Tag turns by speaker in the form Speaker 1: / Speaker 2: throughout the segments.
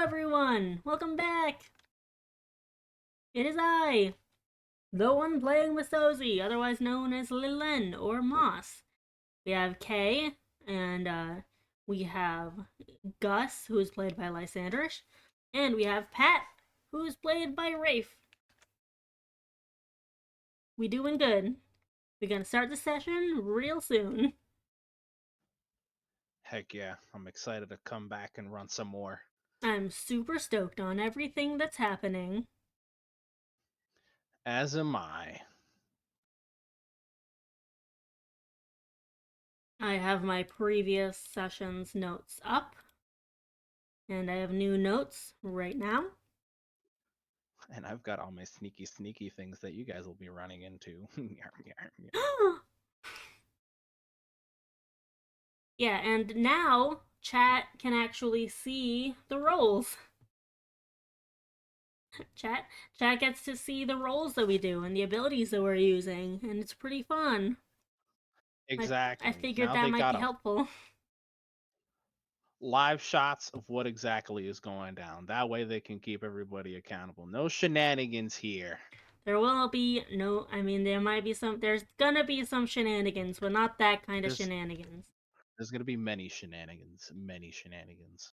Speaker 1: everyone! Welcome back! It is I, the one playing with Sozi, otherwise known as Lilen or Moss. We have Kay, and we have Gus, who is played by Lysandrish, and we have Pat, who is played by Rafe. We doing good. We're gonna start the session real soon.
Speaker 2: Heck yeah, I'm excited to come back and run some more.
Speaker 1: I'm super stoked on everything that's happening.
Speaker 2: As am I.
Speaker 1: I have my previous session's notes up, and I have new notes right now.
Speaker 2: And I've got all my sneaky things that you guys will be running into.
Speaker 1: Yeah, and now chat can actually see the rolls. Chat chat gets to see the rolls that we do and the abilities that we're using, and it's pretty fun. I
Speaker 2: Exactly.
Speaker 1: figured
Speaker 2: Now
Speaker 1: that
Speaker 2: they
Speaker 1: might
Speaker 2: got
Speaker 1: be
Speaker 2: a
Speaker 1: helpful.
Speaker 2: live shots of what exactly is going down. That way they can keep everybody accountable. No shenanigans here.
Speaker 1: There will be no, there might be there's gonna be some shenanigans, but not that kind of
Speaker 2: There's
Speaker 1: shenanigans.
Speaker 2: there's gonna be many shenanigans. Many shenanigans.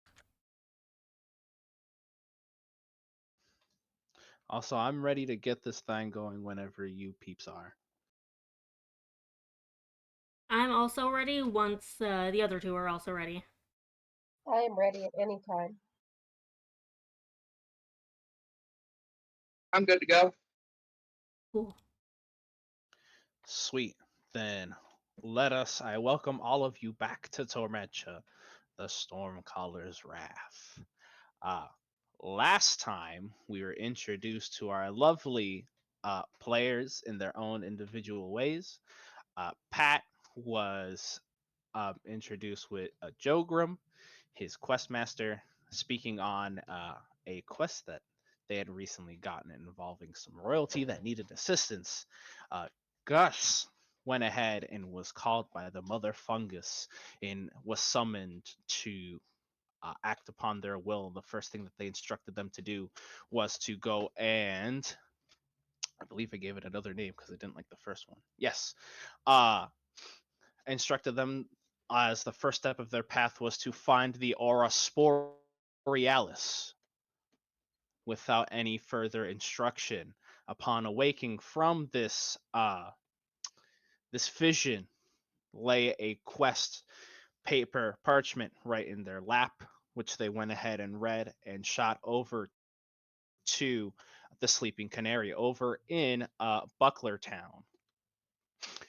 Speaker 2: Also, I'm ready to get this thing going whenever you peeps are.
Speaker 1: I'm also ready once the other two are also ready.
Speaker 3: I am ready at any time.
Speaker 4: I'm good to go.
Speaker 1: Cool.
Speaker 2: Sweet. Then I welcome all of you back to Tormenta, the Stormcaller's Wrath. Uh, Last time we were introduced to our lovely players in their own individual ways. Pat was introduced with Jogrim, his questmaster, speaking on a quest that they had recently gotten involving some royalty that needed assistance. Gus went ahead and was called by the mother fungus and was summoned to act upon their will. The first thing that they instructed them to do was to go and I believe I gave it another name because I didn't like the first one. Yes. Instructed them as the first step of their path was to find the aura Borealis without any further instruction. Upon awaking from this vision, lay a quest paper parchment right in their lap, which they went ahead and read and shot over to the Sleeping Canary over in Buckler Town,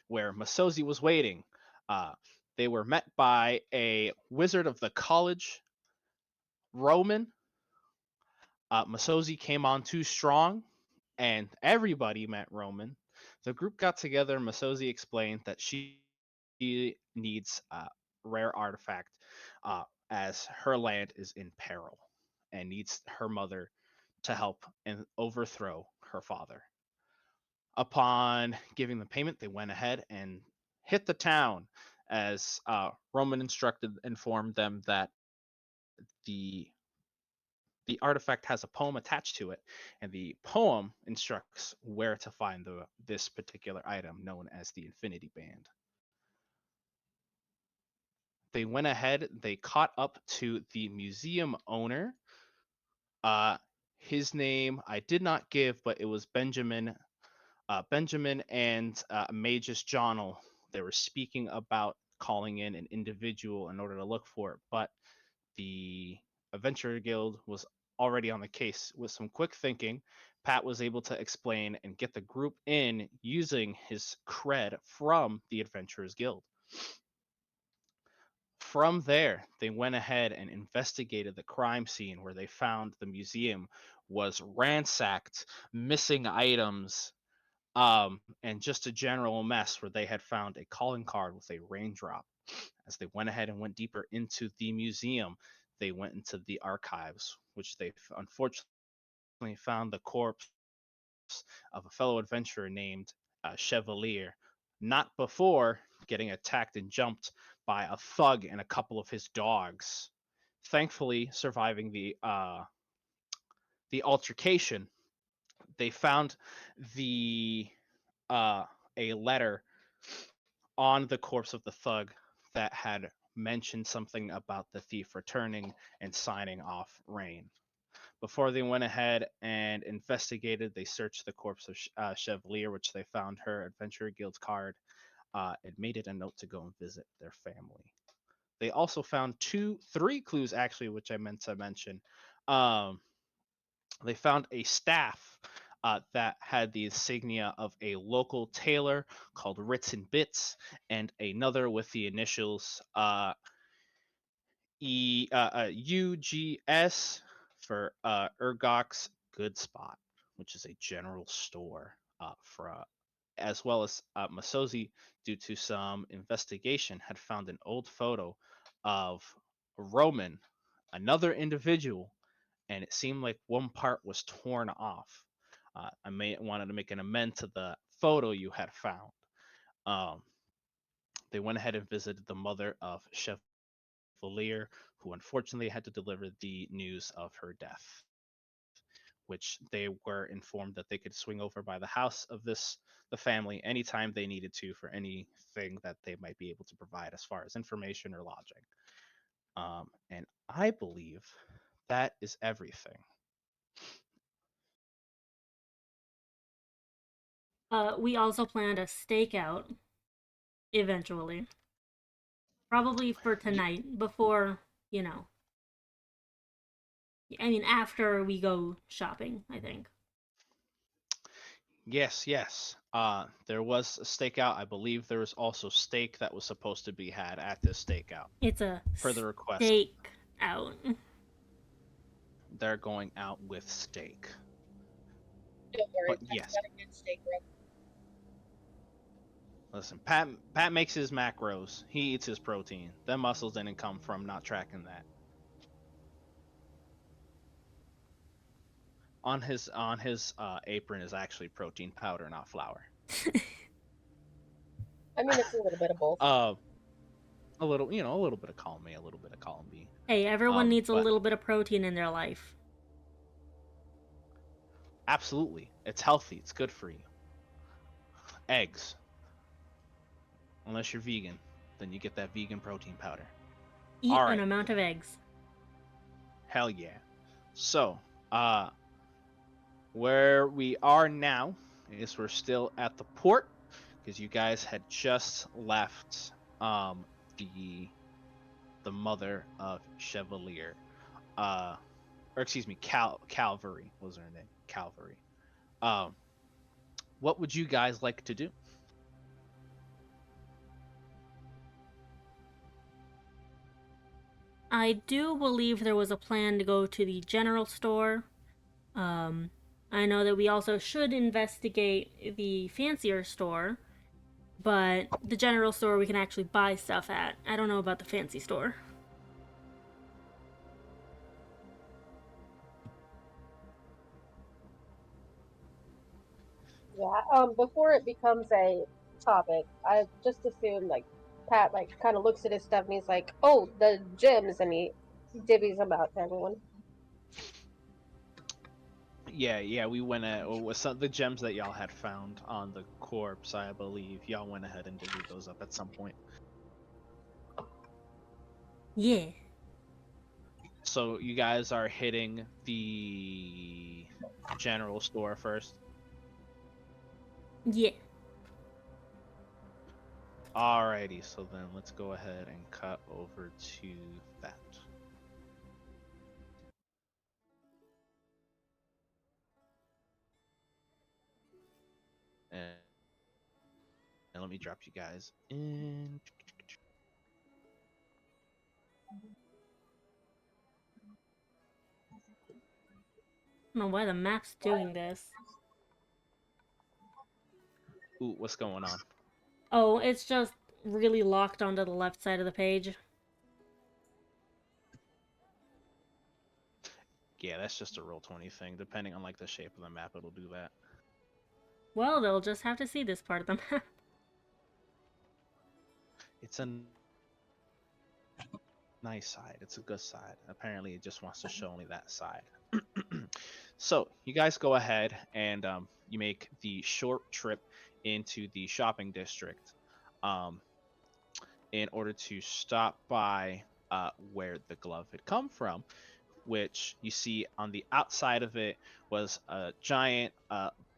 Speaker 2: where Masozi was waiting. Uh, they were met by a wizard of the college, Roman. Masozi came on too strong, and everybody met Roman. The group got together. Masozi explained that she needs a rare artifact as her land is in peril and needs her mother to help and overthrow her father. Upon giving the payment, they went ahead and hit the town as Roman informed them that the the artifact has a poem attached to it, and the poem instructs where to find this particular item known as the Infinity Band. They went ahead, they caught up to the museum owner. Uh, his name I did not give, but it was Benjamin. Benjamin and Magus Johnel. They were speaking about calling in an individual in order to look for it, but the Adventurer Guild was already on the case. With some quick thinking, Pat was able to explain and get the group in using his cred from the Adventurers Guild. From there, they went ahead and investigated the crime scene where they found the museum was ransacked, missing items, and just a general mess where they had found a calling card with a raindrop. As they went ahead and went deeper into the museum, they went into the archives, which they unfortunately found the corpse of a fellow adventurer named Chevalier, not before getting attacked and jumped by a thug and a couple of his dogs. thankfully surviving the altercation, they found the a letter on the corpse of the thug that had mentioned something about the thief returning and signing off Rain. Before they went ahead and investigated, they searched the corpse of Chevalier, which they found her Adventurer Guild card, and made it a note to go and visit their family. They also found three clues actually, which I meant to mention. Um, they found a staff that had the insignia of a local tailor called Ritz and Bits, and another with the initials UGS for Urgok's Good Spot, which is a general store as well as Masozi, due to some investigation, had found an old photo of Roman, another individual, and it seemed like one part was torn off. Wanted to make an amend to the photo you had found. Um, they went ahead and visited the mother of Chevalier, who unfortunately had to deliver the news of her death, which they were informed that they could swing over by the house of the family anytime they needed to for anything that they might be able to provide as far as information or lodging. And I believe that is everything.
Speaker 1: We also planned a stakeout eventually. Probably for tonight, before, you know. I mean, after we go shopping, I think.
Speaker 2: Yes. There was a stakeout. I believe there was also steak that was supposed to be had at this stakeout.
Speaker 1: It's a
Speaker 2: Per the request,
Speaker 1: steak out.
Speaker 2: they're going out with steak.
Speaker 3: Don't worry,
Speaker 2: But
Speaker 3: Pat's
Speaker 2: yes,
Speaker 3: got a good steak rub.
Speaker 2: listen, Pat makes his macros. He eats his protein. Them muscles didn't come from not tracking that. On his apron is actually protein powder, not flour.
Speaker 3: I mean, it's a little bit of both.
Speaker 2: A little bit of column A, a little bit of column B.
Speaker 1: Hey, everyone needs a
Speaker 2: But
Speaker 1: little bit of protein in their life.
Speaker 2: absolutely, it's healthy. It's good for you. Eggs, unless you're vegan, then you get that vegan protein powder.
Speaker 1: Eat
Speaker 2: All
Speaker 1: an
Speaker 2: right.
Speaker 1: amount of eggs.
Speaker 2: Hell yeah. So, where we are now is we're still at the port because you guys had just left the mother of Chevalier. Or excuse me, Calvary was her name. Calvary. Um what would you guys like to do?
Speaker 1: I do believe there was a plan to go to the general store. I know that we also should investigate the fancier store, but the general store we can actually buy stuff at. I don't know about the fancy store.
Speaker 3: Yeah. Before it becomes a topic, I just assume like Pat like kind of looks at his stuff and he's like, "Oh, the gems," and he divvies them out to everyone.
Speaker 2: Yeah, we went at with some the gems that y'all had found on the corpse, I believe. Y'all went ahead and divvied those up at some point.
Speaker 1: Yeah.
Speaker 2: So you guys are hitting the general store first.
Speaker 1: Yeah.
Speaker 2: Alrighty, so then let's go ahead and cut over to that. And let me drop you guys in.
Speaker 1: I don't know why the map's doing this.
Speaker 2: Ooh, what's going on?
Speaker 1: Oh, it's just really locked onto the left side of the page.
Speaker 2: Yeah, that's just a Roll20 thing. Depending on like the shape of the map, it'll do that.
Speaker 1: Well, they'll just have to see this part of the map.
Speaker 2: It's a nice side. It's a good side. Apparently, it just wants to show only that side. So you guys go ahead and you make the short trip into the shopping district um, in order to stop by where the glove had come from, which you see on the outside of it was a giant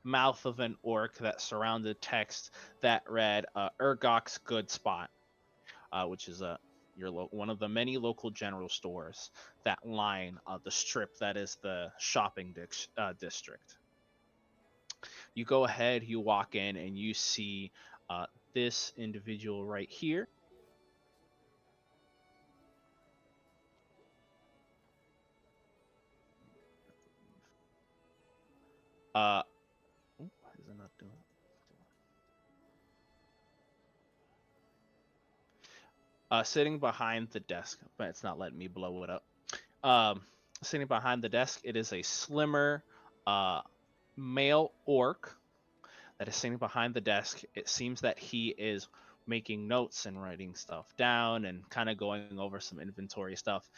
Speaker 2: mouth of an orc that surrounded text that read Urgok's Good Spot, which is one of the many local general stores that line the strip that is the shopping district. You go ahead, you walk in, and you see this individual right here. Uh, why is it not doing? Sitting behind the desk, but it's not letting me blow it up. Um, Sitting behind the desk, it is a slimmer uh, male orc that is sitting behind the desk. It seems that he is making notes and writing stuff down and kind of going over some inventory stuff.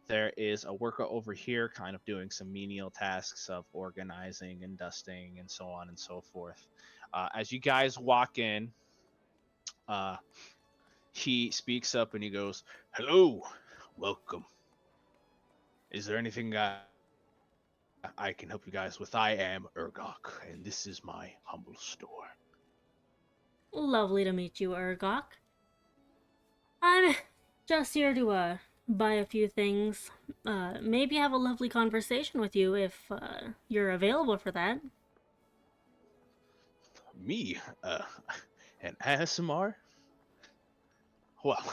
Speaker 2: There is a worker over here kind of doing some menial tasks of organizing and dusting and so on and so forth. As you guys walk in, uh, he speaks up and he goes, "Hello, welcome. Is there anything I can help you guys with? I am Urgok, and this is my humble store."
Speaker 1: Lovely to meet you, Urgok. I'm just here to buy a few things. Maybe have a lovely conversation with you if you're available for that.
Speaker 2: Me, an ASMR? Well,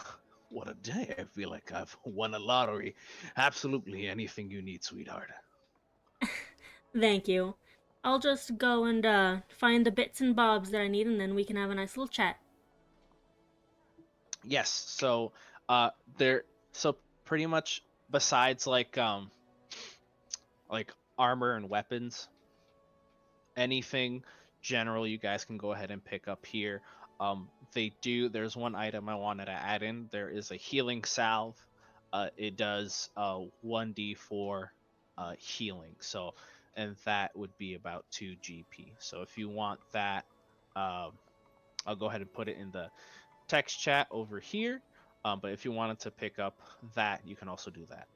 Speaker 2: what a day. I feel like I've won a lottery. Absolutely anything you need, sweetheart.
Speaker 1: Thank you. I'll just go and find the bits and bobs that I need, and then we can have a nice little chat.
Speaker 2: Yes, so there so pretty much besides like armor and weapons, anything general you guys can go ahead and pick up here. There's one item I wanted to add in. There is a healing salve. It does 1d4 healing. So and that would be about 2 GP. So if you want that, um, I'll go ahead and put it in the text chat over here. But if you wanted to pick up that, you can also do that.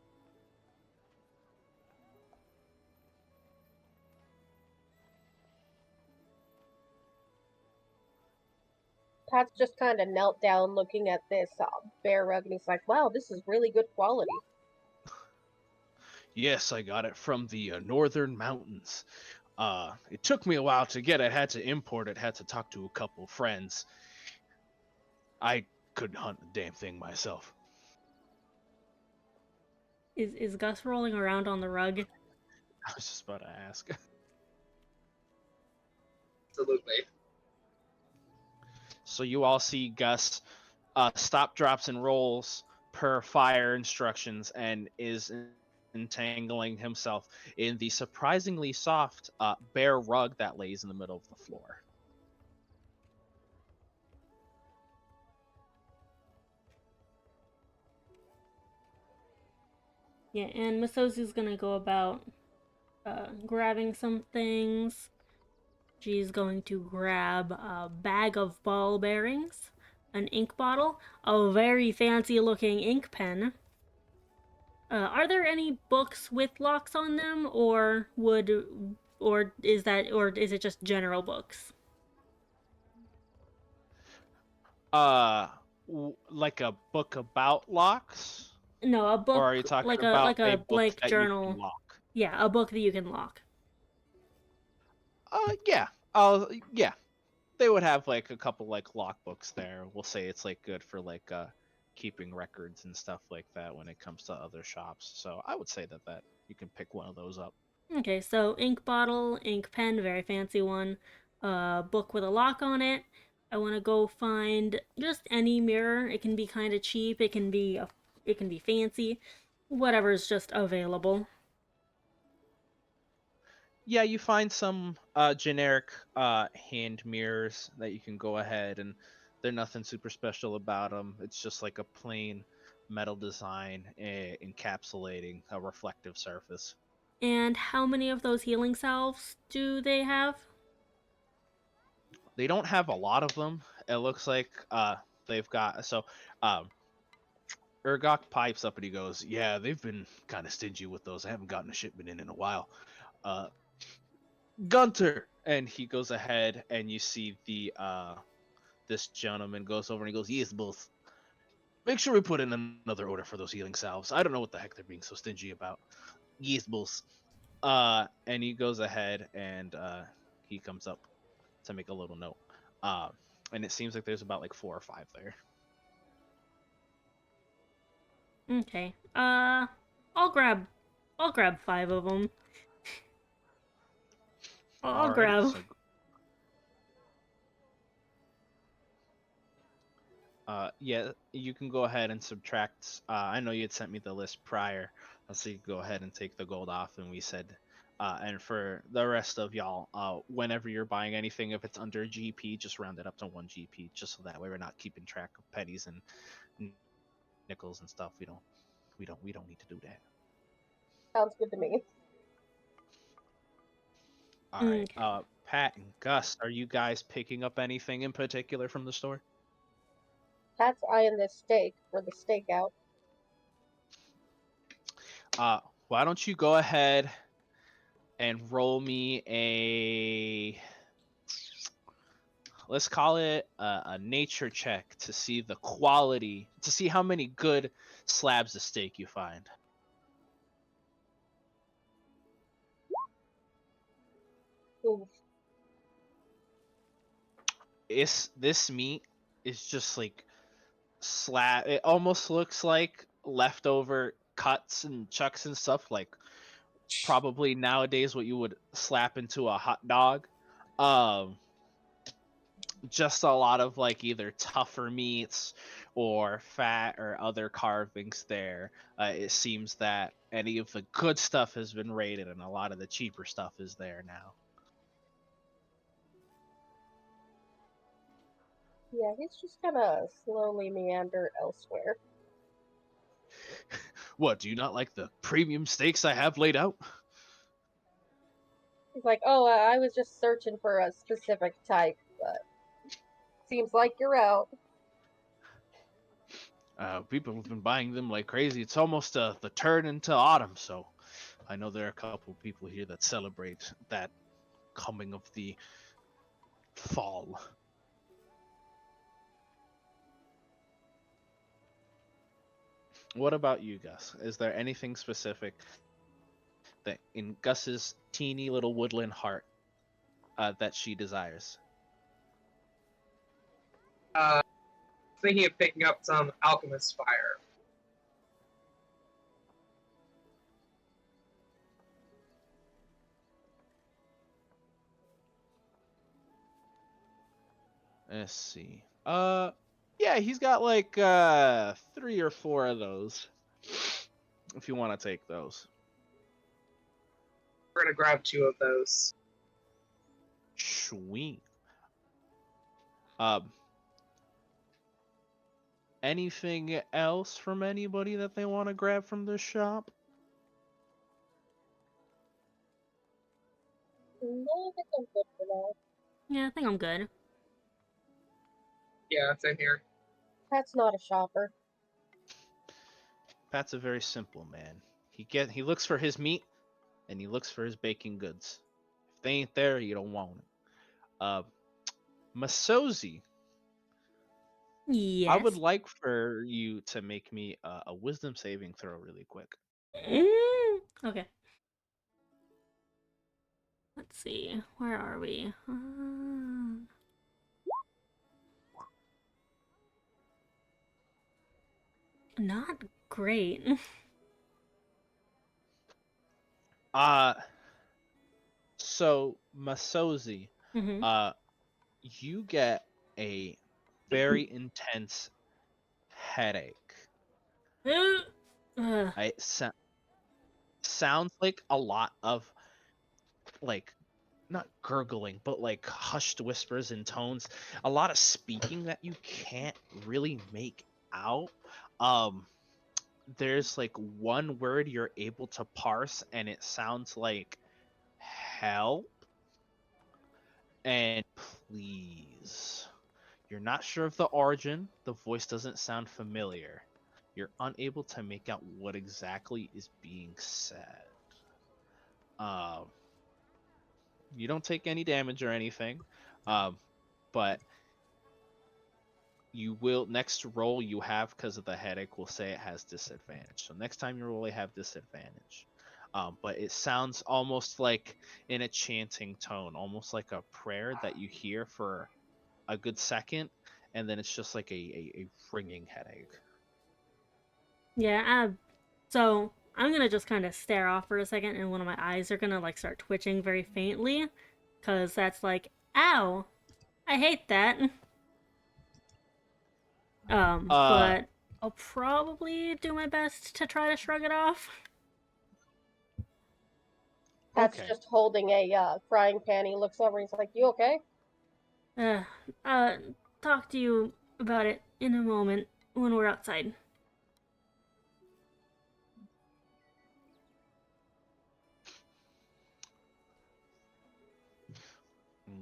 Speaker 3: Pat's just kind of knelt down looking at this bear rug, and he's like, wow, this is really good quality.
Speaker 2: Yes, I got it from the northern mountains. It took me a while to get it. Had to import it. Had to talk to a couple friends. I couldn't hunt the damn thing myself.
Speaker 1: Is Gus rolling around on the rug?
Speaker 2: I was just about to ask.
Speaker 4: Absolutely.
Speaker 2: So you all see Gus stop, drops, and rolls per fire instructions and is entangling himself in the surprisingly soft bare rug that lays in the middle of the floor.
Speaker 1: Yeah, and Masozi's gonna go about grabbing some things. She's going to grab a bag of ball bearings, an ink bottle, a very fancy looking ink pen. Are there any books with locks on them, or is it just general books?
Speaker 2: Uh, like a book about locks,
Speaker 1: No, a
Speaker 2: or are you
Speaker 1: book
Speaker 2: talking
Speaker 1: like
Speaker 2: about a
Speaker 1: a
Speaker 2: book
Speaker 1: blank
Speaker 2: that you can
Speaker 1: journal.
Speaker 2: lock?
Speaker 1: Yeah, a book that you can lock.
Speaker 2: Yeah. Yeah. They would have like a couple like lock books there. We'll say it's like good for like keeping records and stuff like that when it comes to other shops. So I would say that you can pick one of those up.
Speaker 1: Okay, so ink bottle, ink pen, very fancy one. Book with a lock on it. I want to go find just any mirror. It can be kind of cheap. It can be fancy. Whatever's just available.
Speaker 2: Yeah, you find some generic hand mirrors that you can go ahead and they're nothing super special about them. It's just like a plain metal design encapsulating a reflective surface.
Speaker 1: And how many of those healing salves do they have?
Speaker 2: They don't have a lot of them. It looks like they've got um Urgok pipes up and he goes, "Yeah, they've been kind of stingy with those. I haven't gotten a shipment in a while." Uh, Gunter, and he goes ahead, and you see this gentleman goes over and he goes, "Yes, boss. Make sure we put in another order for those healing salves. I don't know what the heck they're being so stingy about." Yes, boss. And he goes ahead and he comes up to make a little note. Uh, and it seems like there's about like 4 or 5 there.
Speaker 1: Okay. I'll grab 5 of them. I'll
Speaker 2: Alrighty,
Speaker 1: grab.
Speaker 2: so yeah, you can go ahead and subtract. I know you had sent me the list prior, so you can go ahead and take the gold off. And we said, and for the rest of y'all, whenever you're buying anything, if it's under GP, just round it up to 1 GP, just so that way we're not keeping track of pennies and nickels and stuff. We don't need to do that.
Speaker 3: Sounds good to me.
Speaker 2: All right.
Speaker 1: Okay.
Speaker 2: Pat and Gus, are you guys picking up anything in particular from the store?
Speaker 3: Pat's eyeing this steak for the stakeout.
Speaker 2: Why don't you go ahead and roll me a, let's call it a nature check to see the quality, to see how many good slabs of steak you find.
Speaker 3: Oof.
Speaker 2: This meat is just like slab. It almost looks like leftover cuts and chucks and stuff, like probably nowadays what you would slap into a hot dog. Um, just a lot of like either tougher meats or fat or other carvings there. It seems that any of the good stuff has been raided and a lot of the cheaper stuff is there now.
Speaker 3: Yeah, he's just gonna slowly meander elsewhere.
Speaker 2: What, do you not like the premium steaks I have laid out?
Speaker 3: He's like, oh, I was just searching for a specific type, but seems like you're out.
Speaker 2: People have been buying them like crazy. It's almost the turn into autumn, so I know there are a couple people here that celebrate that coming of the fall. What about you, Gus? Is there anything specific that in Gus's teeny little woodland heart that she desires?
Speaker 4: Thinking of picking up some alchemist fire.
Speaker 2: Let's see. Yeah, he's got like 3 or 4 of those. If you want to take those.
Speaker 4: We're gonna grab 2 of those.
Speaker 2: Sweet. Um, anything else from anybody that they want to grab from this shop?
Speaker 3: No, I think I'm good for now.
Speaker 1: Yeah, I think I'm good.
Speaker 4: Yeah, same here.
Speaker 3: Pat's not a shopper.
Speaker 2: Pat's a very simple man. He looks for his meat and he looks for his baking goods. If they ain't there, you don't want it. Masozi, I would
Speaker 1: Yes.
Speaker 2: like for you to make me a wisdom saving throw really quick.
Speaker 1: Okay. Let's see. Where are we? Not great.
Speaker 2: Uh so Masozi,
Speaker 1: Mm-hmm.
Speaker 2: you get a very intense headache. It sounds like a lot of like not gurgling, but like hushed whispers and tones. A lot of speaking that you can't really make out. Um, there's like one word you're able to parse, and it sounds like help and please. You're not sure of the origin. The voice doesn't sound familiar. You're unable to make out what exactly is being said. Um, you don't take any damage or anything, um, but you will next roll you have because of the headache will say it has disadvantage. So next time you roll, you have disadvantage. But it sounds almost like in a chanting tone, almost like a prayer that you hear for a good second, and then it's just like a ringing headache.
Speaker 1: Yeah, so I'm gonna just kind of stare off for a second, and one of my eyes are gonna like start twitching very faintly, cause that's like, ow, I hate that.
Speaker 2: Uh,
Speaker 1: But I'll probably do my best to try to shrug it off.
Speaker 3: Pat's
Speaker 2: okay.
Speaker 3: just holding a frying pan. He looks over. He's like, "You okay?"
Speaker 1: Uh, uh, talk to you about it in a moment when we're outside.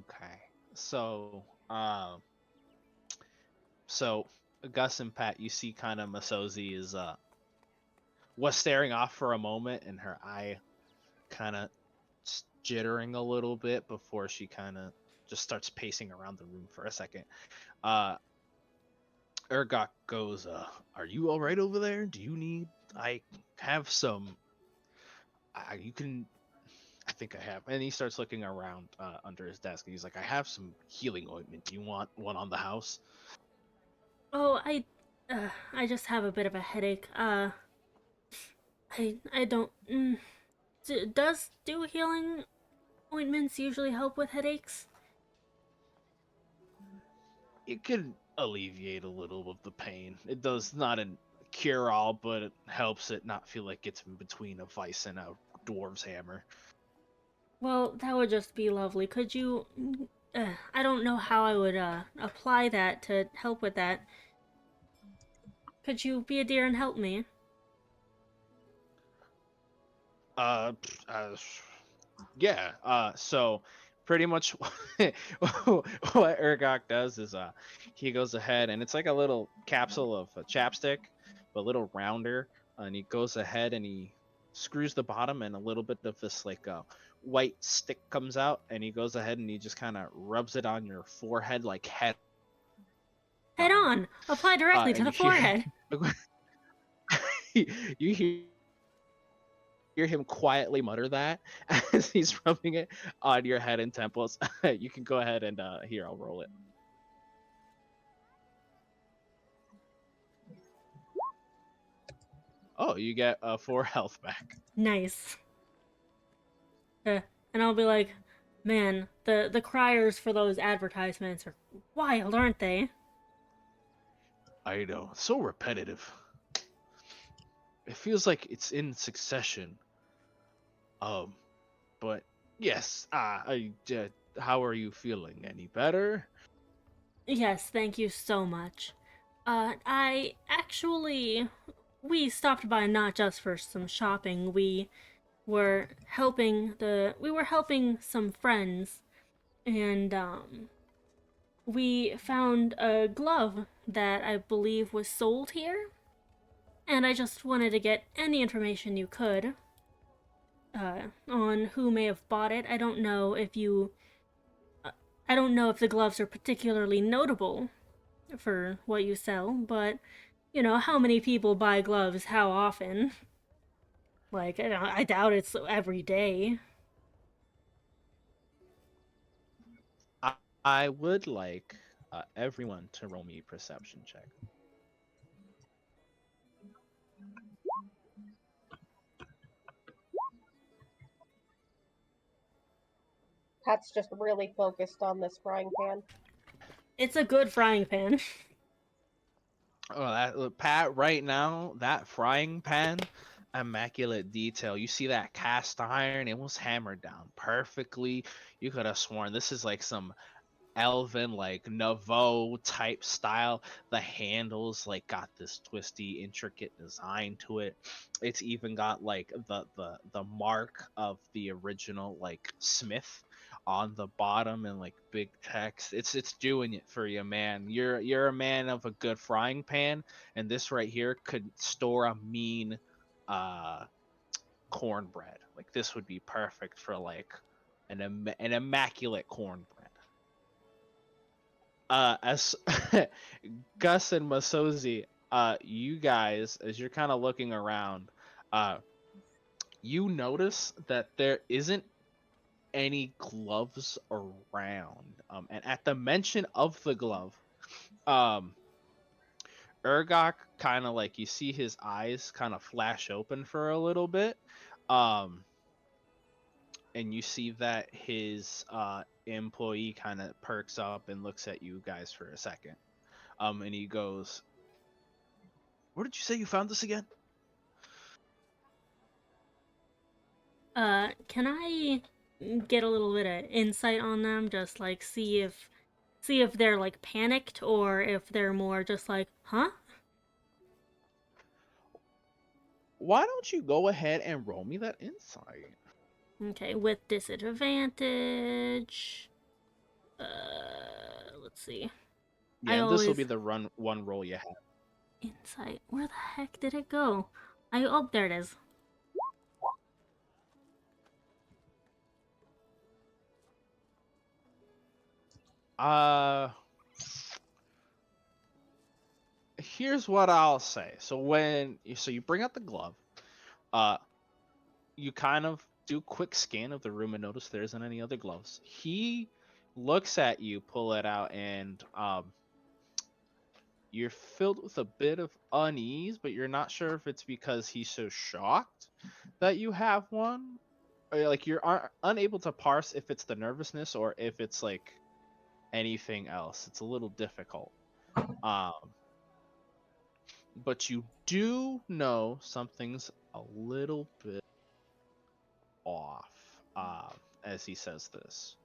Speaker 2: Okay. So, so Gus and Pat, you see kind of Masozi is was staring off for a moment, and her eye kind of jittering a little bit before she kind of just starts pacing around the room for a second. Uh, Urgot goes, "Are you all right over there? Do you need? I have some. You can. I think I have." And he starts looking around under his desk, and he's like, "I have some healing ointment. Do you want one on the house?"
Speaker 1: Oh, I just have a bit of a headache. I don't. Does do healing ointments usually help with headaches?
Speaker 2: It can alleviate a little of the pain. It does not a cure all, but it helps it not feel like it's in between a vice and a dwarf's hammer.
Speaker 1: Well, that would just be lovely. Could you? I don't know how I would apply that to help with that. Could you be a dear and help me?
Speaker 2: Uh, uh yeah. So pretty much what Urgok does is he goes ahead and it's like a little capsule of a chapstick, but a little rounder, and he goes ahead and he screws the bottom and a little bit of this like white stick comes out, and he goes ahead and he just kind of rubs it on your forehead like head
Speaker 1: Head
Speaker 2: on.
Speaker 1: on. Apply directly to
Speaker 2: And
Speaker 1: the
Speaker 2: you hear
Speaker 1: forehead.
Speaker 2: you hear him quietly mutter that as he's rubbing it on your head and temples. You can go ahead and here I'll roll it. Oh, you get 4 health back.
Speaker 1: Nice. And I'll be like, man, the criers for those advertisements are wild, aren't they?
Speaker 2: I know, so repetitive. It feels like it's in succession. Um, but yes. How are you feeling? Any better?
Speaker 1: Yes, thank you so much. I actually, we stopped by not just for some shopping. We were helping some friends, and we found a glove that I believe was sold here, and I just wanted to get any information you could on who may have bought it. I don't know if the gloves are particularly notable for what you sell, but you know, how many people buy gloves how often? Like, I doubt it's every day.
Speaker 2: I, I would like everyone to roll me a perception check.
Speaker 3: Pat's just really focused on this frying pan.
Speaker 1: It's a good frying pan.
Speaker 2: Oh, Pat, right now, that frying pan, immaculate detail. You see that cast iron? It was hammered down perfectly. You could have sworn this is like some elven like Nouveau type style. The handles like got this twisty, intricate design to it. It's even got like the mark of the original like smith on the bottom and like big text. It's doing it for you, man. You're a man of a good frying pan, and this right here could store a mean uh cornbread. Like this would be perfect for like an immaculate cornbread. As Gus and Masozi, you guys, as you're kind of looking around, uh, you notice that there isn't any gloves around. And at the mention of the glove, um, Urgok kind of like you see his eyes kind of flash open for a little bit. Um, and you see that his employee kind of perks up and looks at you guys for a second. And he goes, "Where did you say you found this again?"
Speaker 1: Can I get a little bit of insight on them? Just like see if they're like panicked or if they're more just like, huh?
Speaker 2: Why don't you go ahead and roll me that insight?
Speaker 1: Okay, with disadvantage. Let's see.
Speaker 2: Yeah,
Speaker 1: I
Speaker 2: and this will
Speaker 1: always
Speaker 2: be the run one roll you have.
Speaker 1: insight. Where the heck did it go? Oh, there it is.
Speaker 2: Uh, Here's what I'll say. So you bring out the glove, uh, you kind of do a quick scan of the room and notice there isn't any other gloves. He looks at you, pull it out, and you're filled with a bit of unease, but you're not sure if it's because he's so shocked that you have one, or like you're unable to parse if it's the nervousness or if it's like anything else. It's a little difficult. Um, but you do know something's a little bit off as he says this.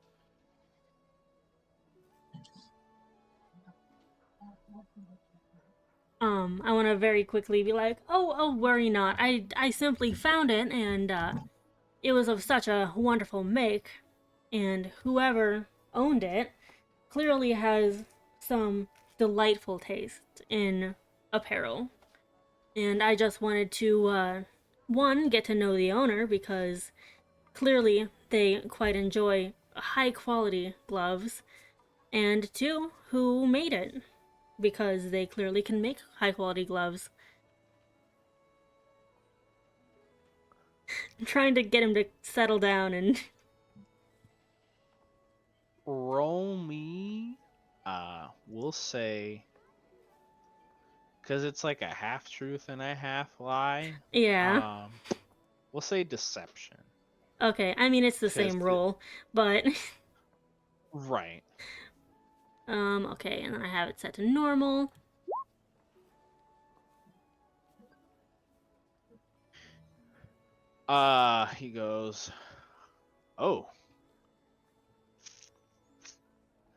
Speaker 1: I want to very quickly be like, oh, worry not. I simply found it, and it was of such a wonderful make, and whoever owned it clearly has some delightful taste in apparel. And I just wanted to, one, get to know the owner because clearly they quite enjoy high quality gloves, and two, who made it because they clearly can make high quality gloves. I'm trying to get him to settle down and
Speaker 2: Roll me, we'll say, because it's like a half truth and a half lie.
Speaker 1: yeah.
Speaker 2: We'll say deception.
Speaker 1: Okay, I mean it's the
Speaker 2: Cause
Speaker 1: same roll, but
Speaker 2: right.
Speaker 1: okay, and then I have it set to normal.
Speaker 2: He goes, "Oh,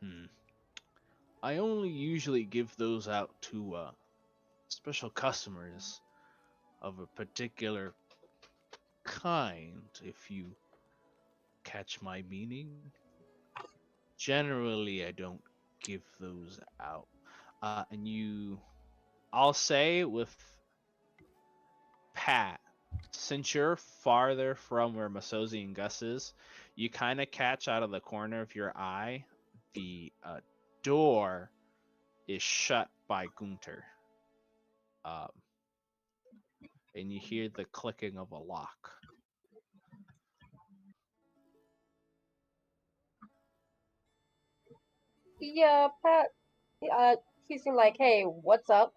Speaker 2: hmm. I only usually give those out to special customers of a particular kind, if you catch my meaning. Generally, I don't give those out." And I'll say with Pat, since you're farther from where Masozi and Gus is, you kind of catch out of the corner of your eye the door is shut by Gunter. Um, and you hear the clicking of a lock.
Speaker 3: Yeah, Pat. He seemed like, hey, what's up?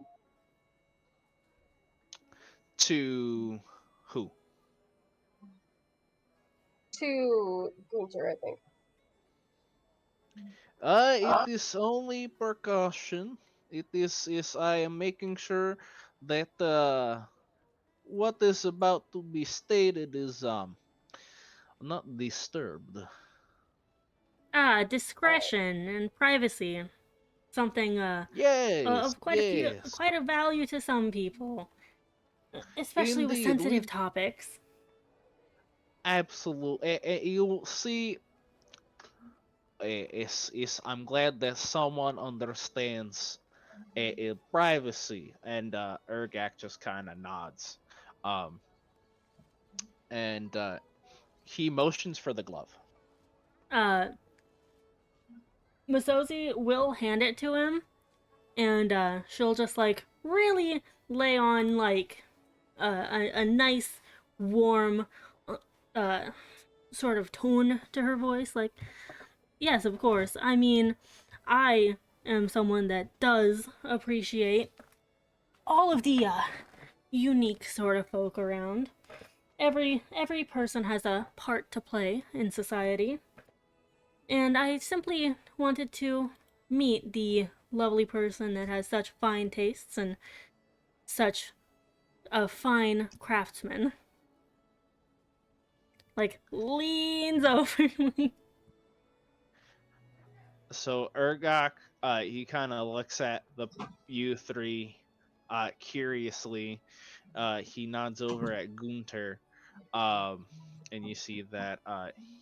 Speaker 2: To who?
Speaker 3: To Gunter, I think.
Speaker 2: It is only precaution. It is I am making sure that what is about to be stated is not disturbed.
Speaker 1: Discretion and privacy. Something
Speaker 2: Yes,
Speaker 1: of
Speaker 2: yes,
Speaker 1: quite a value to some people, especially with
Speaker 2: indeed.
Speaker 1: sensitive topics.
Speaker 2: Absolutely. You'll see. It's. I'm glad that someone understands privacy, and Ergak just kind of nods, um, and he motions for the glove.
Speaker 1: Uh, Masozi will hand it to him, and she'll just like really lay on like a nice, warm, uh, uh, sort of tone to her voice. Like, yes, of course. I mean, I am someone that does appreciate all of the unique sort of folk around. Every person has a part to play in society, and I simply wanted to meet the lovely person that has such fine tastes and such a fine craftsman. Like leans over me.
Speaker 2: So Ergak, he kind of looks at the you three, curiously. He nods over at Gunter, um, and you see that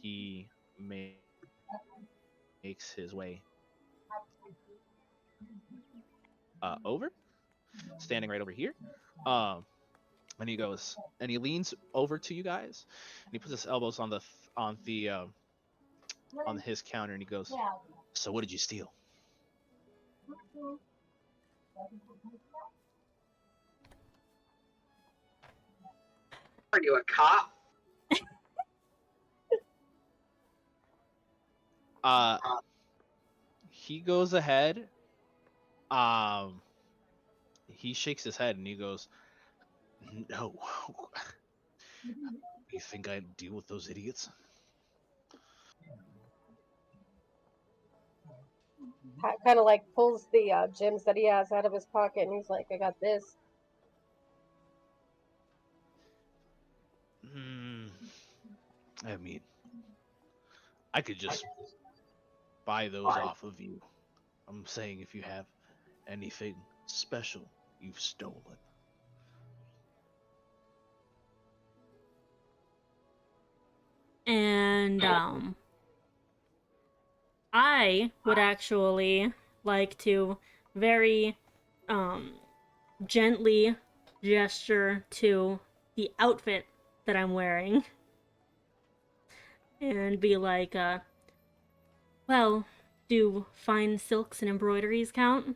Speaker 2: he makes his way over, standing right over here. Um, and he goes and he leans over to you guys, and he puts his elbows on on his counter, and he goes, "So what did you steal?"
Speaker 4: Are you a cop?
Speaker 2: Uh, he goes ahead. Um, he shakes his head and he goes, "No, you think I'd deal with those idiots?"
Speaker 3: Kind of like pulls the gems that he has out of his pocket, and he's like, "I got this."
Speaker 2: Hmm. I mean, I could just buy those off of you. I'm saying if you have anything special you've stolen.
Speaker 1: And I would actually like to very um gently gesture to the outfit that I'm wearing and be like, well, do fine silks and embroideries count?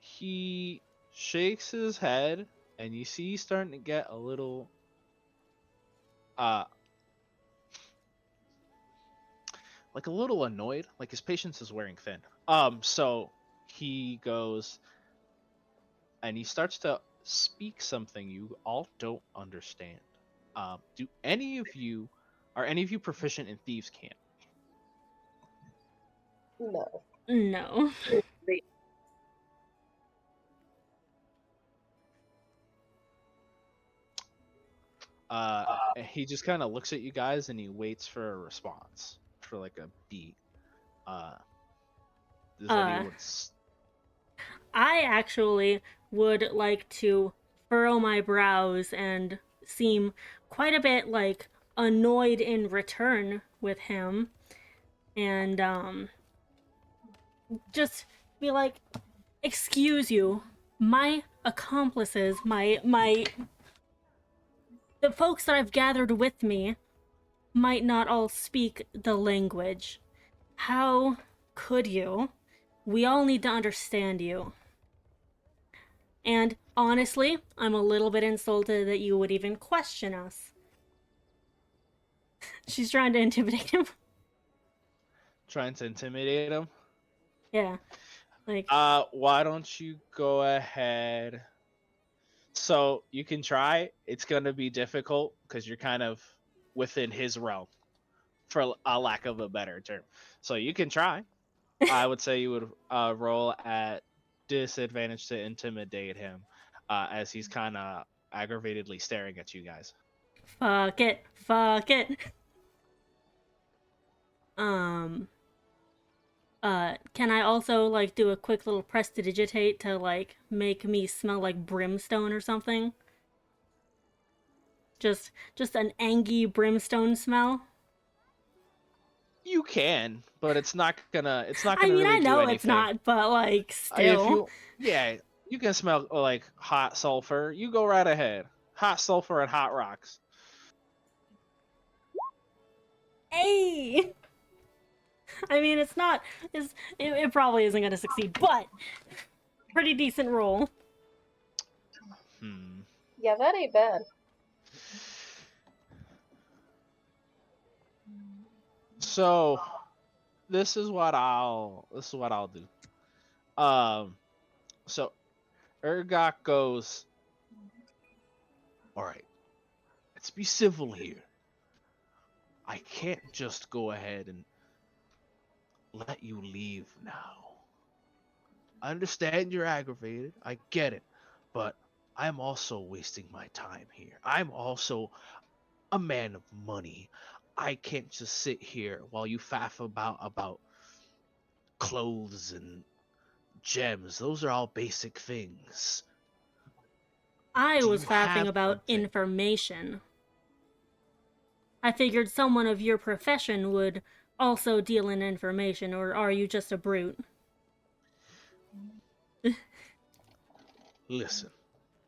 Speaker 2: He shakes his head, and you see he's starting to get a little uh like a little annoyed, like his patience is wearing thin. So he goes and he starts to speak something you all don't understand. Do any of you Are any of you proficient in thieves' camp?
Speaker 3: No.
Speaker 1: No.
Speaker 2: And he just kind of looks at you guys and he waits for a response for like a beat. Uh, does
Speaker 1: Uh,
Speaker 2: anyone?
Speaker 1: I actually would like to furrow my brows and seem quite a bit like annoyed in return with him and just be like, excuse you, my accomplices, my the folks that I've gathered with me might not all speak the language. How could you? We all need to understand you. And honestly, I'm a little bit insulted that you would even question us. She's trying to intimidate him.
Speaker 2: Trying to intimidate him?
Speaker 1: Yeah. Like,
Speaker 2: Why don't you go ahead? So you can try. It's gonna be difficult because you're kind of within his realm, for a lack of a better term. So you can try. I would say you would roll at disadvantage to intimidate him, as he's kind of aggravatedly staring at you guys.
Speaker 1: Fuck it. Fuck it. Um, can I also, like, do a quick little prestidigitate to, like, make me smell like brimstone or something? Just an angy brimstone smell?
Speaker 2: You can, but it's not gonna
Speaker 1: I mean,
Speaker 2: really
Speaker 1: I
Speaker 2: do
Speaker 1: know it's
Speaker 2: anything.
Speaker 1: not, but, like,
Speaker 2: If
Speaker 1: still.
Speaker 2: you, yeah, you can smell like hot sulfur. You go right ahead. Hot sulfur and hot rocks.
Speaker 1: Hey! I mean, it's not. It probably isn't gonna succeed, but pretty decent roll.
Speaker 2: Hmm.
Speaker 3: Yeah, that ain't bad.
Speaker 2: So this is what I'll do. So Urgot goes, all right, let's be civil here. I can't just go ahead and let you leave now. I understand you're aggravated. I get it. But I'm also wasting my time here. I'm also a man of money. I can't just sit here while you faff about clothes and gems. Those are all basic things.
Speaker 1: I
Speaker 2: Do
Speaker 1: was
Speaker 2: you
Speaker 1: faffing
Speaker 2: have
Speaker 1: about
Speaker 2: something?
Speaker 1: information. I figured someone of your profession would also deal in information, or are you just a brute?
Speaker 2: Listen.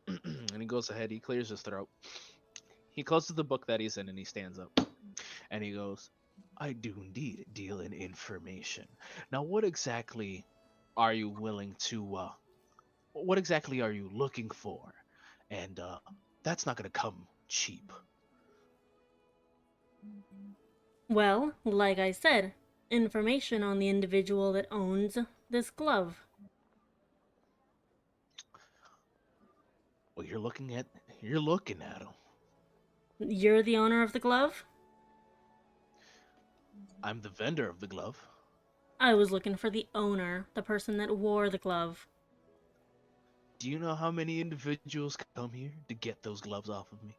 Speaker 2: And he goes ahead, he clears his throat. He closes the book that he's in and he stands up. And he goes, I do indeed deal in information. Now, what exactly are you willing to, what exactly are you looking for? And that's not going to come cheap.
Speaker 1: Well, like I said, information on the individual that owns this glove.
Speaker 2: Well, you're looking at him.
Speaker 1: You're the owner of the glove?
Speaker 2: I'm the vendor of the glove.
Speaker 1: I was looking for the owner, the person that wore the glove.
Speaker 2: Do you know how many individuals come here to get those gloves off of me?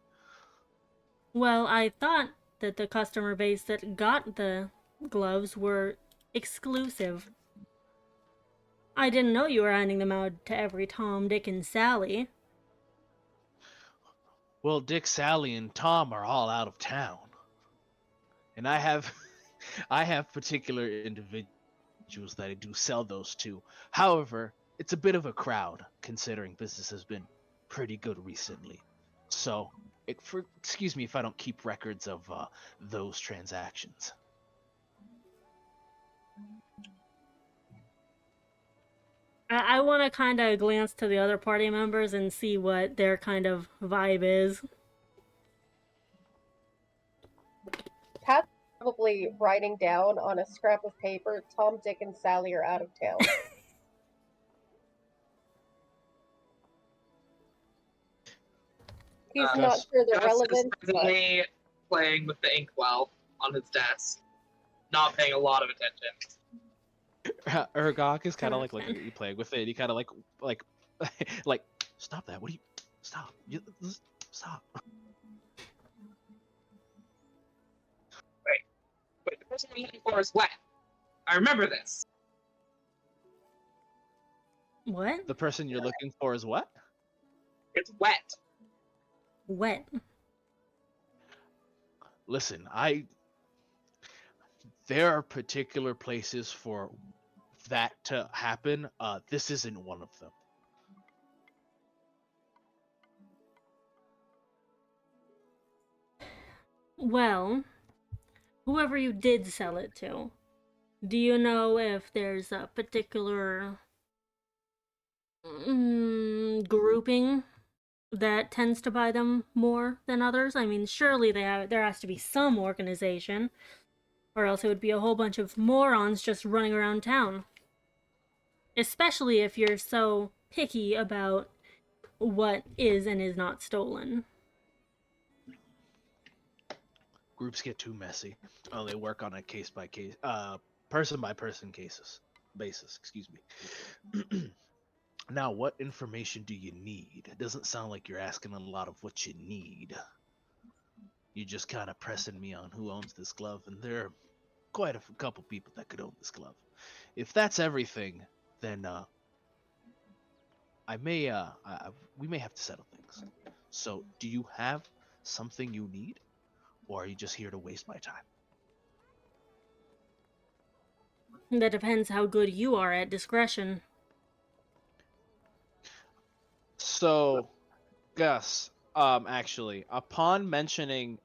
Speaker 1: Well, I thought that the customer base that got the gloves were exclusive. I didn't know you were handing them out to every Tom, Dick, and Sally.
Speaker 2: Well, Dick, Sally, and Tom are all out of town. And I have I have particular individuals that I do sell those to. However, it's a bit of a crowd considering business has been pretty good recently. So, excuse me if I don't keep records of those transactions.
Speaker 1: I want to kind of glance to the other party members and see what their kind of vibe is.
Speaker 3: Pat's probably writing down on a scrap of paper, Tom, Dick, and Sally are out of town. He's not
Speaker 2: Gus,
Speaker 3: sure the
Speaker 4: Gus is
Speaker 3: relevance, but
Speaker 4: presently playing with the inkwell on his desk, not paying a lot of attention.
Speaker 2: Urgok is
Speaker 1: I
Speaker 2: kind of like looking
Speaker 1: understand.
Speaker 2: at you playing with it. He kind of like like stop that. What do you stop? Stop.
Speaker 4: Wait, the person I'm looking for is wet. I remember this.
Speaker 1: What?
Speaker 2: The person you're looking for is what?
Speaker 4: It's wet.
Speaker 1: Wet.
Speaker 2: Listen, I there are particular places for that to happen. This isn't one of them.
Speaker 1: Well, whoever you did sell it to, do you know if there's a particular grouping that tends to buy them more than others? I mean, surely there has to be some organization, or else it would be a whole bunch of morons just running around town. Especially if you're so picky about what is and is not stolen.
Speaker 2: Groups get too messy. Oh, they work on a case by case, person by person basis. Excuse me. Now, what information do you need? It doesn't sound like you're asking a lot of what you need. You just kind of pressing me on who owns this glove, and there are quite a couple people that could own this glove. If that's everything, then we may have to settle things. So, do you have something you need, or are you just here to waste my time?
Speaker 1: That depends how good you are at discretion.
Speaker 2: So, Gus, actually, upon mentioning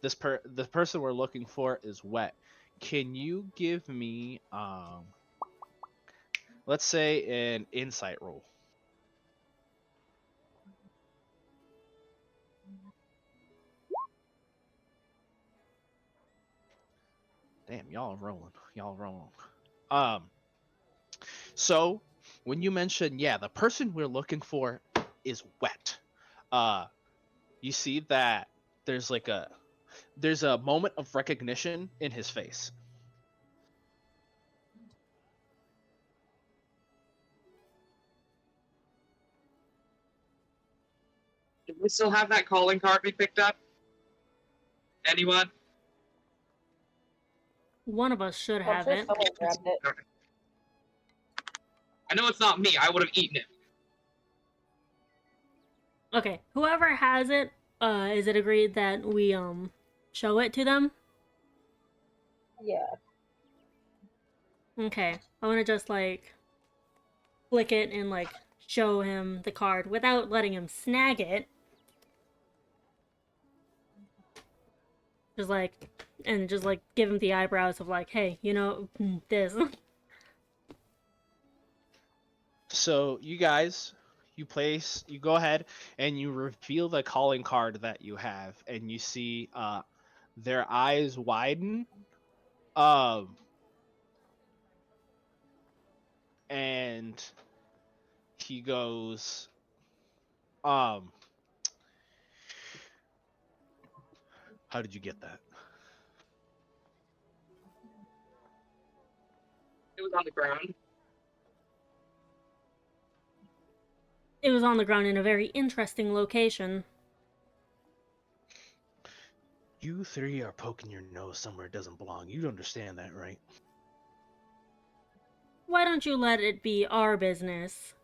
Speaker 2: the person we're looking for is wet. Can you give me let's say an insight roll? Damn, y'all are rolling. Y'all are rolling. Um, so when you mention, yeah, the person we're looking for is wet. Uh, you see that there's like there's a moment of recognition in his face.
Speaker 4: Do we still have that calling card we picked up? Anyone?
Speaker 1: One of us should
Speaker 3: I'm
Speaker 1: have
Speaker 3: sure
Speaker 1: it.
Speaker 3: someone grabbed it.
Speaker 4: I know it's not me. I would have eaten it.
Speaker 1: Okay, whoever has it, is it agreed that we show it to them?
Speaker 3: Yeah.
Speaker 1: Okay, I want to just like flick it and like show him the card without letting him snag it. Just like, and just like give him the eyebrows of like, hey, you know, this.
Speaker 2: So you guys, you go ahead and you reveal the calling card that you have, and you see their eyes widen, um, and he goes, um, how did you get that?
Speaker 4: It was on the ground.
Speaker 1: It was on the ground in a very interesting location.
Speaker 2: You three are poking your nose somewhere it doesn't belong. You understand that, right?
Speaker 1: Why don't you let it be our business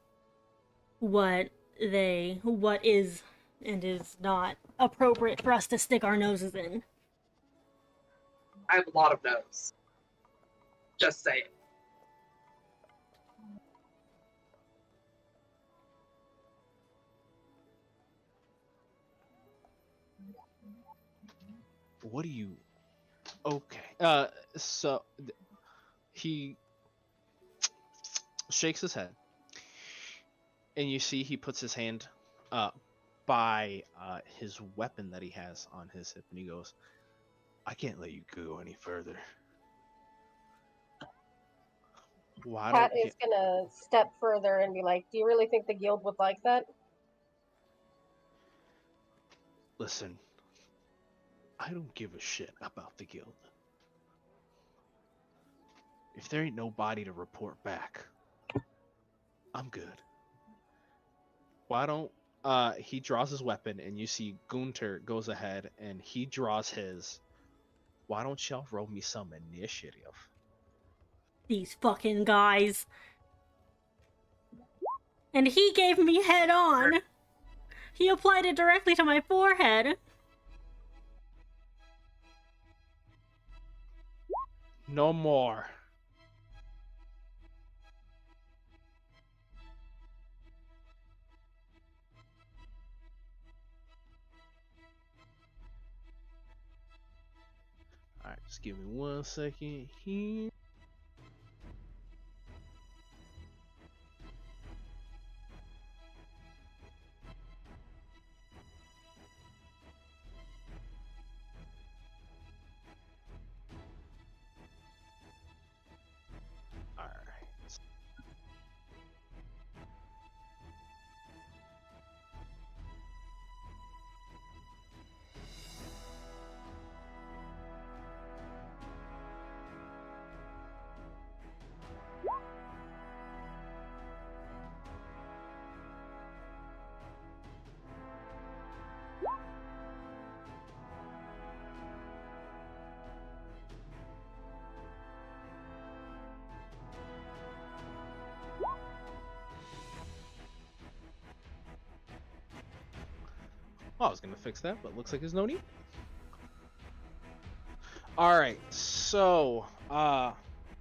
Speaker 1: what is and is not appropriate for us to stick our noses in?
Speaker 4: I have a lot of notes. Just saying.
Speaker 2: What do you? Okay. So he shakes his head, and you see he puts his hand by his weapon that he has on his hip, and he goes, I can't let you go any further. Why
Speaker 3: Pat
Speaker 2: don't you
Speaker 3: is gonna step further and be like, "Do you really think the guild would like that?"
Speaker 2: listen? I don't give a shit about the guild. If there ain't nobody to report back, I'm good. Why don't he draws his weapon, and you see Gunter goes ahead and he draws his. Why don't y'all roll me some initiative?
Speaker 1: These fucking guys. And he gave me head on. He applied it directly to my forehead.
Speaker 2: No more. Alright, just give me 1 second here. Alright. Oh, I was gonna fix that, but looks like there's no need. All right, so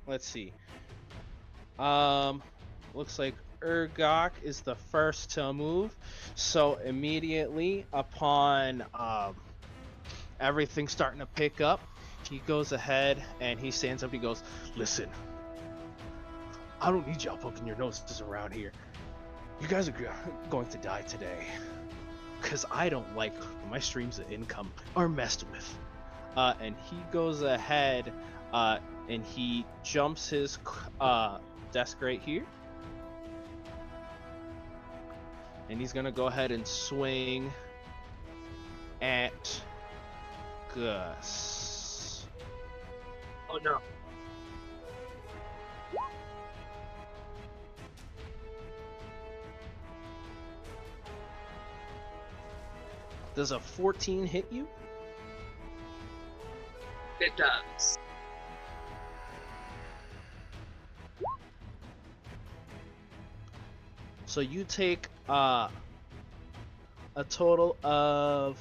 Speaker 2: let's see. Looks like Urgok is the first to move. So immediately upon everything starting to pick up, he goes ahead and he stands up. He goes, "Listen, I don't need y'all poking your noses around here. You guys are going to die today, because I don't like when my streams of income are messed with." And he goes ahead and he jumps his desk right here. And he's going to go ahead and swing at Gus.
Speaker 4: Oh no.
Speaker 2: Does a 14 hit you?
Speaker 4: It does.
Speaker 2: So you take a total of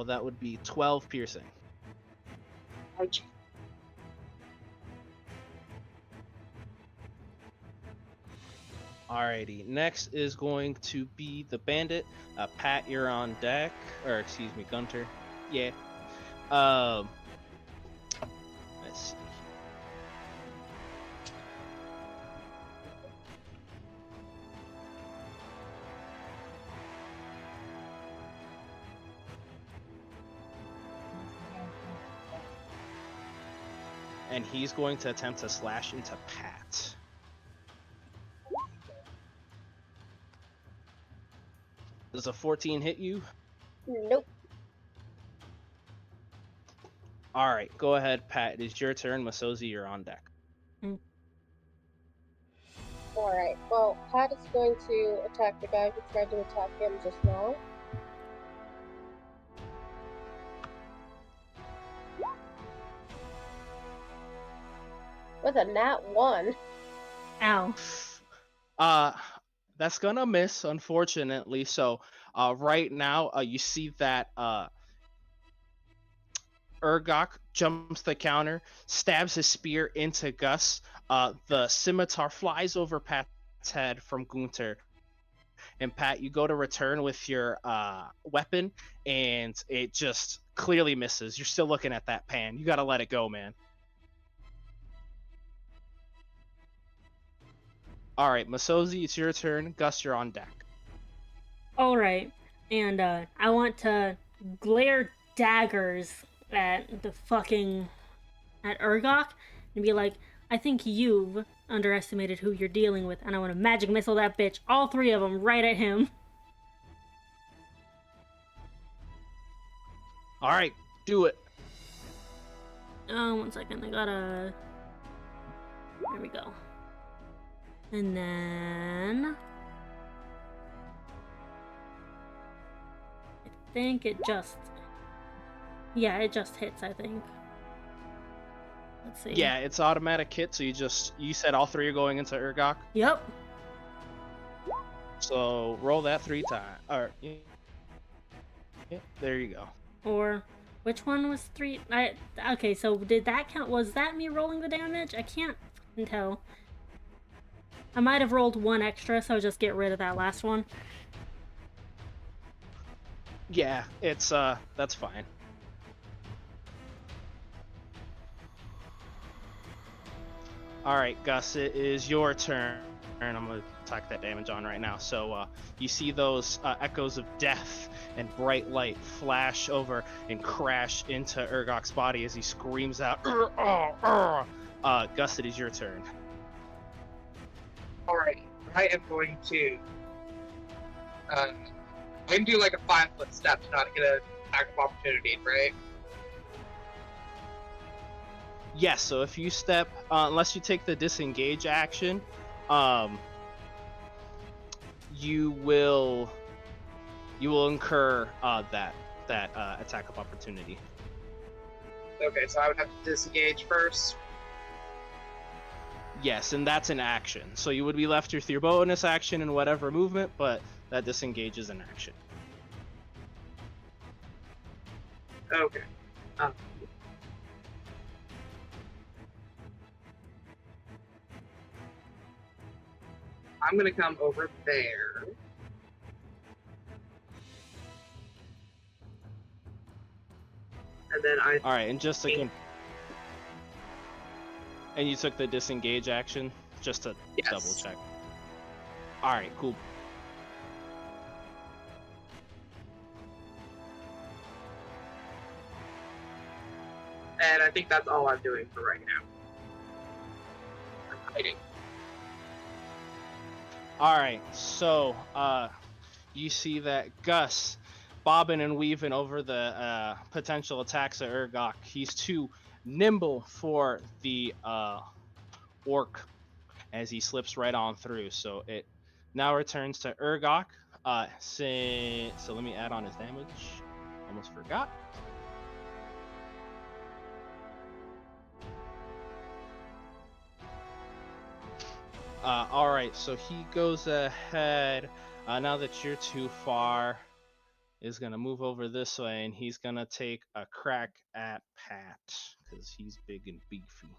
Speaker 2: that would be 12 piercing.
Speaker 4: Ouch.
Speaker 2: Alrighty, next is going to be the bandit. Pat, you're on deck, or excuse me, Gunter. Yeah. Let's see. And he's going to attempt to slash into Pat. Does a 14 hit you?
Speaker 3: Nope.
Speaker 2: Alright, go ahead, Pat. It is your turn. Masozi, you're on deck.
Speaker 3: Alright, well, Pat is going to attack the guy who tried to attack him just now. With a nat 1.
Speaker 1: Ow.
Speaker 2: That's gonna miss, unfortunately. So, right now, you see that Urgok jumps the counter, stabs his spear into Gus. The scimitar flies over Pat's head from Gunter. And Pat, you go to return with your weapon, and it just clearly misses. You're still looking at that pan. You gotta let it go, man. All right, Masozi, it's your turn. Gus, you're on deck.
Speaker 1: Alright. And I want to glare daggers at the fucking... at Urgok and be like, I think you've underestimated who you're dealing with, and I want to magic missile that bitch, all three of them, right at him.
Speaker 2: All right, do it.
Speaker 1: Oh, 1 second, I gotta... There we go. And then... I think it just... Yeah, it just hits, I think. Let's see.
Speaker 2: Yeah, it's automatic hit, so you said all three are going into Urgok.
Speaker 1: Yep.
Speaker 2: So roll that 3 times. Or yeah, there you go.
Speaker 1: Or which one was 3? Okay, so did that count? Was that me rolling the damage? I can't fucking tell. I might have rolled 1 extra, so just get rid of that last one.
Speaker 2: Yeah, it's that's fine. All right, Gus, it is your turn. And I'm gonna tack that damage on right now. So you see those echoes of death and bright light flash over and crash into Urgok's body as he screams out, Gus, it is your turn.
Speaker 4: Alright, I am going to I'm gonna do like a 5-foot step to not get an attack of opportunity, right?
Speaker 2: Yes, so if you step, unless you take the disengage action, you will incur that attack of opportunity.
Speaker 4: Okay, so I would have to disengage first.
Speaker 2: Yes, and that's an action. So you would be left with your bonus action and whatever movement, but that disengages an action.
Speaker 4: Okay. I'm gonna come over there. And then
Speaker 2: All right, and just to and you took the disengage action just to
Speaker 4: Yes.
Speaker 2: double check. All right, cool.
Speaker 4: And I think that's all I'm doing for right now. I'm hiding.
Speaker 2: All right, so you see that Gus bobbing and weaving over the potential attacks of Urgok. He's too nimble for the orc as he slips right on through. So it now returns to Urgok. So let me add on his damage. Almost forgot. All right, so he goes ahead. Now that you're too far, is gonna move over this way, and he's gonna take a crack at Pat because he's big and beefy.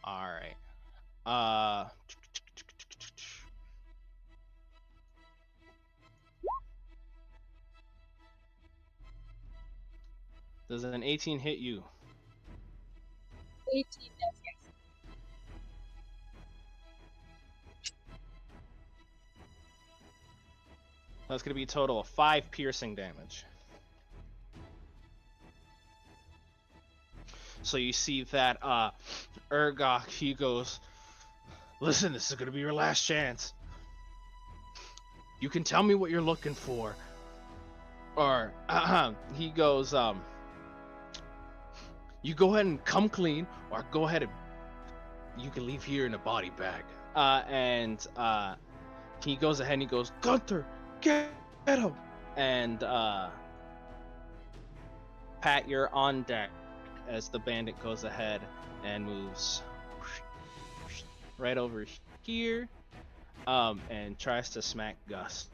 Speaker 2: All right. Does an 18 hit you?
Speaker 3: 18, yes.
Speaker 2: That's gonna be a total of 5 piercing damage. So you see that Urgok, he goes, listen, this is gonna be your last chance. You can tell me what you're looking for. Or he goes, you go ahead and come clean, or go ahead and you can leave here in a body bag. And he goes ahead and he goes, Gunther, get him. And Pat, you're on deck as the bandit goes ahead and moves right over here, and tries to smack Gus.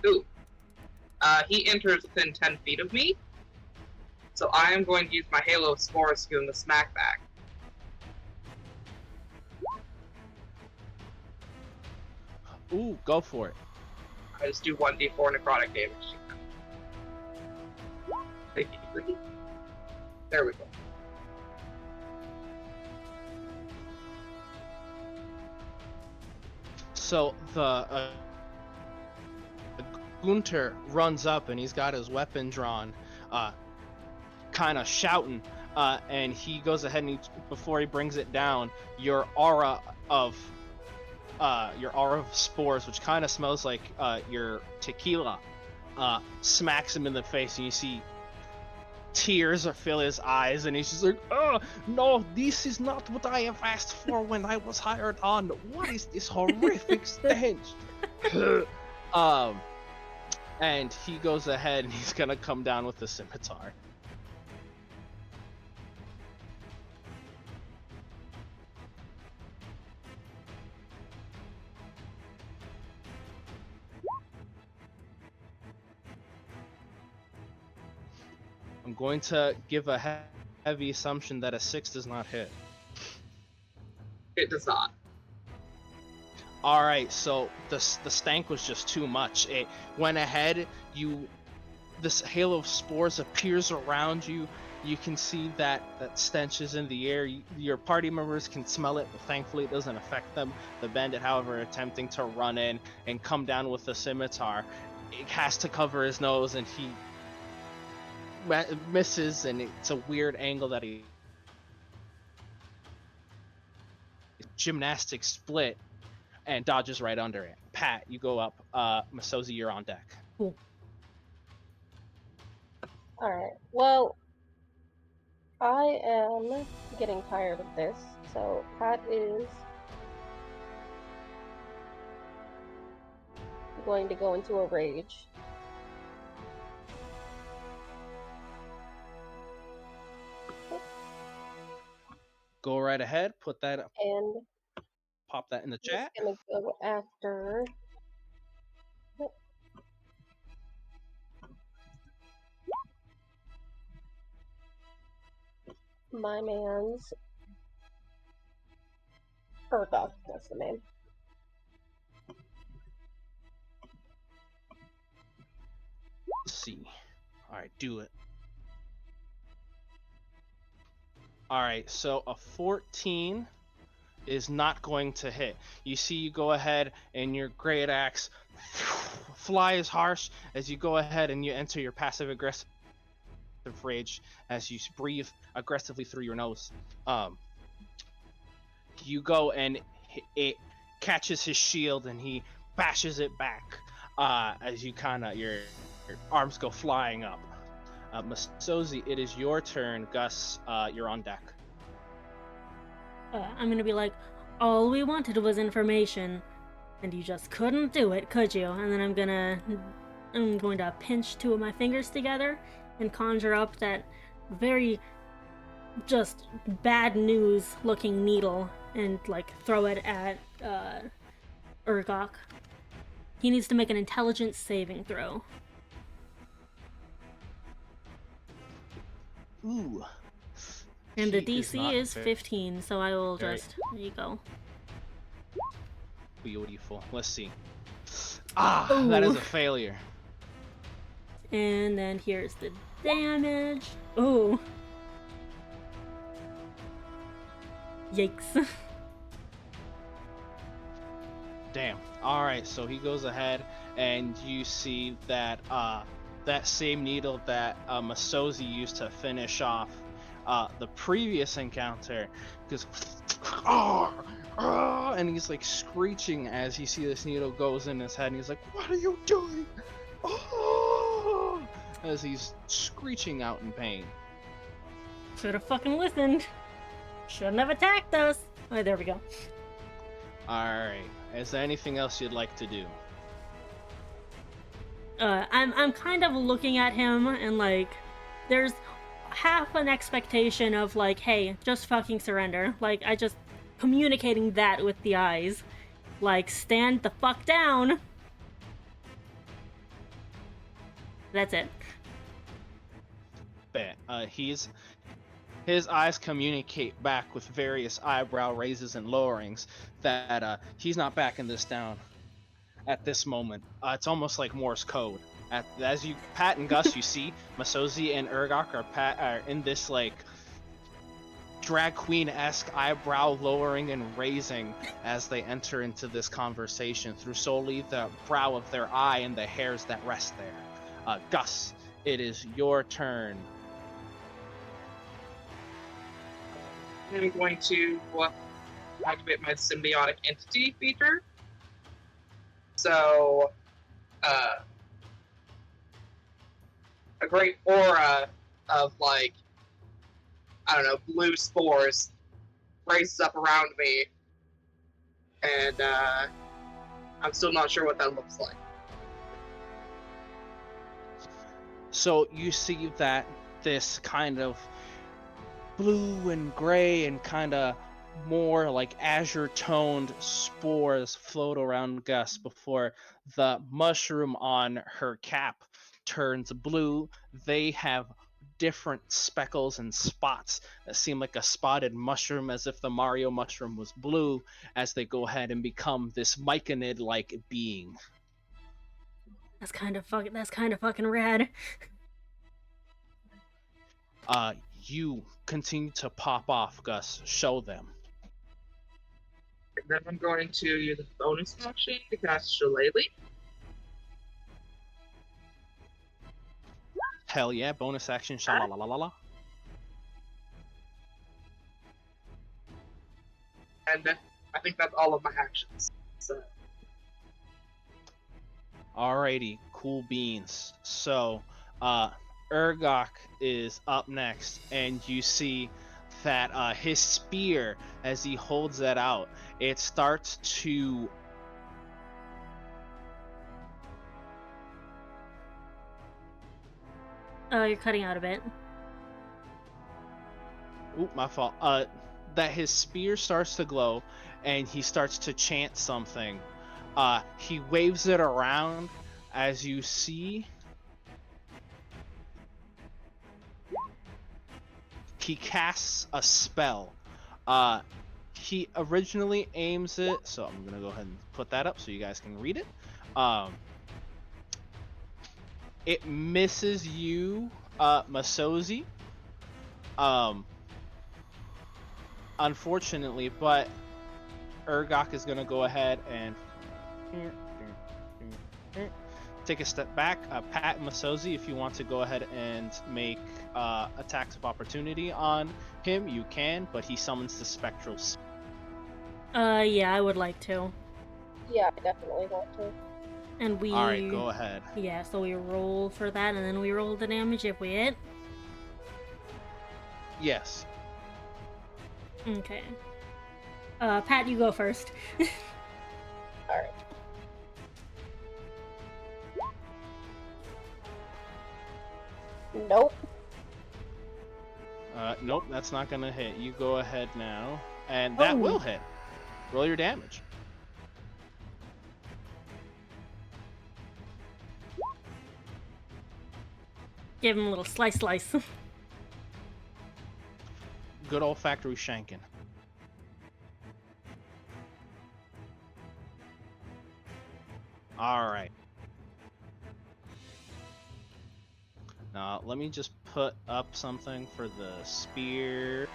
Speaker 4: Ooh. He enters within 10 feet of me. So I am going to use my Halo of Spores to give him the smack back.
Speaker 2: Ooh, go for it.
Speaker 4: I just do 1d4 necrotic damage. There we go.
Speaker 2: So the Gunter runs up and he's got his weapon drawn, kind of shouting, and he goes ahead and before he brings it down, your aura of spores, which kind of smells like your tequila, smacks him in the face, and you see tears fill his eyes, and he's just like, oh no, this is not what I have asked for when I was hired on. What is this horrific stench? And he goes ahead and he's gonna come down with the scimitar. I'm going to give a heavy assumption that a 6 does not hit.
Speaker 4: It does not.
Speaker 2: All right, so the stank was just too much. It went ahead. This halo of spores appears around you. You can see that stench is in the air. Your party members can smell it, but thankfully it doesn't affect them. The bandit, however, attempting to run in and come down with the scimitar, it has to cover his nose, and he misses, and it's a weird angle that he gymnastic split and dodges right under it. Pat, you go up. Masozi, you're on deck.
Speaker 1: Cool.
Speaker 3: Alright, well, I am getting tired of this, so Pat is going to go into a rage.
Speaker 2: Go right ahead. Put that up.
Speaker 3: And
Speaker 2: Pop that in the
Speaker 3: I'm just
Speaker 2: chat.
Speaker 3: gonna go after my man's Urgot. That's the name.
Speaker 2: Let's see. All right, do it. All right, so a 14 is not going to hit. You see, you go ahead and your great axe flies harsh as you go ahead and you enter your passive aggressive rage as you breathe aggressively through your nose. You go and it catches his shield and he bashes it back as you kind of your arms go flying up. Masozi, it is your turn. Gus, you're on deck.
Speaker 1: I'm gonna be like, all we wanted was information, and you just couldn't do it, could you? And then I'm going to pinch two of my fingers together and conjure up that very just bad news looking needle and like throw it at Urgok. He needs to make an intelligence saving throw.
Speaker 2: Ooh.
Speaker 1: And the
Speaker 2: He
Speaker 1: DC is
Speaker 2: very
Speaker 1: 15, so I will
Speaker 2: very-
Speaker 1: just... There you go.
Speaker 2: beautiful. Let's see. That is
Speaker 1: Ooh.
Speaker 2: a failure.
Speaker 1: And then here's the damage. Ooh. Yikes.
Speaker 2: Damn. All right, so he goes ahead, and you see that that same needle that Masozi used to finish off the previous encounter, goes, and he's like screeching as you see this needle goes in his head, and he's like, "What are you doing?" As he's screeching out in pain.
Speaker 1: Should have fucking listened. Shouldn't have attacked us. Oh, there we go.
Speaker 2: All right. Is there anything else you'd like to do?
Speaker 1: I'm kind of looking at him and like, there's half an expectation of like, hey, just fucking surrender. Like, I just communicating that with the eyes. Like, stand the fuck down. That's it.
Speaker 2: Bet. His eyes communicate back with various eyebrow raises and lowerings that he's not backing this down at this moment. It's almost like Morse code. As you, Pat and Gus, you see Masozi and Urgok are in this like drag queen-esque eyebrow lowering and raising as they enter into this conversation through solely the brow of their eye and the hairs that rest there. Gus, it is your turn.
Speaker 4: I'm going to activate my symbiotic entity feature. So, a great aura of, like, I don't know, blue spores raises up around me, and I'm still not sure what that looks like.
Speaker 2: So you see that this kind of blue and gray and kind of more like azure toned spores float around Gus before the mushroom on her cap turns blue. They have different speckles and spots that seem like a spotted mushroom, as if the Mario mushroom was blue, as they go ahead and become this myconid like being.
Speaker 1: That's kind of fucking rad.
Speaker 2: You continue to pop off, Gus. Show them.
Speaker 4: And then I'm going to use a bonus action to cast Shillelagh.
Speaker 2: Hell yeah, bonus action, shalalalala.
Speaker 4: And I think that's all of my actions. So,
Speaker 2: Alrighty, cool beans. So, Urgok is up next, and you see that his spear, as he holds that out, it starts to
Speaker 1: Oh, you're cutting out a bit.
Speaker 2: Oop, my fault. that his spear starts to glow, and he starts to chant something. He waves it around as you see he casts a spell. He originally aims it, so I'm gonna go ahead and put that up so you guys can read it. It misses you, Masozi. Unfortunately, but Urgok is gonna go ahead and take a step back. Pat and Masozi, if you want to go ahead and make attacks of opportunity on him, you can, but he summons the spectral.
Speaker 1: Yeah, I would like to.
Speaker 3: Yeah, I definitely want to.
Speaker 1: And we...
Speaker 2: Alright, go ahead.
Speaker 1: Yeah, so we roll for that, and then we roll the damage if we hit.
Speaker 2: Yes.
Speaker 1: Okay. Pat, you go first.
Speaker 3: Alright. Nope.
Speaker 2: Nope, that's not gonna hit. You go ahead now, and that will hit. Roll your damage.
Speaker 1: Give him a little slice.
Speaker 2: Good old factory shanking. Alright. Now, let me just put up something for the spear.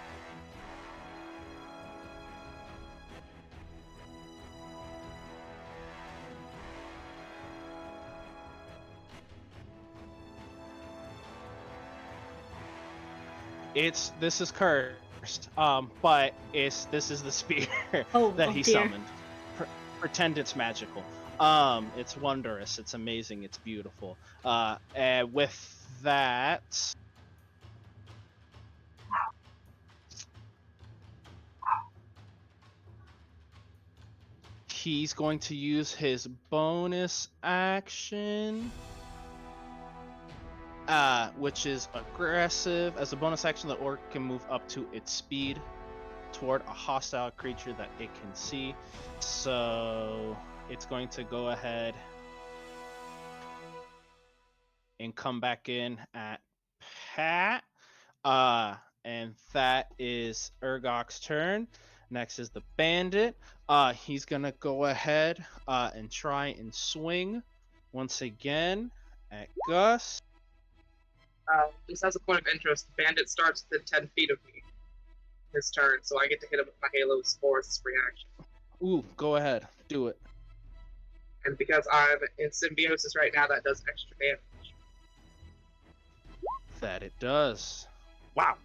Speaker 2: This is cursed, but this is the spear that he
Speaker 1: dear.
Speaker 2: summoned. Pretend it's magical. It's wondrous. It's amazing. It's beautiful. And with that, he's going to use his bonus action, which is aggressive. As a bonus action, the orc can move up to its speed toward a hostile creature that it can see. So it's going to go ahead and come back in at Pat. And that is Urgok's turn. Next is the bandit. He's gonna go ahead and try and swing once again at Gus.
Speaker 4: Just as a point of interest, Bandit starts within 10 feet of me his turn, so I get to hit him with my Halo Spores reaction.
Speaker 2: Ooh, go ahead. Do it.
Speaker 4: And because I'm in symbiosis right now, that does extra damage.
Speaker 2: That it does. Wow.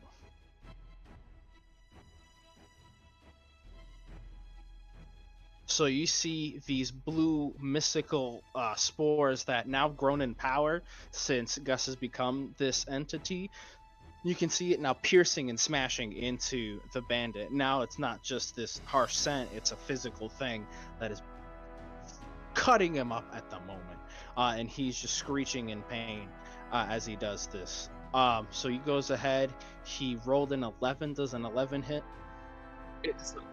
Speaker 2: So you see these blue mystical spores that now grown in power since Gus has become this entity. You can see it now piercing and smashing into the bandit. Now it's not just this harsh scent, it's a physical thing that is cutting him up at the moment. And he's just screeching in pain as he does this. So he goes ahead. He rolled an 11. Does an 11 hit?
Speaker 4: It does not.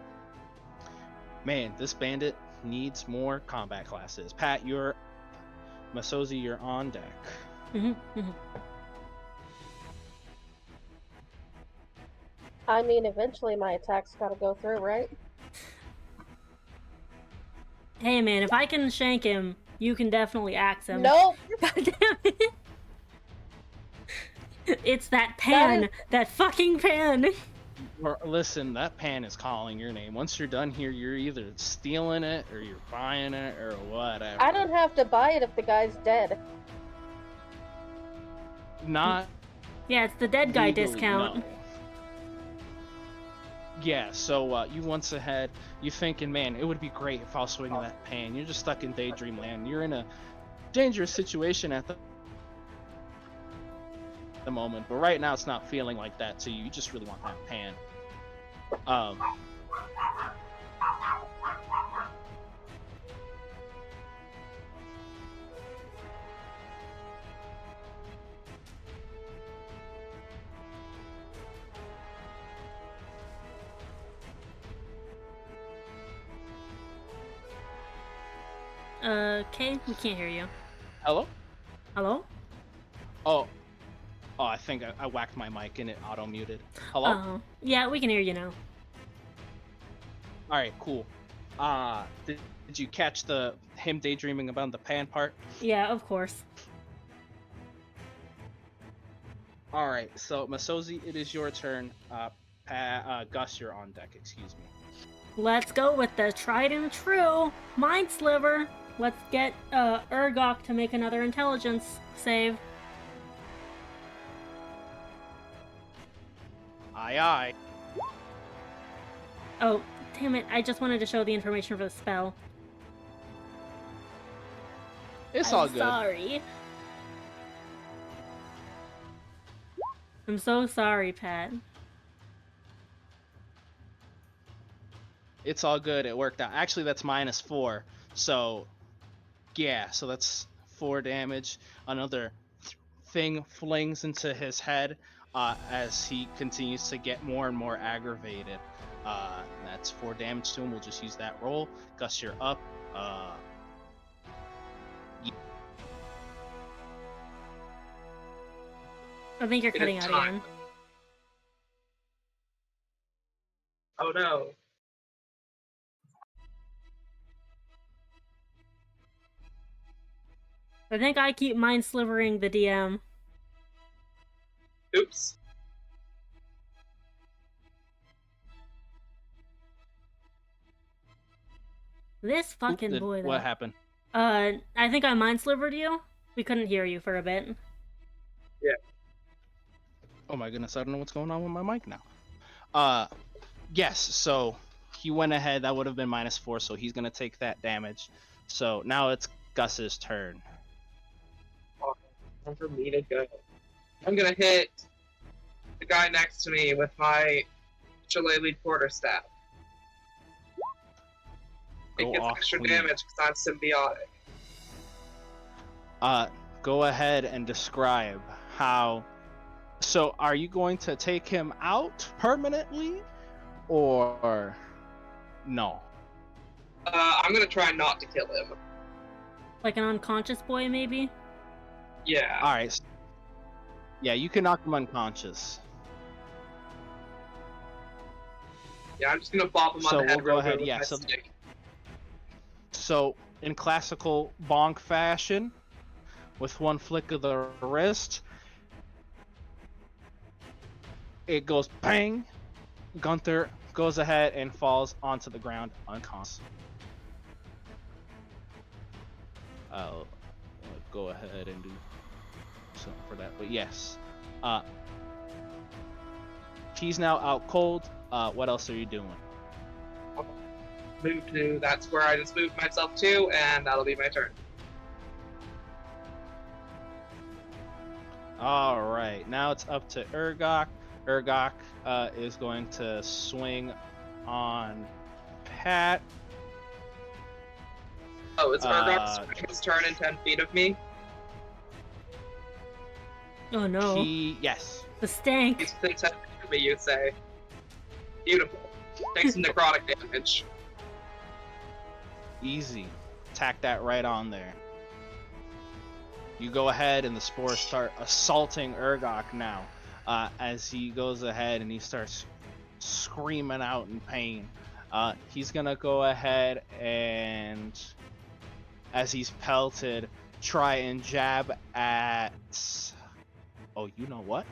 Speaker 2: Man, this bandit needs more combat classes. Pat, Masozi, you're on deck.
Speaker 3: I mean, eventually my attack's gotta go through, right?
Speaker 1: Hey man, if I can shank him, you can definitely axe him.
Speaker 3: Nope!
Speaker 1: God damn it. It's that pan! That fucking pan!
Speaker 2: Listen, that pan is calling your name. Once you're done here, you're either stealing it or you're buying it or whatever.
Speaker 3: I don't have to buy it if the guy's dead.
Speaker 2: Not.
Speaker 1: Yeah, it's the dead guy
Speaker 2: legally,
Speaker 1: discount.
Speaker 2: no. Yeah, so you once ahead, you thinking, man, it would be great if I was swinging that pan. You're just stuck in daydream land. You're in a dangerous situation at the moment, but right now it's not feeling like that to you. You just really want that pan.
Speaker 1: Kay, we can't hear you.
Speaker 2: Hello?
Speaker 1: Hello?
Speaker 2: Oh, I think I whacked my mic and it auto muted. Hello?
Speaker 1: Oh, yeah, we can hear you now.
Speaker 2: All right, cool. Did you catch him daydreaming about the pan part?
Speaker 1: Yeah, of course.
Speaker 2: All right, so Masozi, it is your turn. Gus, you're on deck. Excuse me.
Speaker 1: Let's go with the tried and true Mind Sliver. Let's get Urgok to make another intelligence save.
Speaker 2: Aye, aye.
Speaker 1: Oh, damn it, I just wanted to show the information for the spell.
Speaker 2: It's all
Speaker 1: I'm
Speaker 2: good.
Speaker 1: sorry. I'm so sorry, Pat.
Speaker 2: It's all good. It worked out. Actually, that's -4. So, yeah. So that's 4 damage. Another thing flings into his head as he continues to get more and more aggravated. That's 4 damage to him. We'll just use that roll. Gus, you're up.
Speaker 1: I think you're
Speaker 4: It
Speaker 1: cutting
Speaker 4: is
Speaker 1: out
Speaker 4: time.
Speaker 1: again.
Speaker 4: Oh no.
Speaker 1: I think I keep mind slivering the DM.
Speaker 4: Oops.
Speaker 1: This fucking boy, though.
Speaker 2: What happened?
Speaker 1: I think I mind slivered you. We couldn't hear you for a bit.
Speaker 4: Yeah.
Speaker 2: Oh my goodness, I don't know what's going on with my mic now. Yes, so he went ahead. That would have been -4, so he's gonna take that damage. So now it's Gus's turn.
Speaker 4: Time for me to go. I'm gonna hit the guy next to me with my Shillelagh quarterstaff. It
Speaker 2: Go
Speaker 4: gets
Speaker 2: off
Speaker 4: extra
Speaker 2: clean.
Speaker 4: damage because I'm symbiotic.
Speaker 2: Go ahead and describe how. So, are you going to take him out permanently, or no?
Speaker 4: I'm gonna try not to kill him.
Speaker 1: Like an unconscious boy, maybe?
Speaker 4: Yeah.
Speaker 2: All right. Yeah, you can knock him unconscious.
Speaker 4: Yeah, I'm just gonna bop him
Speaker 2: So
Speaker 4: on the head
Speaker 2: we'll go
Speaker 4: real
Speaker 2: ahead,
Speaker 4: good with
Speaker 2: yeah,
Speaker 4: my
Speaker 2: so-
Speaker 4: stick.
Speaker 2: So, in classical bonk fashion, with one flick of the wrist, it goes bang. Gunther goes ahead and falls onto the ground unconscious. I'll go ahead and do something for that. But yes, he's now out cold. What else are you doing?
Speaker 4: Move to, that's where I just moved myself to, and that'll be my turn.
Speaker 2: All right, now it's up to Urgok. Urgok is going to swing on Pat.
Speaker 4: Oh, is Urgok's turn in 10 feet of me?
Speaker 1: Oh no.
Speaker 2: Yes.
Speaker 1: The stank.
Speaker 4: He's within 10 feet of me, you say. Beautiful. Takes some necrotic damage.
Speaker 2: Easy. Tack that right on there. You go ahead and the spores start assaulting Urgok now as he goes ahead and he starts screaming out in pain. He's gonna go ahead and, as he's pelted, try and jab at... Oh, you know what?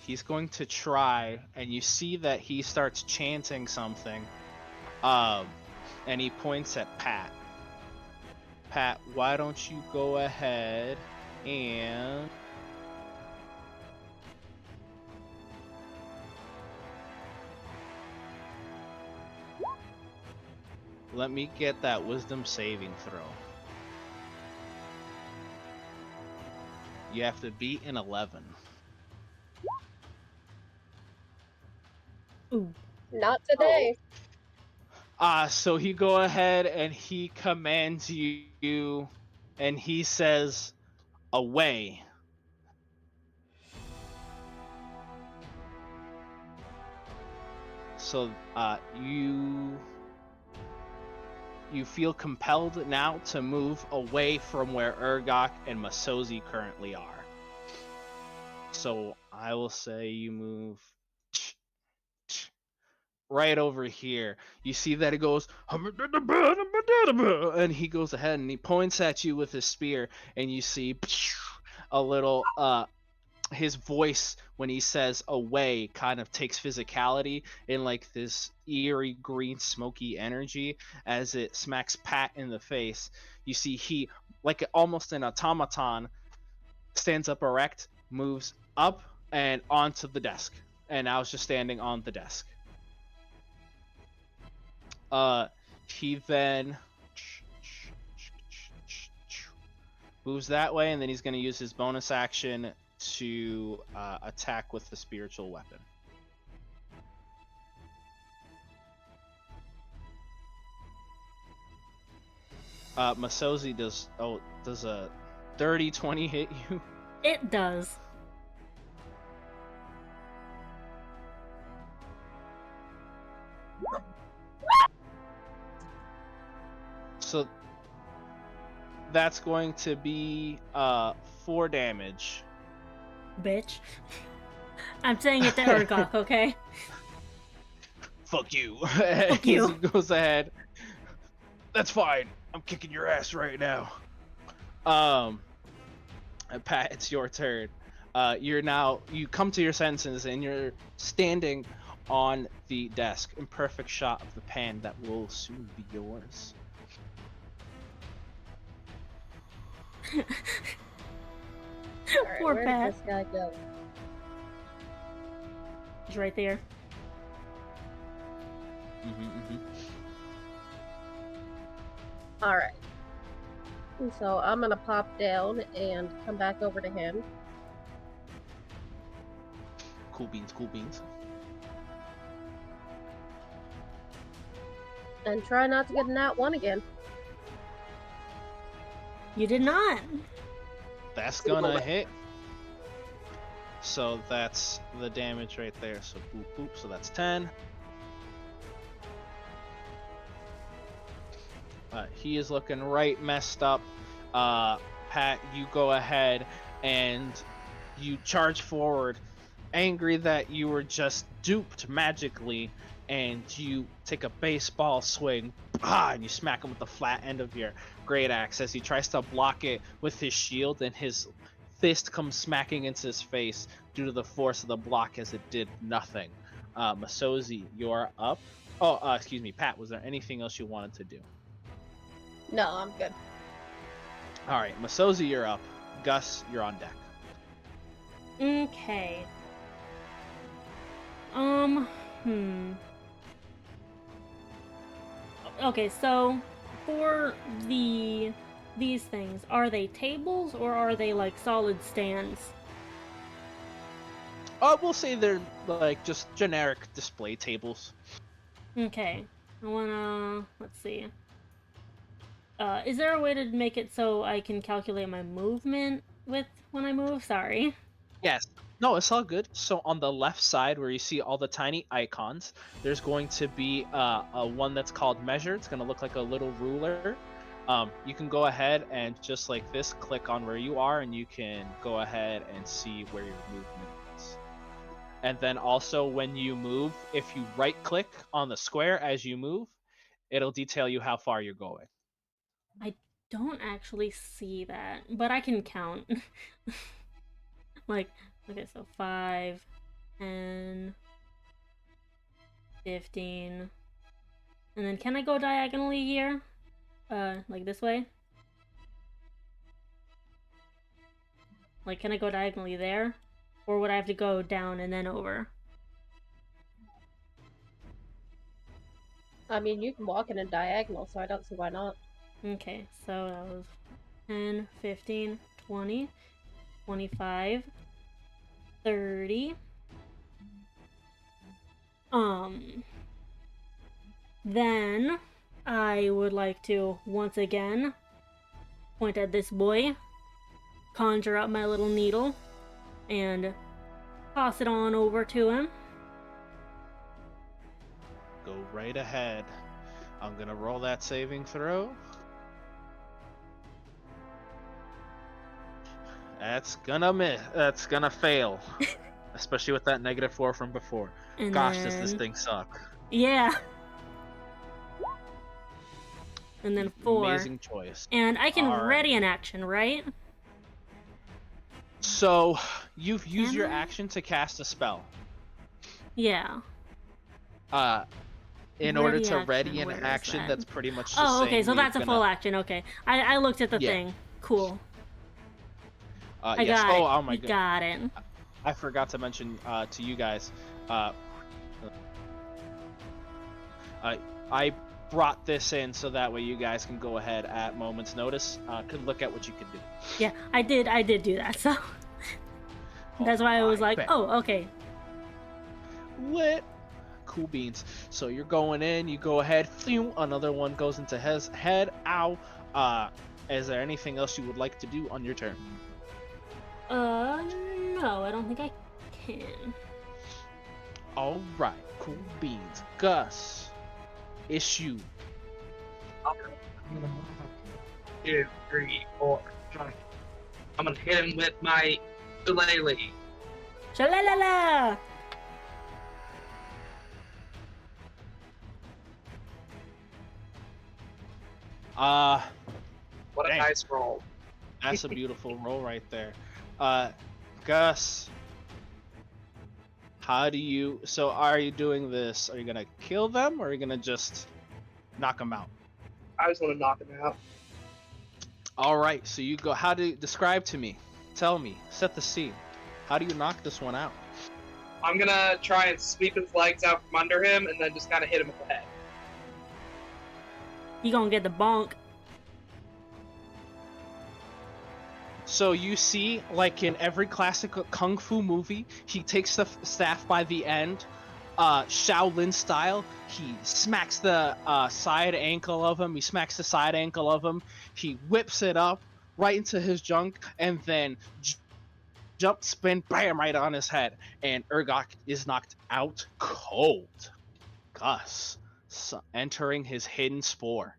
Speaker 2: He's going to try, and you see that he starts chanting something. And he points at Pat. Pat, why don't you go ahead and... Let me get that wisdom saving throw. You have to beat an 11.
Speaker 1: Ooh.
Speaker 3: Not today.
Speaker 2: So he go ahead and he commands you, and he says, away. So you feel compelled now to move away from where Urgok and Masozi currently are. So I will say you move right over here. You see that it goes, and he goes ahead and he points at you with his spear, and you see a little his voice when he says away kind of takes physicality in like this eerie green smoky energy as it smacks Pat in the face. You see he, like almost an automaton, stands up erect, moves up and onto the desk, and now is just standing on the desk. He then moves that way, and then he's going to use his bonus action to attack with the spiritual weapon. Masozi does a dirty 20 hit you?
Speaker 1: It does.
Speaker 2: So that's going to be 4 damage.
Speaker 1: Bitch. I'm saying it to Urgok, okay?
Speaker 2: Fuck you.
Speaker 1: Fuck you.
Speaker 2: He goes ahead. That's fine. I'm kicking your ass right now. Pat, it's your turn. You come to your senses and you're standing on the desk in perfect shot of the pan that will soon be yours.
Speaker 3: Alright,
Speaker 1: Poor
Speaker 3: where
Speaker 1: Pat.
Speaker 3: did this guy go?
Speaker 1: He's right there.
Speaker 3: Alright. So I'm gonna pop down and come back over to him.
Speaker 2: Cool beans, cool beans.
Speaker 3: And try not to get in that one again.
Speaker 1: You did not.
Speaker 2: That's gonna hit. So that's the damage right there. So boop boop. So that's 10. He is looking right messed up. Pat, you go ahead and you charge forward, angry that you were just duped magically, and you take a baseball swing, and you smack him with the flat end of your great axe as he tries to block it with his shield, and his fist comes smacking into his face due to the force of the block as it did nothing. Masozi, you're up. Excuse me, Pat, was there anything else you wanted to do?
Speaker 3: No, I'm good.
Speaker 2: All right, Masozi, you're up. Gus, you're on deck.
Speaker 1: Okay. Okay, so for these things, are they tables or are they like solid stands?
Speaker 2: We'll say they're like just generic display tables.
Speaker 1: Okay. Let's see. Is there a way to make it so I can calculate my movement with when I move? Sorry.
Speaker 2: Yes. No, it's all good. So on the left side where you see all the tiny icons, there's going to be a one that's called measure. It's going to look like a little ruler. You can go ahead and just like this, click on where you are, and you can go ahead and see where your movement is. And then also when you move, if you right click on the square as you move, it'll detail you how far you're going.
Speaker 1: I don't actually see that, but I can count. Like, okay, so 5, 10, 15. And then can I go diagonally here? Like this way? Like, can I go diagonally there? Or would I have to go down and then over?
Speaker 3: I mean, you can walk in a diagonal, so I don't see why not.
Speaker 1: Okay, so that was 10, 15, 20, 25, 30. Then I would like to once again point at this boy, conjure up my little needle, and toss it on over to him.
Speaker 2: Go right ahead. I'm gonna roll that saving throw. That's gonna miss. That's gonna fail. Especially with that -4 from before.
Speaker 1: And
Speaker 2: Gosh, does this
Speaker 1: then-
Speaker 2: thing suck.
Speaker 1: Yeah. And then 4.
Speaker 2: Amazing choice.
Speaker 1: And I can
Speaker 2: All right.
Speaker 1: ready an action, right?
Speaker 2: So, you've used
Speaker 1: Can
Speaker 2: your
Speaker 1: I?
Speaker 2: action to cast a spell.
Speaker 1: Yeah.
Speaker 2: In order
Speaker 1: Ready
Speaker 2: to ready
Speaker 1: action,
Speaker 2: an
Speaker 1: where is
Speaker 2: action
Speaker 1: that?
Speaker 2: that's pretty much the
Speaker 1: Oh,
Speaker 2: same.
Speaker 1: okay, so
Speaker 2: where
Speaker 1: that's a
Speaker 2: you're
Speaker 1: full
Speaker 2: gonna-
Speaker 1: action. Okay. I looked at the
Speaker 2: Yeah.
Speaker 1: thing. Cool. I
Speaker 2: yes.
Speaker 1: got it.
Speaker 2: Oh my
Speaker 1: You
Speaker 2: god.
Speaker 1: got it.
Speaker 2: I forgot to mention to you guys. I brought this in so that way you guys can go ahead at moment's notice. Could look at what you could do.
Speaker 1: Yeah, I did do that, so that's why I was like,
Speaker 2: bet.
Speaker 1: oh, okay.
Speaker 2: Lit. Cool beans. So you're going in, you go ahead, phew, another one goes into his head. Ow. Is there anything else you would like to do on your turn?
Speaker 1: No, I don't think I can.
Speaker 2: Alright, cool beans. Gus. Issue.
Speaker 4: 2, 3, 4. I'm gonna hit him with my ukulele.
Speaker 1: Shalalala!
Speaker 4: What a
Speaker 2: Dang.
Speaker 4: nice roll.
Speaker 2: That's a beautiful roll right there. Gus. How do you... So are you doing this? Are you gonna kill them or are you gonna just knock them out?
Speaker 4: I just want to knock him out.
Speaker 2: Alright, so you go... How do you... Describe to me. Tell me. Set the scene. How do you knock this one out?
Speaker 4: I'm gonna try and sweep his legs out from under him and then just kind of hit him with the head.
Speaker 1: You gonna get the bonk.
Speaker 2: So you see, like in every classic kung fu movie, he takes the staff by the end, Shaolin style. He smacks the side ankle of him. He smacks the side ankle of him. He whips it up right into his junk, and then jump spin, bam, right on his head. And Urgok is knocked out cold. Gus entering his hidden spore,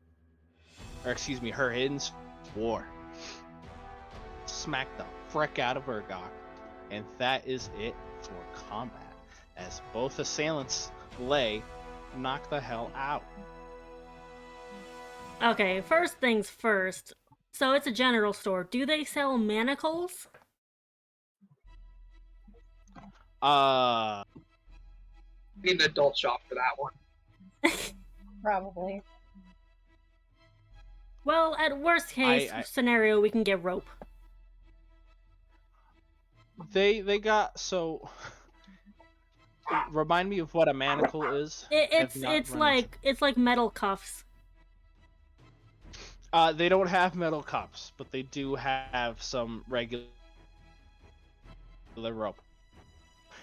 Speaker 2: or excuse me, her hidden spore. Smack the frick out of Urgok, and that is it for combat, as both assailants lay knock the hell out.
Speaker 1: Okay, first things first. So it's a general store. Do they sell manacles?
Speaker 4: Need an adult shop for that one.
Speaker 3: Probably.
Speaker 1: Well, at worst case
Speaker 2: I-
Speaker 1: scenario, we can get rope.
Speaker 2: They got so. Remind me of what a manacle is.
Speaker 1: It's
Speaker 2: I've not
Speaker 1: it's
Speaker 2: run
Speaker 1: like it's like metal cuffs.
Speaker 2: They don't have metal cups, but they do have some regular rope.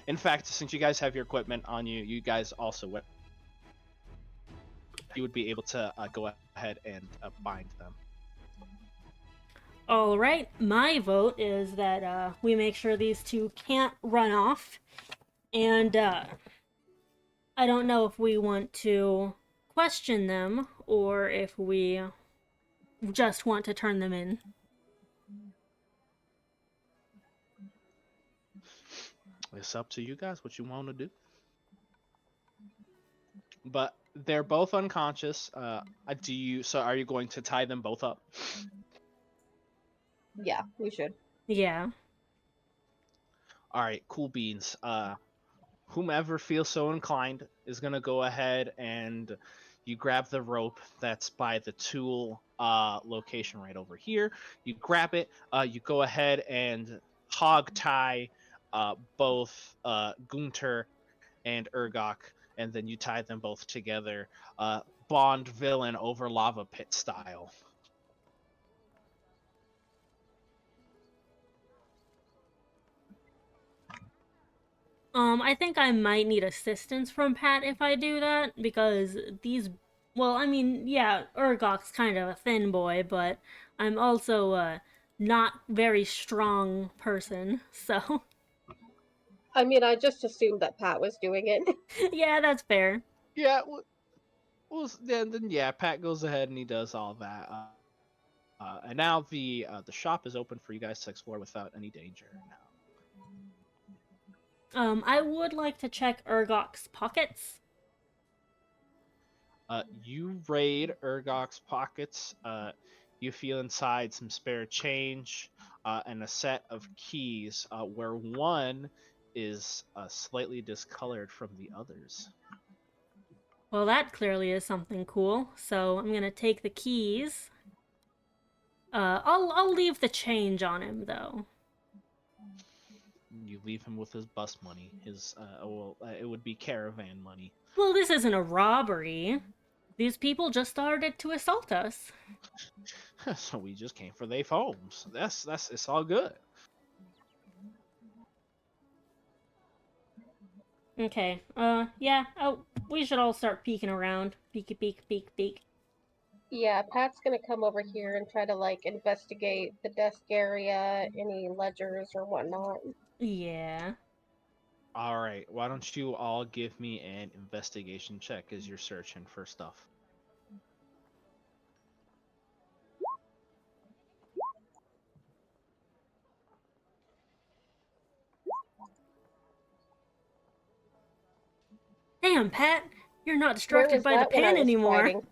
Speaker 2: In fact, since you guys have your equipment on you, you guys also you would be able to go ahead and bind them.
Speaker 1: All right, my vote is that we make sure these two can't run off, and I don't know if we want to question them or if we just want to turn them in.
Speaker 2: It's up to you guys what you want to do. But they're both unconscious. So are you going to tie them both up?
Speaker 3: Yeah, we should.
Speaker 1: Yeah.
Speaker 2: All right, cool beans. Whomever feels so inclined is gonna go ahead and you grab the rope that's by the tool location right over here. You grab it. You go ahead and hog tie both Gunter and Urgok, and then you tie them both together, Bond villain over lava pit style.
Speaker 1: I think I might need assistance from Pat if I do that, because these... Well, I mean, yeah, Urgok's kind of a thin boy, but I'm also a not very strong person, so...
Speaker 3: I mean, I just assumed that Pat was doing it.
Speaker 1: Yeah, that's fair.
Speaker 2: Yeah, Well, then yeah, Pat goes ahead and he does all that. And now the shop is open for you guys to explore without any danger now.
Speaker 1: I would like to check Urgok's pockets.
Speaker 2: You raid Urgok's pockets. You feel inside some spare change and a set of keys, where one is slightly discolored from the others.
Speaker 1: Well, that clearly is something cool. So I'm gonna take the keys. I'll leave the change on him though.
Speaker 2: You leave him with his bus money. It would be caravan money.
Speaker 1: Well, this isn't a robbery. These people just started to assault us.
Speaker 2: So we just came for their homes. That's it's all good.
Speaker 1: Okay. Yeah. Oh, we should all start peeking around. Peek, peek, peek, peek.
Speaker 3: Yeah, Pat's gonna come over here and try to like investigate the desk area, any ledgers or whatnot.
Speaker 1: Yeah.
Speaker 2: All right. Why don't you all give me an investigation check as you're searching for stuff?
Speaker 1: Damn, Pat, you're not
Speaker 3: Where
Speaker 1: distracted
Speaker 3: was
Speaker 1: by the
Speaker 3: that when I
Speaker 1: pan
Speaker 3: was
Speaker 1: anymore.
Speaker 3: fighting?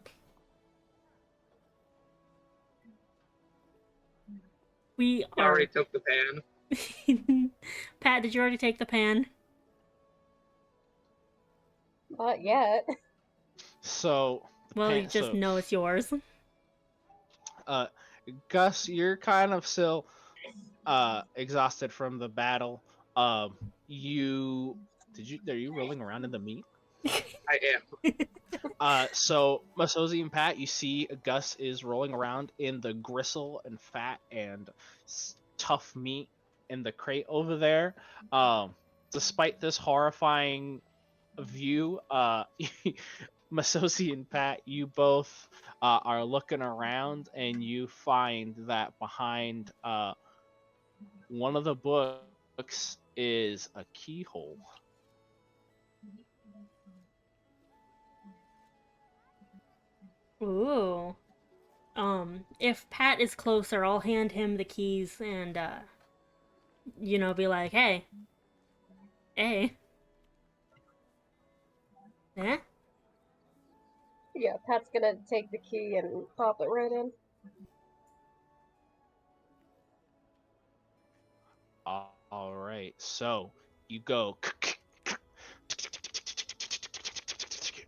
Speaker 1: We
Speaker 4: I
Speaker 1: are.
Speaker 4: already took the pan.
Speaker 1: Pat, did you already take the pan?
Speaker 3: Not yet.
Speaker 2: So,
Speaker 1: Well, you just know it's yours.
Speaker 2: uh, Gus, you're kind of still exhausted from the battle. You are you rolling around in the meat?
Speaker 4: I am.
Speaker 2: So Masozi and Pat, you see Gus is rolling around in the gristle and fat and tough meat in the crate over there. Despite this horrifying view, Masozi and Pat, you both are looking around and you find that behind one of the books is a keyhole.
Speaker 1: Ooh. If Pat is closer, I'll hand him the keys and, be like, hey. Hey. Eh?
Speaker 3: Yeah, Pat's gonna take the key and pop it right in.
Speaker 2: All right, so you go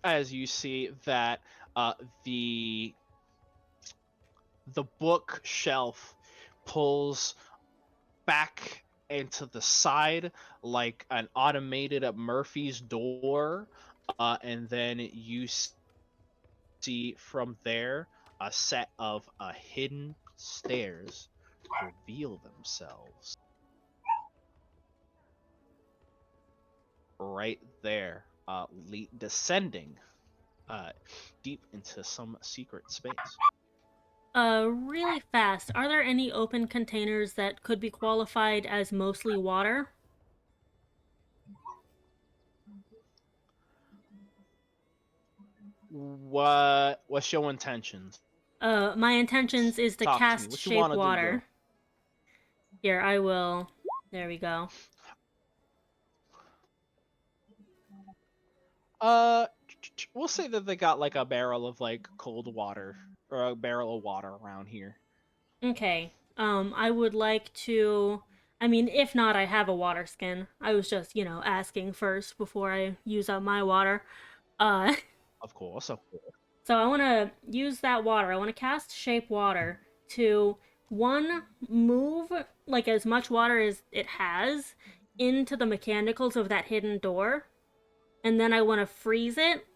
Speaker 2: as you see that the bookshelf pulls back into the side like an automated Murphy's door, and then you see from there a set of hidden stairs reveal themselves right there, descending deep into some secret space.
Speaker 1: Really fast. Are there any open containers that could be qualified as mostly water?
Speaker 2: What's your intentions?
Speaker 1: My intentions is to
Speaker 2: Talk to me.
Speaker 1: cast
Speaker 2: What you
Speaker 1: shape
Speaker 2: want to do, girl?
Speaker 1: water. Here, I will. There we go.
Speaker 2: Uh, we'll say that they got like a barrel of like cold water or a barrel of water around here.
Speaker 1: Okay. I would like to. I mean, if not, I have a water skin. I was just, asking first before I use up my water. Uh,
Speaker 2: Of course, of course.
Speaker 1: so I want to use that water. I want to cast shape water to one move like as much water as it has into the mechanicals of that hidden door, and then I want to freeze it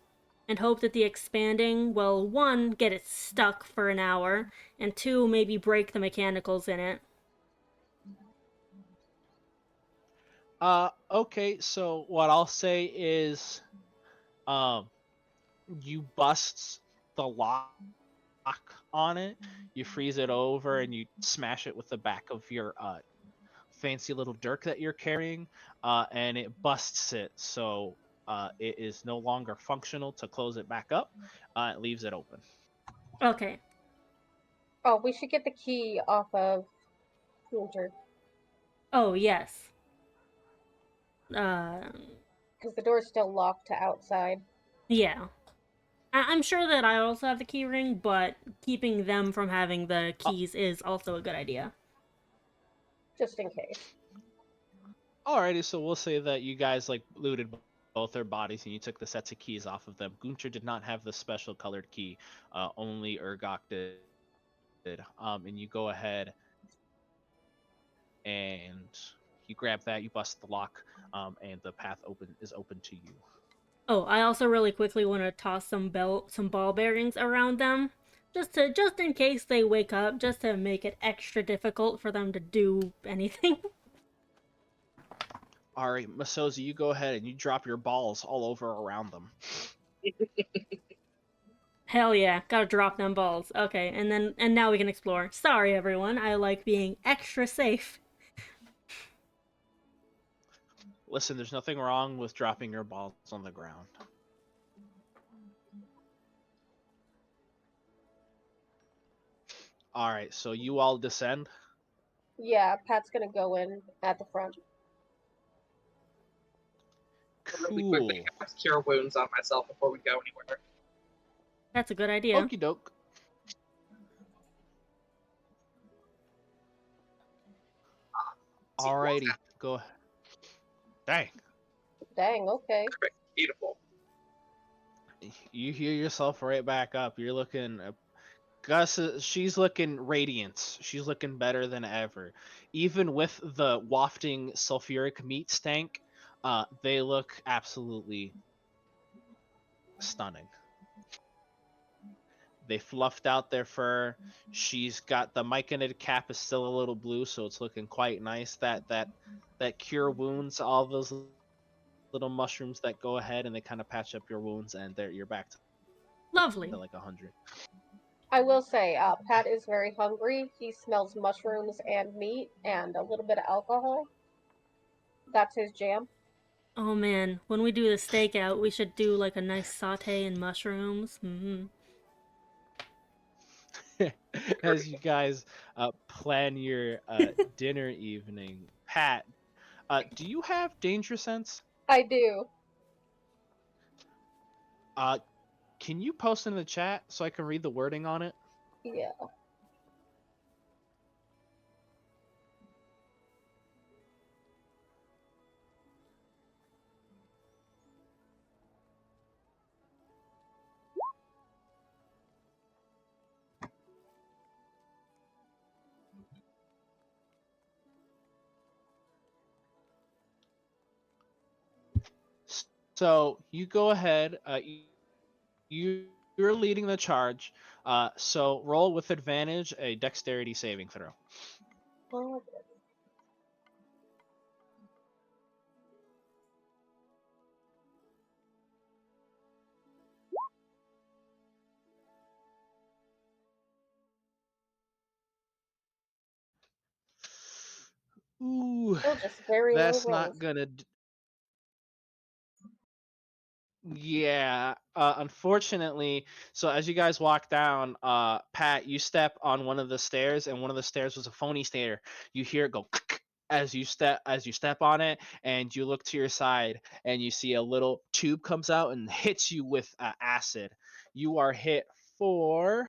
Speaker 1: and hope that the expanding will, one, get it stuck for an hour, and two, maybe break the mechanicals in it.
Speaker 2: Okay, so what I'll say is, um, you bust the lock on it, you freeze it over, and you smash it with the back of your fancy little dirk that you're carrying, and it busts it. So it is no longer functional to close it back up. It leaves it open.
Speaker 1: Okay.
Speaker 3: Oh, we should get the key off of Hunter.
Speaker 1: Oh, yes.
Speaker 3: Because the door's still locked to outside.
Speaker 1: Yeah. I'm sure that I also have the key ring, but keeping them from having the keys is also a good idea.
Speaker 3: Just in case.
Speaker 2: Alrighty, so we'll say that you guys like looted both their bodies and you took the sets of keys off of them. Gunter did not have the special colored key, only Urgok did. And you go ahead and you grab that, you bust the lock, and the path is open to you.
Speaker 1: Oh, I also really quickly want to toss some ball bearings around them, just in case they wake up, just to make it extra difficult for them to do anything.
Speaker 2: All right, Masozi, you go ahead and you drop your balls all over around them.
Speaker 1: Hell yeah, gotta drop them balls. Okay, and now we can explore. Sorry everyone, I like being extra safe.
Speaker 2: Listen, there's nothing wrong with dropping your balls on the ground. All right, so you all descend.
Speaker 3: Yeah, Pat's gonna go in at the front.
Speaker 4: Really
Speaker 2: Cool.
Speaker 4: quickly cast Cure Wounds on myself before we go anywhere.
Speaker 1: That's a good idea.
Speaker 2: Okie doke. Alrighty, go. Dang.
Speaker 3: Dang, okay.
Speaker 4: Beautiful.
Speaker 2: You hear yourself right back up. You're looking. Gus, she's looking radiant. She's looking better than ever. Even with the wafting sulfuric meat stank, they look absolutely stunning. They fluffed out their fur. She's got the myconid cap is still a little blue, so it's looking quite nice. That cure wounds, all those little mushrooms that go ahead and they kind of patch up your wounds, and you're back to
Speaker 1: Lovely.
Speaker 2: like 100.
Speaker 3: I will say, Pat is very hungry. He smells mushrooms and meat and a little bit of alcohol. That's his jam.
Speaker 1: Oh man, when we do the stakeout, we should do like a nice saute and mushrooms.
Speaker 2: As you guys plan your dinner evening, Pat, do you have danger sense?
Speaker 3: I do.
Speaker 2: Can you post in the chat so I can read the wording on it?
Speaker 3: Yeah.
Speaker 2: So you go ahead. You're leading the charge. So roll with advantage a dexterity saving throw.
Speaker 3: Oh,
Speaker 2: Ooh,
Speaker 3: still just very low
Speaker 2: that's
Speaker 3: rolls.
Speaker 2: not gonna. Yeah, unfortunately, so as you guys walk down, Pat, you step on one of the stairs, and one of the stairs was a phony stair. You hear it go as you step on it, and you look to your side, and you see a little tube comes out and hits you with acid. You are hit for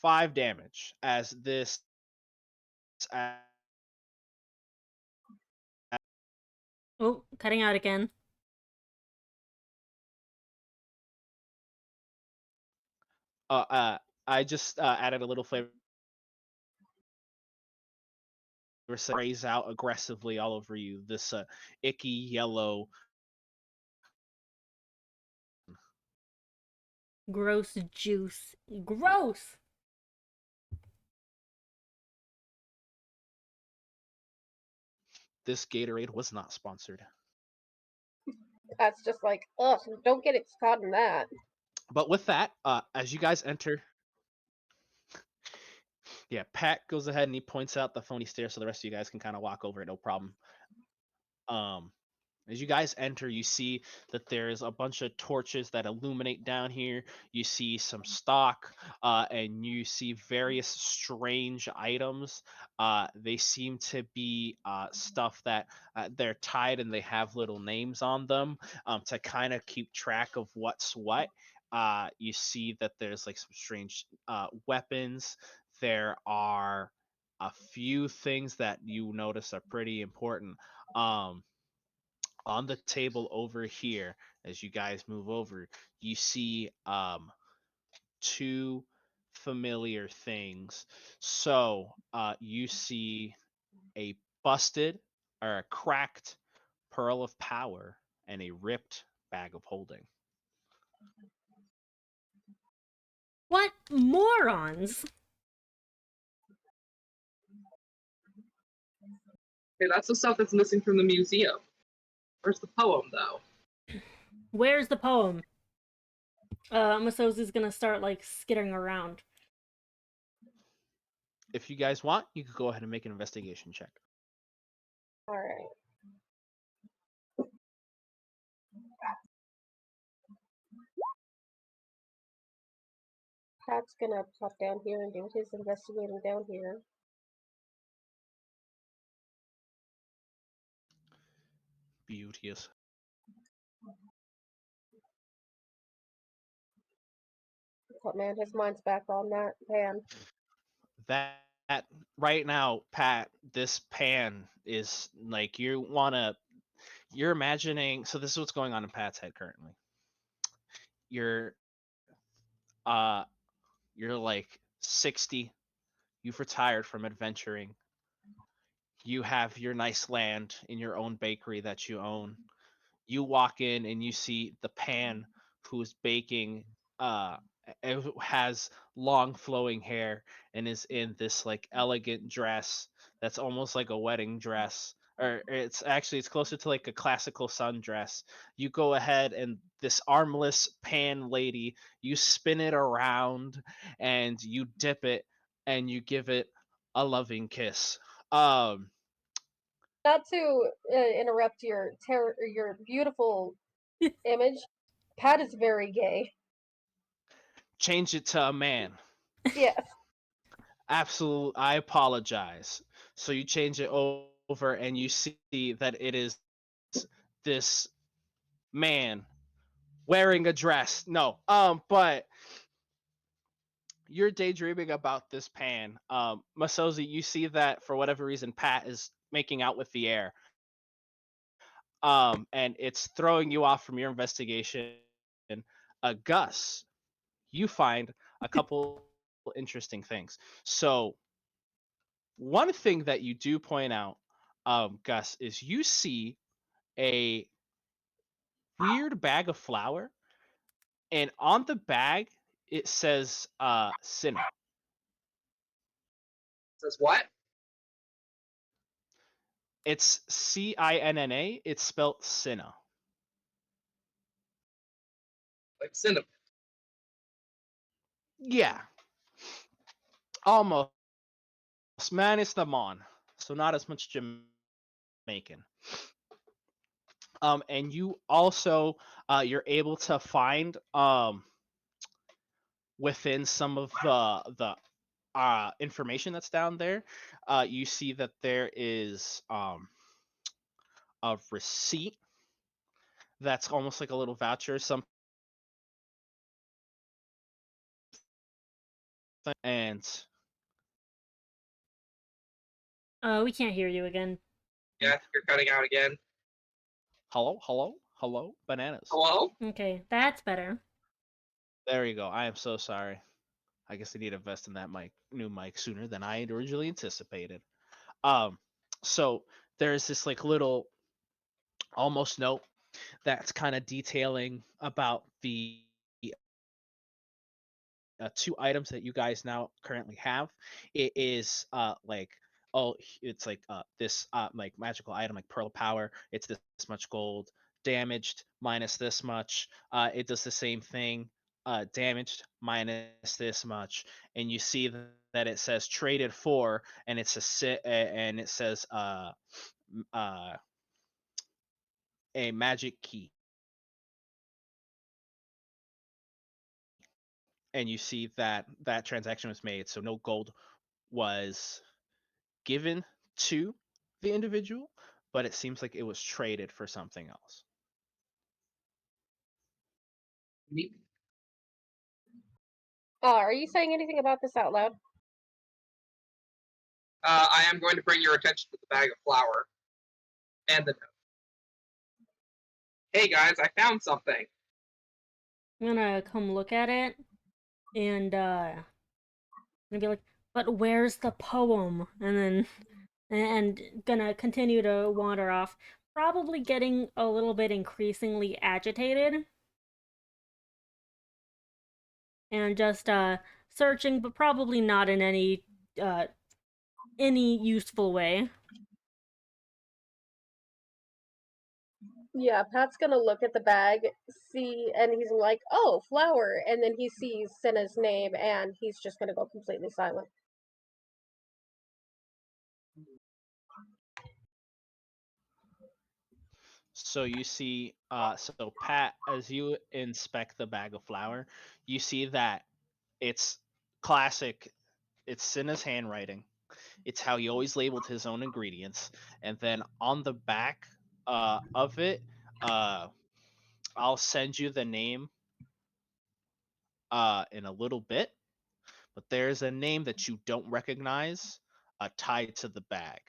Speaker 2: 5 damage as this.
Speaker 1: Oh, cutting out again.
Speaker 2: I just added a little flavor. Sprays out aggressively all over you. This icky yellow.
Speaker 1: Gross juice. Gross!
Speaker 2: This Gatorade was not sponsored.
Speaker 3: Pat's just like, ugh, don't get it caught in that.
Speaker 2: But with that, as you guys enter, Yeah, Pat goes ahead and he points out the phony stairs so the rest of you guys can kind of walk over it, no problem. Um, as you guys enter, you see that there's a bunch of torches that illuminate down here. You see some stock, and you see various strange items. They seem to be stuff that they're tied and they have little names on them to kind of keep track of what's what. You see that there's like some strange weapons. There are a few things that you notice are pretty important. On the table over here, as you guys move over, you see two familiar things. So you see a busted or a cracked pearl of power and a ripped bag of holding.
Speaker 1: What morons!
Speaker 4: Okay, that's the stuff that's missing from the museum. Where's the poem, though?
Speaker 1: Where's the poem? Masozi's gonna start like skittering around.
Speaker 2: If you guys want, you could go ahead and make an investigation check.
Speaker 3: All right. Pat's gonna pop down here and do his investigating down here.
Speaker 2: Beauteous.
Speaker 3: But man, his mind's back on that pan.
Speaker 2: That right now, Pat, this pan is like you're imagining. So this is what's going on in Pat's head currently. You're uh you're like 60. You've retired from adventuring. You have your nice land in your own bakery that you own. You walk in and you see the pan who's baking has long flowing hair and is in this like elegant dress that's almost like a wedding dress, or it's closer to like a classical sundress. You go ahead and this armless pan lady, you spin it around and you dip it and you give it a loving kiss. um
Speaker 3: Not to interrupt your your beautiful image, Pat is very gay.
Speaker 2: Change it to a man.
Speaker 3: Yes.
Speaker 2: Absolute, I apologize. So you change it over and you see that it is this man wearing a dress. No. But you're daydreaming about this pan. Masozi, you see that for whatever reason Pat is making out with the air. And it's throwing you off from your investigation. Gus, you find a couple interesting things. So one thing that you do point out, Gus, is you see a weird bag of flour, and on the bag it says Cinna.
Speaker 4: Says what?
Speaker 2: It's Cinna. It's spelt Cinna.
Speaker 4: Like cinnamon.
Speaker 2: Yeah, almost. Man, it's the Mon, so not as much Jamaican. And you also you're able to find within some of the information that's down there, you see that there is a receipt that's almost like a little voucher, something, and
Speaker 1: We can't hear you again.
Speaker 4: Yeah, you're cutting out again.
Speaker 2: hello, bananas.
Speaker 4: Hello?
Speaker 1: Okay, that's better.
Speaker 2: There you go. I am so sorry. I guess I need to invest in that new mic sooner than I had originally anticipated. Um, so there's this like little almost note that's kind of detailing about the two items that you guys now currently have. It is like, oh, it's like this like magical item like pearl of power. It's this much gold. Damaged minus this much. It does the same thing. damaged minus this much, and you see that it says traded for, and it's and it says uh a magic key, and you see that that transaction was made, so no gold was given to the individual, but it seems like it was traded for something else.
Speaker 3: Are you saying anything about this out loud?
Speaker 4: I am going to bring your attention to the bag of flour and the note. Hey guys, I found something.
Speaker 1: I'm gonna come look at it, and I'm gonna be like, but where's the poem? And gonna continue to wander off, probably getting a little bit increasingly agitated. And just searching, but probably not in any useful way.
Speaker 3: Yeah, Pat's gonna look at the bag, see, and he's like, "Oh, flower," and then he sees Senna's name, and he's just gonna go completely silent.
Speaker 2: So you see, so Pat, as you inspect the bag of flour, you see that it's classic. It's Cinna's handwriting. It's how he always labeled his own ingredients, and then on the back of it, uh, I'll send you the name in a little bit. But there's a name that you don't recognize tied to the bag.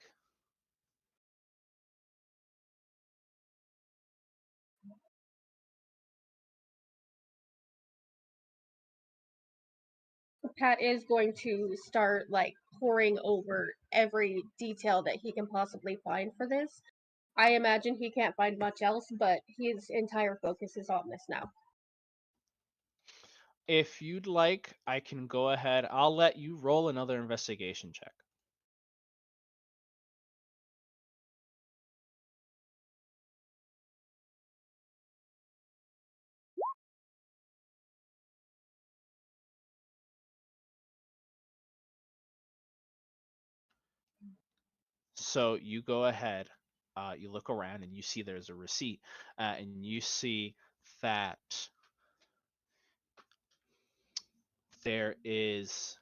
Speaker 3: Pat is going to start like poring over every detail that he can possibly find for this. I imagine he can't find much else, but his entire focus is on this now.
Speaker 2: If you'd like, I can go ahead. I'll let you roll another investigation check. So you go ahead, you look around, and you see there's a receipt, and you see that there is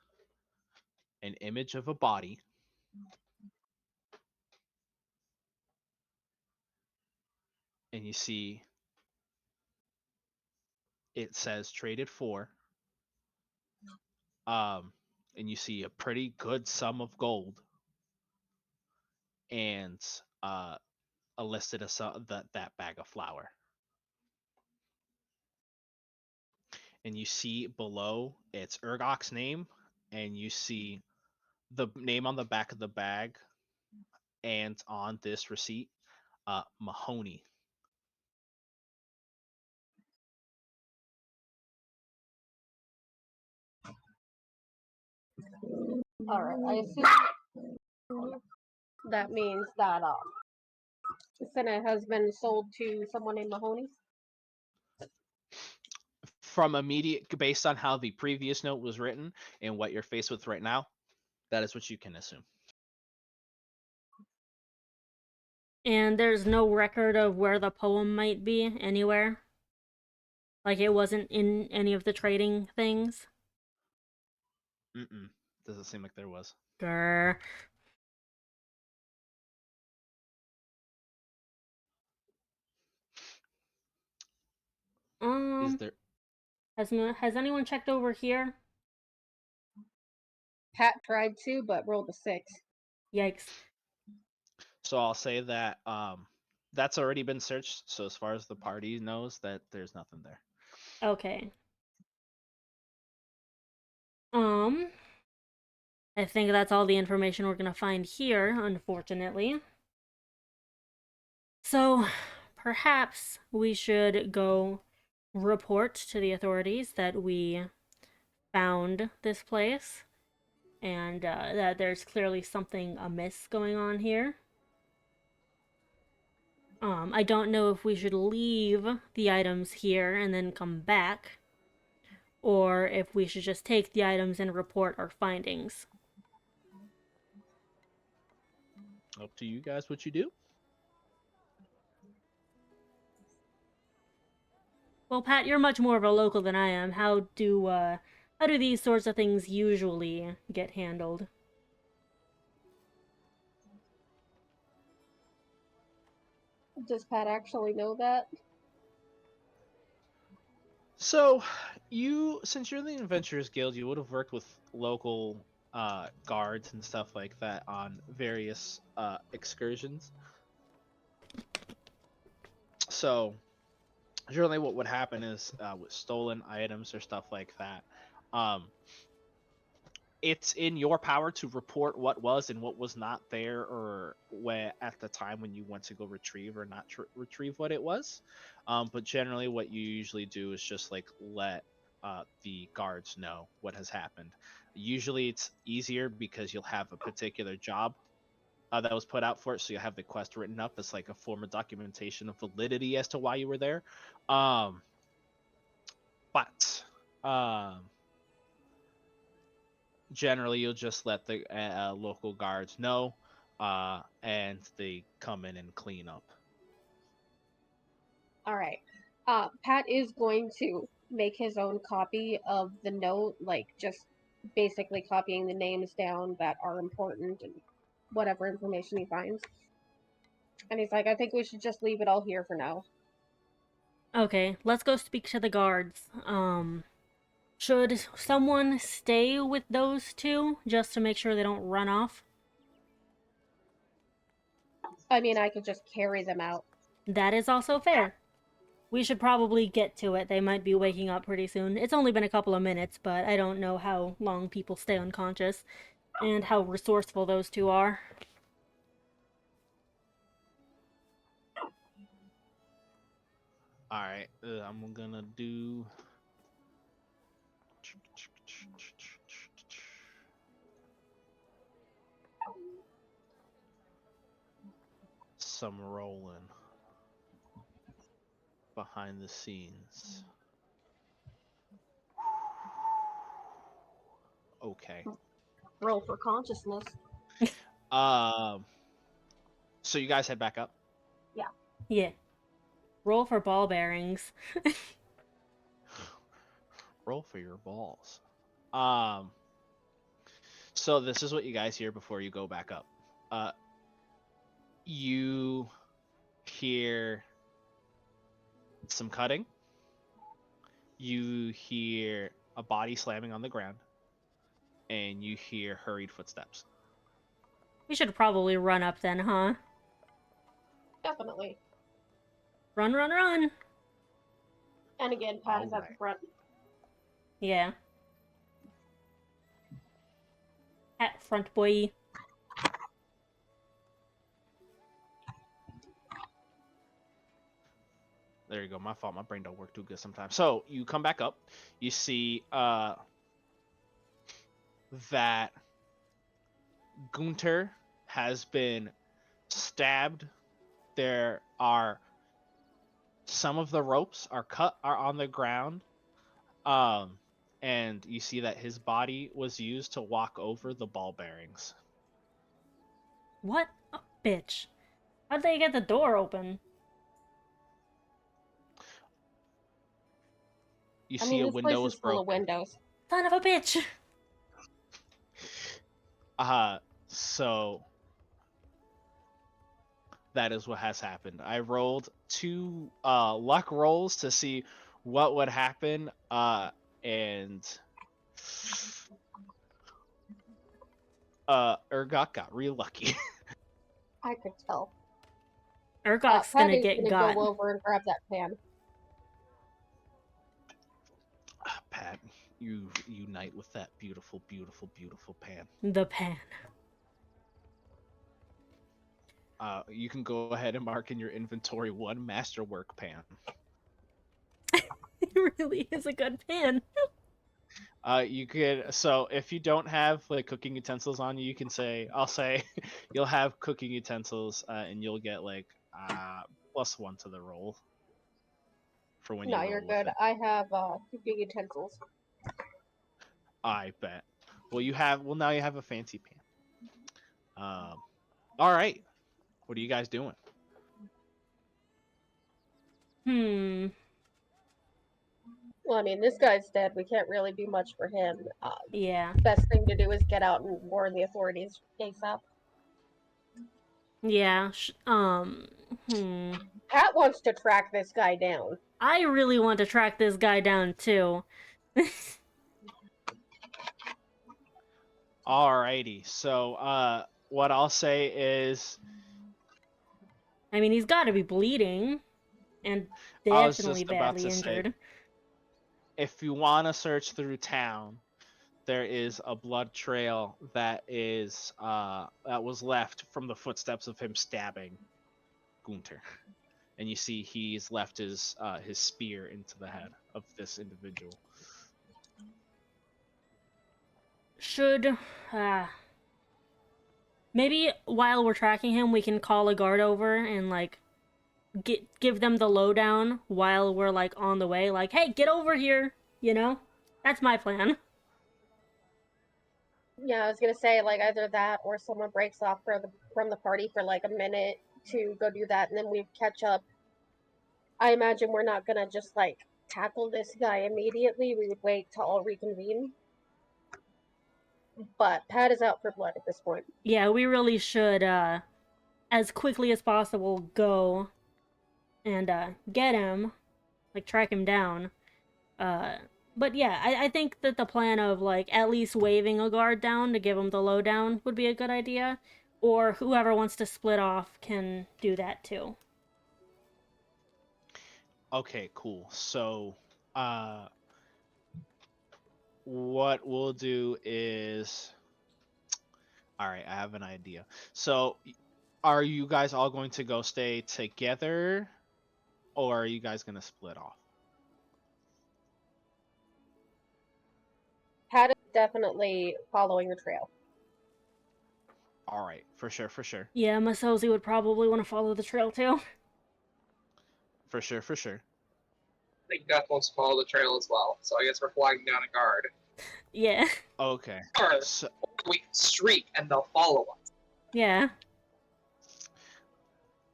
Speaker 2: an image of a body, and you see it says traded for, um, and you see a pretty good sum of gold, and a listed as that bag of flour. And you see below it's Urgok's name, and you see the name on the back of the bag, and on this receipt, Mahoney.
Speaker 3: All right, I assume that means that Senna has been sold to someone named Mahoney.
Speaker 2: From immediate, based on how the previous note was written and what you're faced with right now, that is what you can assume.
Speaker 1: And there's no record of where the poem might be anywhere. Like it wasn't in any of the trading things.
Speaker 2: Doesn't seem like there was.
Speaker 1: Grr.
Speaker 2: Is there?
Speaker 1: Has anyone checked over here?
Speaker 3: Pat tried to, but rolled a 6.
Speaker 1: Yikes.
Speaker 2: So I'll say that that's already been searched. So as far as the party knows, that there's nothing there.
Speaker 1: Okay. I think that's all the information we're gonna find here, unfortunately. So, perhaps we should go report to the authorities that we found this place and that there's clearly something amiss going on here. I don't know if we should leave the items here and then come back, or if we should just take the items and report our findings.
Speaker 2: Up to you guys what you do.
Speaker 1: Well, Pat, you're much more of a local than I am. How do these sorts of things usually get handled?
Speaker 3: Does Pat actually know that?
Speaker 2: So, since you're in the Adventurers Guild, you would have worked with local guards and stuff like that on various excursions. So, generally, what would happen is with stolen items or stuff like that, um, it's in your power to report what was and what was not there, or where at the time when you went to go retrieve or not retrieve what it was. But generally, what you usually do is just like let the guards know what has happened. Usually, it's easier because you'll have a particular job that was put out for it, so you have the quest written up as like a form of documentation of validity as to why you were there. Um, but generally you'll just let the local guards know, and they come in and clean up.
Speaker 3: All right. Pat is going to make his own copy of the note, like just basically copying the names down that are important and whatever information he finds. And he's like, I think we should just leave it all here for now.
Speaker 1: Okay, let's go speak to the guards. Should someone stay with those two just to make sure they don't run off?
Speaker 3: I mean, I could just carry them out.
Speaker 1: That is also fair. We should probably get to it. They might be waking up pretty soon. It's only been a couple of minutes, but I don't know how long people stay unconscious and how resourceful those two are.
Speaker 2: All right, I'm gonna do some rolling behind the scenes. Okay.
Speaker 3: Roll for consciousness.
Speaker 2: Um. So you guys head back up.
Speaker 1: Yeah. Roll for ball bearings.
Speaker 2: Roll for your balls. Um. So this is what you guys hear before you go back up. You hear some cutting. You hear a body slamming on the ground, and you hear hurried footsteps.
Speaker 1: We should probably run up then, huh?
Speaker 3: Definitely.
Speaker 1: Run, run, run!
Speaker 3: And again, Pat is at the
Speaker 2: Alright.
Speaker 3: front.
Speaker 1: Yeah. At front, boy.
Speaker 2: There you go. My fault. My brain don't work too good sometimes. So you come back up. You see that Gunter has been stabbed. There are some of the ropes are on the ground. And you see that his body was used to walk over the ball bearings.
Speaker 1: What a bitch. How'd they get the door open?
Speaker 2: You
Speaker 3: I
Speaker 2: see
Speaker 3: mean,
Speaker 2: a
Speaker 3: this
Speaker 2: window
Speaker 3: place
Speaker 2: was
Speaker 3: is full of
Speaker 2: broken.
Speaker 3: windows.
Speaker 1: Son of a bitch!
Speaker 2: So that is what has happened. I rolled 2 luck rolls to see what would happen, and Urgot got real lucky.
Speaker 3: I could tell.
Speaker 1: Urgot's
Speaker 3: Pat
Speaker 1: gonna
Speaker 3: is
Speaker 1: get
Speaker 3: gonna
Speaker 1: got.
Speaker 3: go over and grab that pan.
Speaker 2: Pat, you unite with that beautiful, beautiful, beautiful pan.
Speaker 1: The pan.
Speaker 2: You can go ahead and mark in your inventory 1 masterwork pan.
Speaker 1: It really is a good pan.
Speaker 2: You could, so if you don't have like cooking utensils on you, you can say, I'll say you'll have cooking utensils, and you'll get like +1 to the roll for when
Speaker 3: No,
Speaker 2: you
Speaker 3: you're
Speaker 2: roll with
Speaker 3: good.
Speaker 2: it.
Speaker 3: I have cooking utensils.
Speaker 2: I bet. Well, now you have a fancy pan. All right. What are you guys doing?
Speaker 1: Hmm.
Speaker 3: Well, I mean, this guy's dead. We can't really do much for him.
Speaker 1: Yeah.
Speaker 3: Best thing to do is get out and warn the authorities ASAP.
Speaker 1: Yeah. Hmm.
Speaker 3: Pat wants to track this guy down.
Speaker 1: I really want to track this guy down too.
Speaker 2: Alrighty. So, what I'll say is,
Speaker 1: I mean, he's got to be bleeding and
Speaker 2: I was
Speaker 1: definitely
Speaker 2: just about
Speaker 1: badly
Speaker 2: to say,
Speaker 1: injured.
Speaker 2: if you want to search through town, there is a blood trail that was left from the footsteps of him stabbing Gunter, and you see he's left his spear into the head of this individual.
Speaker 1: Should maybe while we're tracking him, we can call a guard over and like give them the lowdown while we're like on the way. Like, hey, get over here. You know, that's my plan.
Speaker 3: Yeah, I was gonna say like either that or someone breaks off from the party for like a minute to go do that, and then we catch up. I imagine we're not gonna just like tackle this guy immediately. We would wait to all reconvene. But Pat is out for blood at this point.
Speaker 1: Yeah, we really should as quickly as possible go and get him, like track him down. Uh, but yeah, I think that the plan of like at least waving a guard down to give him the lowdown would be a good idea. Or whoever wants to split off can do that too.
Speaker 2: Okay, cool. So, what we'll do is, all right, I have an idea. So, are you guys all going to go stay together, or are you guys gonna split off?
Speaker 3: Pat is definitely following the trail.
Speaker 2: All right, for sure, for sure,
Speaker 1: Yeah, Masozi would probably want to follow the trail too.
Speaker 2: for sure, for sure.
Speaker 4: I think Death wants to follow the trail as well, so I guess we're flagging down a guard.
Speaker 1: Yeah,
Speaker 2: Okay.
Speaker 4: Or
Speaker 2: So,
Speaker 4: we can streak and they'll follow us.
Speaker 1: yeah.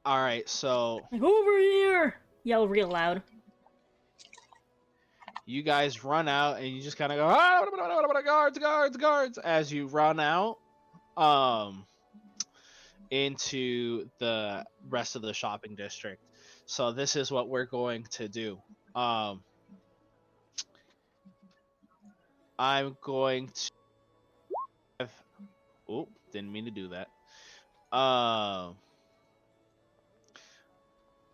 Speaker 2: all right. So
Speaker 1: Like, over here! Yell real loud.
Speaker 2: you guys run out and you just kind of go, ah, guards, guards, guards, as you run out, into the rest of the shopping district. So this is what we're going to do. I'm going to have. Oh, didn't mean to do that.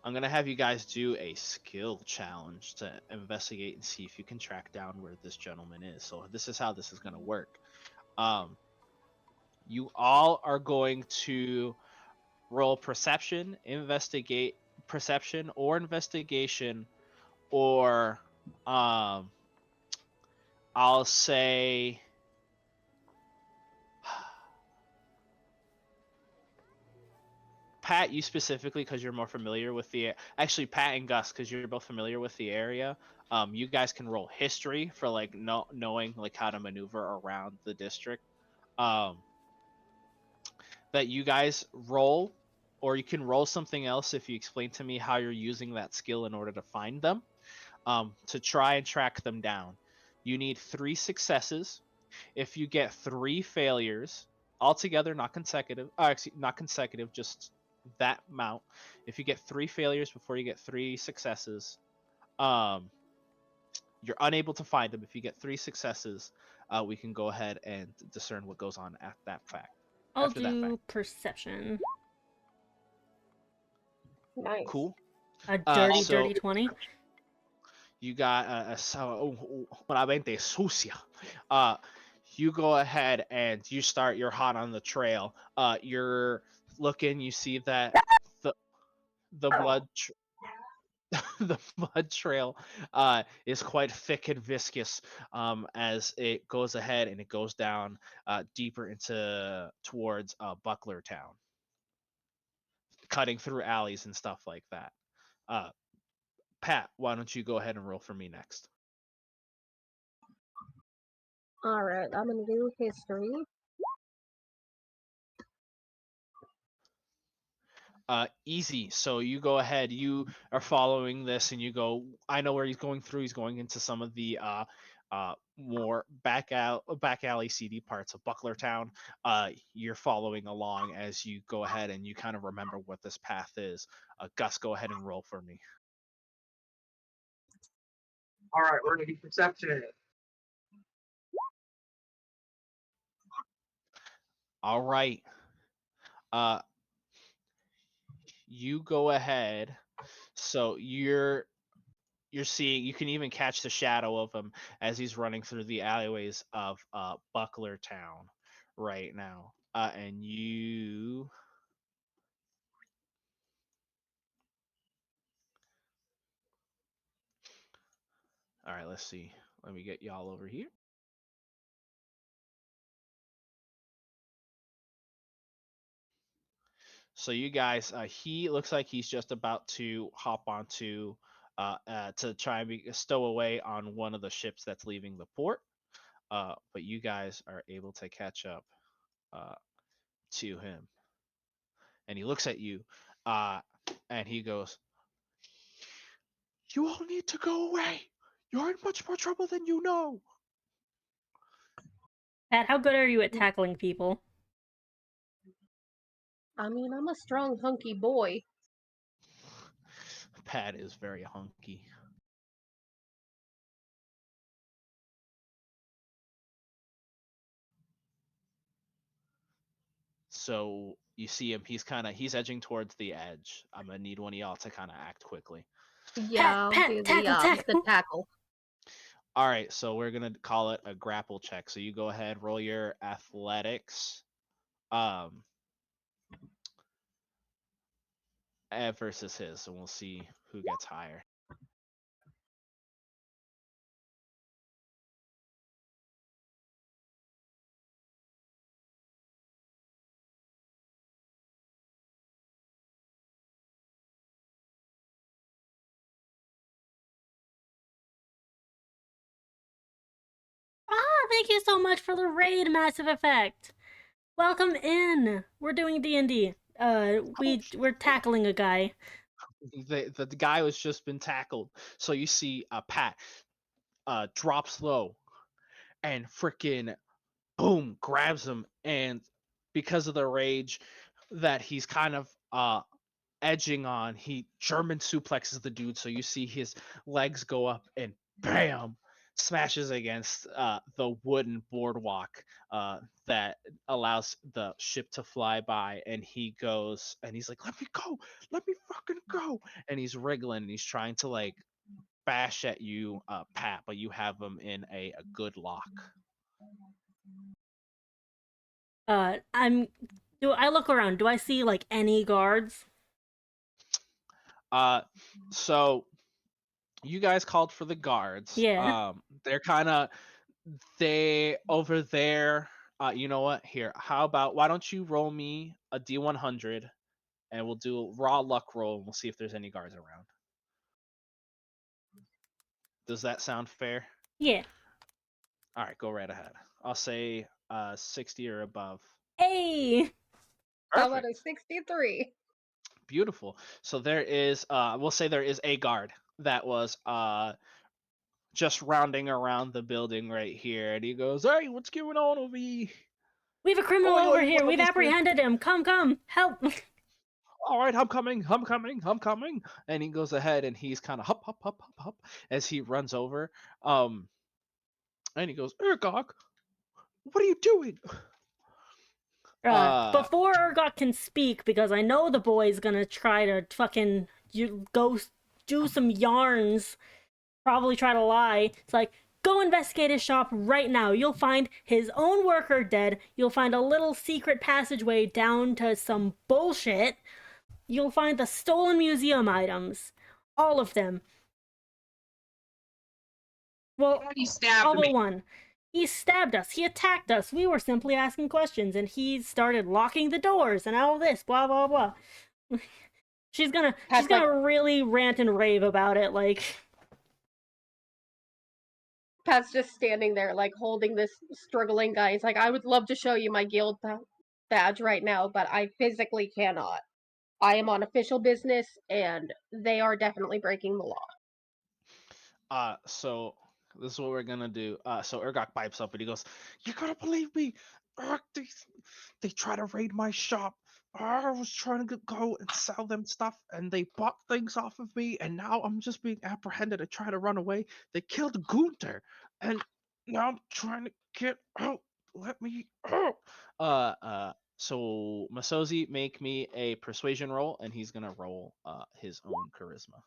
Speaker 2: I'm gonna have you guys do a skill challenge to investigate and see if you can track down where this gentleman is. So this is how this is gonna work. You all are going to roll perception or investigation, or I'll say Pat, you specifically because you're more familiar with actually Pat and Gus because you're both familiar with the area. You guys can roll history for like knowing like how to maneuver around the district. That you guys roll, or you can roll something else if you explain to me how you're using that skill in order to find them. To try and track them down, you need 3 successes. If you get 3 failures altogether, not consecutive, not consecutive, just that amount. If you get 3 failures before you get 3 successes, you're unable to find them. If you get 3 successes, we can go ahead and discern what goes on at that fact.
Speaker 1: I'll
Speaker 2: After that
Speaker 1: do
Speaker 2: fact.
Speaker 1: perception.
Speaker 3: Nice.
Speaker 2: Cool.
Speaker 1: A dirty,
Speaker 2: So
Speaker 1: dirty 20.
Speaker 2: you got una 20 sucia. You go ahead and you're hot on the trail. You're looking, you see that the blood the blood trail is quite thick and viscous, as it goes ahead and it goes down deeper into towards Buckler Town, cutting through alleys and stuff like that. uh Pat, why don't you go ahead and roll for me next?
Speaker 3: Alright, I'm gonna do history.
Speaker 2: Easy. So you go ahead. You are following this, and you go. I know where he's going through. He's going into some of the more back alley seedy parts of Buckler Town. You're following along as you go ahead, and you kind of remember what this path is. Gus, go ahead and roll for me.
Speaker 4: All right, we're gonna do perception.
Speaker 2: All right. Uh, you go ahead. So you're seeing, you can even catch the shadow of him as he's running through the alleyways of Buckler Town right now. And you all right, let's see. Let me get y'all over here. So you guys, he looks like he's just about to hop onto to try and stow away on one of the ships that's leaving the port. But you guys are able to catch up to him, and he looks at you, and he goes, "You all need to go away. You're in much more trouble than you know."
Speaker 1: Pat, how good are you at tackling people?
Speaker 3: I mean, I'm a strong, hunky boy.
Speaker 2: Pat is very hunky. So you see him, he's edging towards the edge. I'm gonna need one of y'all to kind of act quickly.
Speaker 3: Yeah, I'll do
Speaker 1: tackle,
Speaker 3: the
Speaker 1: tackle.
Speaker 3: tackle.
Speaker 2: All right, so we're gonna call it a grapple check. So you go ahead, roll your athletics, versus his, and we'll see who gets higher.
Speaker 1: Ah, thank you so much for the raid, Massive Effect. Welcome in. We're doing D&D. We're tackling a guy.
Speaker 2: The guy was just been tackled. So you see Pat drops low and freaking boom grabs him, and because of the rage that he's kind of edging on, he German suplexes the dude. So you see his legs go up and bam smashes against the wooden boardwalk that allows the ship to fly by, and he goes and he's like, let me fucking go, and he's wriggling and he's trying to like bash at you, Pat, but you have him in a good lock.
Speaker 1: Do I look around? Do I see like any guards?
Speaker 2: So you guys called for the guards.
Speaker 1: Yeah.
Speaker 2: They're kind of they over there. You know what? Here, how about why don't you roll me a D100, and we'll do a raw luck roll, and we'll see if there's any guards around. Does that sound fair?
Speaker 1: Yeah.
Speaker 2: All right, go right ahead. I'll say 60 or above.
Speaker 1: Hey.
Speaker 3: How about
Speaker 2: Perfect.
Speaker 3: a 63?
Speaker 2: Beautiful. So there is we'll say there is a guard that was just rounding around the building right here, and he goes, "Hey, what's going on over here?
Speaker 1: We have a criminal
Speaker 2: Oh,
Speaker 1: over
Speaker 2: you
Speaker 1: here.
Speaker 2: want
Speaker 1: We've
Speaker 2: this thing?
Speaker 1: apprehended him. Come, help."
Speaker 2: All right, I'm coming. And he goes ahead and he's kind of hop as he runs over. And he goes, Ergok, what are you doing?
Speaker 1: Before Urgot can speak, because I know the boy's gonna try to fucking go do some yarns, probably try to lie. It's like, go investigate his shop right now. You'll find his own worker dead. You'll find a little secret passageway down to some bullshit. You'll find the stolen museum items. All of them. Well,
Speaker 4: He stabbed
Speaker 1: all but
Speaker 4: me.
Speaker 1: one. He stabbed us. He attacked us. We were simply asking questions, and he started locking the doors and all this. Blah blah blah. she's gonna really rant and rave about it. Like,
Speaker 3: Pat's just standing there, like, holding this struggling guy. He's like, I would love to show you my guild badge right now, but I physically cannot. I am on official business, and they are definitely breaking the law.
Speaker 2: So this is what we're gonna do. So Urgok pipes up and he goes, "You gotta believe me. They try to raid my shop. I was trying to go and sell them stuff, and they bought things off of me, and now I'm just being apprehended and trying to run away. They killed Gunter, and now I'm trying to get out. Let me out." So Masozi, make me a persuasion roll, and he's gonna roll his own charisma.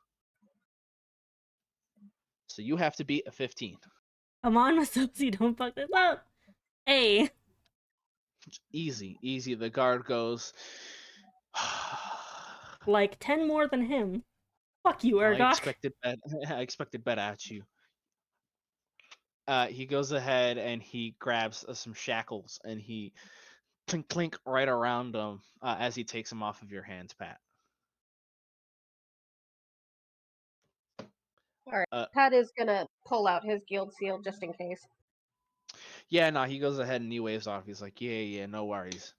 Speaker 2: So you have to beat a 15.
Speaker 1: Come on, Masozi, don't fuck this up. Hey.
Speaker 2: Easy, easy. The guard goes.
Speaker 1: Like 10 more than him. Fuck you,
Speaker 2: I
Speaker 1: Urgok.
Speaker 2: expected better. I expected better at you. He goes ahead and he grabs some shackles and he clink clink right around him as he takes them off of your hands, Pat.
Speaker 3: Alright,
Speaker 2: Uh,
Speaker 3: Pat is gonna pull out his guild seal just in case.
Speaker 2: Yeah, no, he goes ahead and he waves off. He's like, yeah, no worries.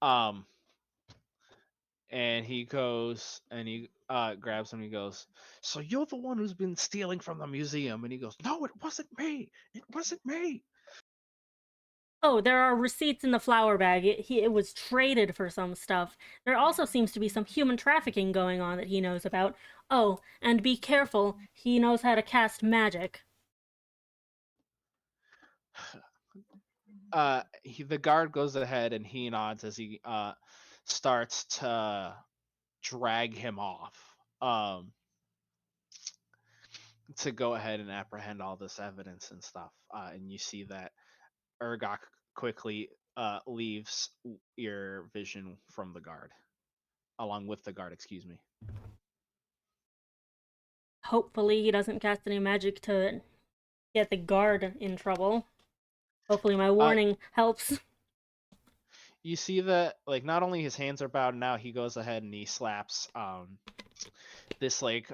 Speaker 2: And he goes and he grabs him. And he goes, "So you're the one who's been stealing from the museum?" And he goes, "No, it wasn't me. It wasn't me."
Speaker 1: Oh, there are receipts in the flour bag. It was traded for some stuff. There also seems to be some human trafficking going on that he knows about. Oh, and be careful, he knows how to cast magic.
Speaker 2: The guard goes ahead and he nods as he starts to drag him off to go ahead and apprehend all this evidence and stuff. And you see that Urgok quickly leaves your vision from the guard, along with the guard. Excuse me.
Speaker 1: Hopefully he doesn't cast any magic to get the guard in trouble. Hopefully my warning helps.
Speaker 2: You see that, like, not only his hands are bowed now, he goes ahead and he slaps this like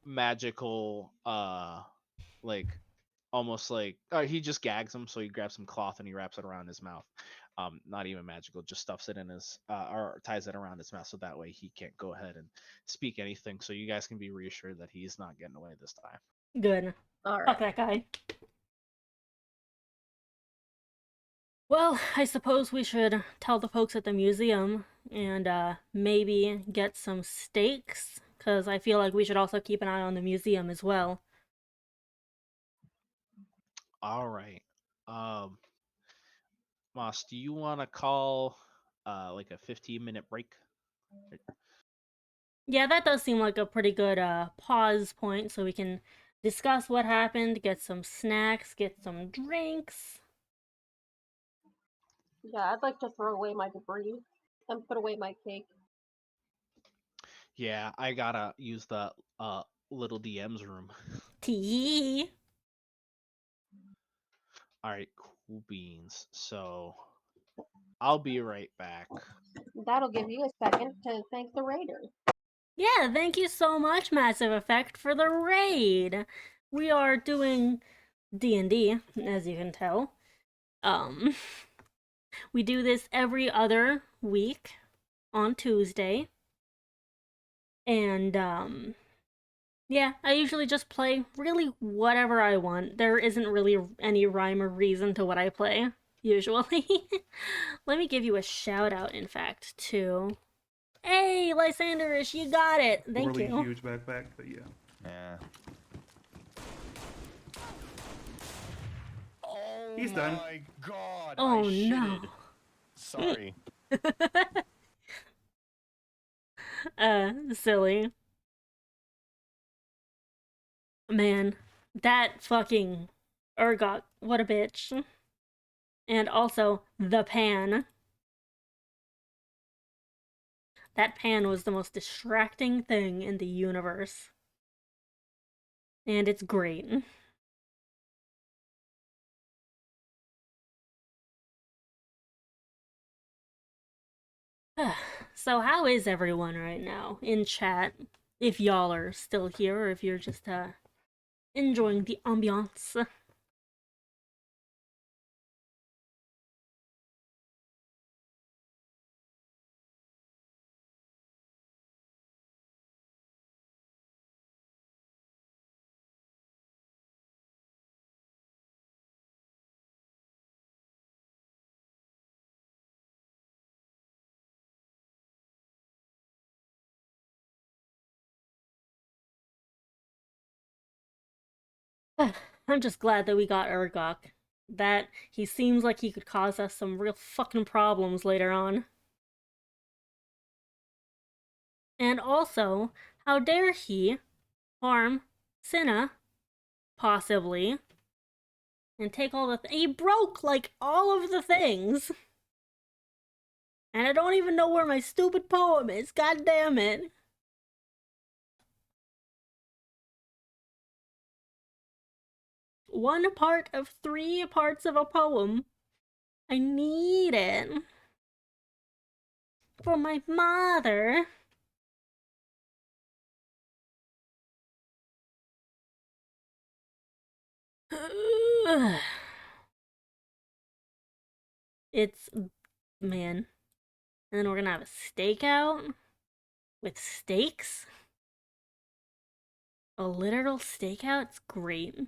Speaker 2: magical like almost like he just gags him, so he grabs some cloth and he wraps it around his mouth. Not even magical, just stuffs it in his or ties it around his mouth so that way he can't go ahead and speak anything, so you guys can be reassured that he's not getting away this time.
Speaker 1: Good.
Speaker 3: Alright.
Speaker 1: Fuck that guy. Well, I suppose we should tell the folks at the museum and maybe get some steaks, because I feel like we should also keep an eye on the museum as well.
Speaker 2: All right. Moss, do you want to call like a 15-minute break?
Speaker 1: Yeah, that does seem like a pretty good pause point, so we can discuss what happened, get some snacks, get some drinks.
Speaker 3: Yeah, I'd like to throw away my debris and put away my cake.
Speaker 2: Yeah, I gotta use the little DM's room.
Speaker 1: Tea.
Speaker 2: All right, cool beans. So I'll be right back.
Speaker 3: That'll give you a second to thank the raider.
Speaker 1: Yeah, thank you so much, Massive Effect, for the raid. We are doing D&D, as you can tell. We do this every other week on Tuesday. And, yeah, I usually just play really whatever I want. There isn't really any rhyme or reason to what I play, usually. Let me give you a shout out, in fact, to... Hey, Lysanderish, you got it! Thank
Speaker 5: really
Speaker 1: you.
Speaker 5: huge backpack, but yeah.
Speaker 6: Yeah. Oh
Speaker 5: He's done.
Speaker 6: my god!
Speaker 1: Oh,
Speaker 6: I
Speaker 1: no.
Speaker 6: shitted. Sorry.
Speaker 1: Silly. Man, that fucking Urgot, what a bitch. And also, the pan. That pan was the most distracting thing in the universe. And it's great. So how is everyone right now in chat? If y'all are still here or if you're just enjoying the ambiance. I'm just glad that we got Urgok. That he seems like he could cause us some real fucking problems later on. And also, how dare he harm Cinna, possibly, and take all he broke, like, all of the things. And I don't even know where my stupid poem is, god damn it. One part of 3 parts of a poem. I need it. For my mother. It's, man. And then we're gonna have a stakeout with steaks. A literal stakeout? It's great.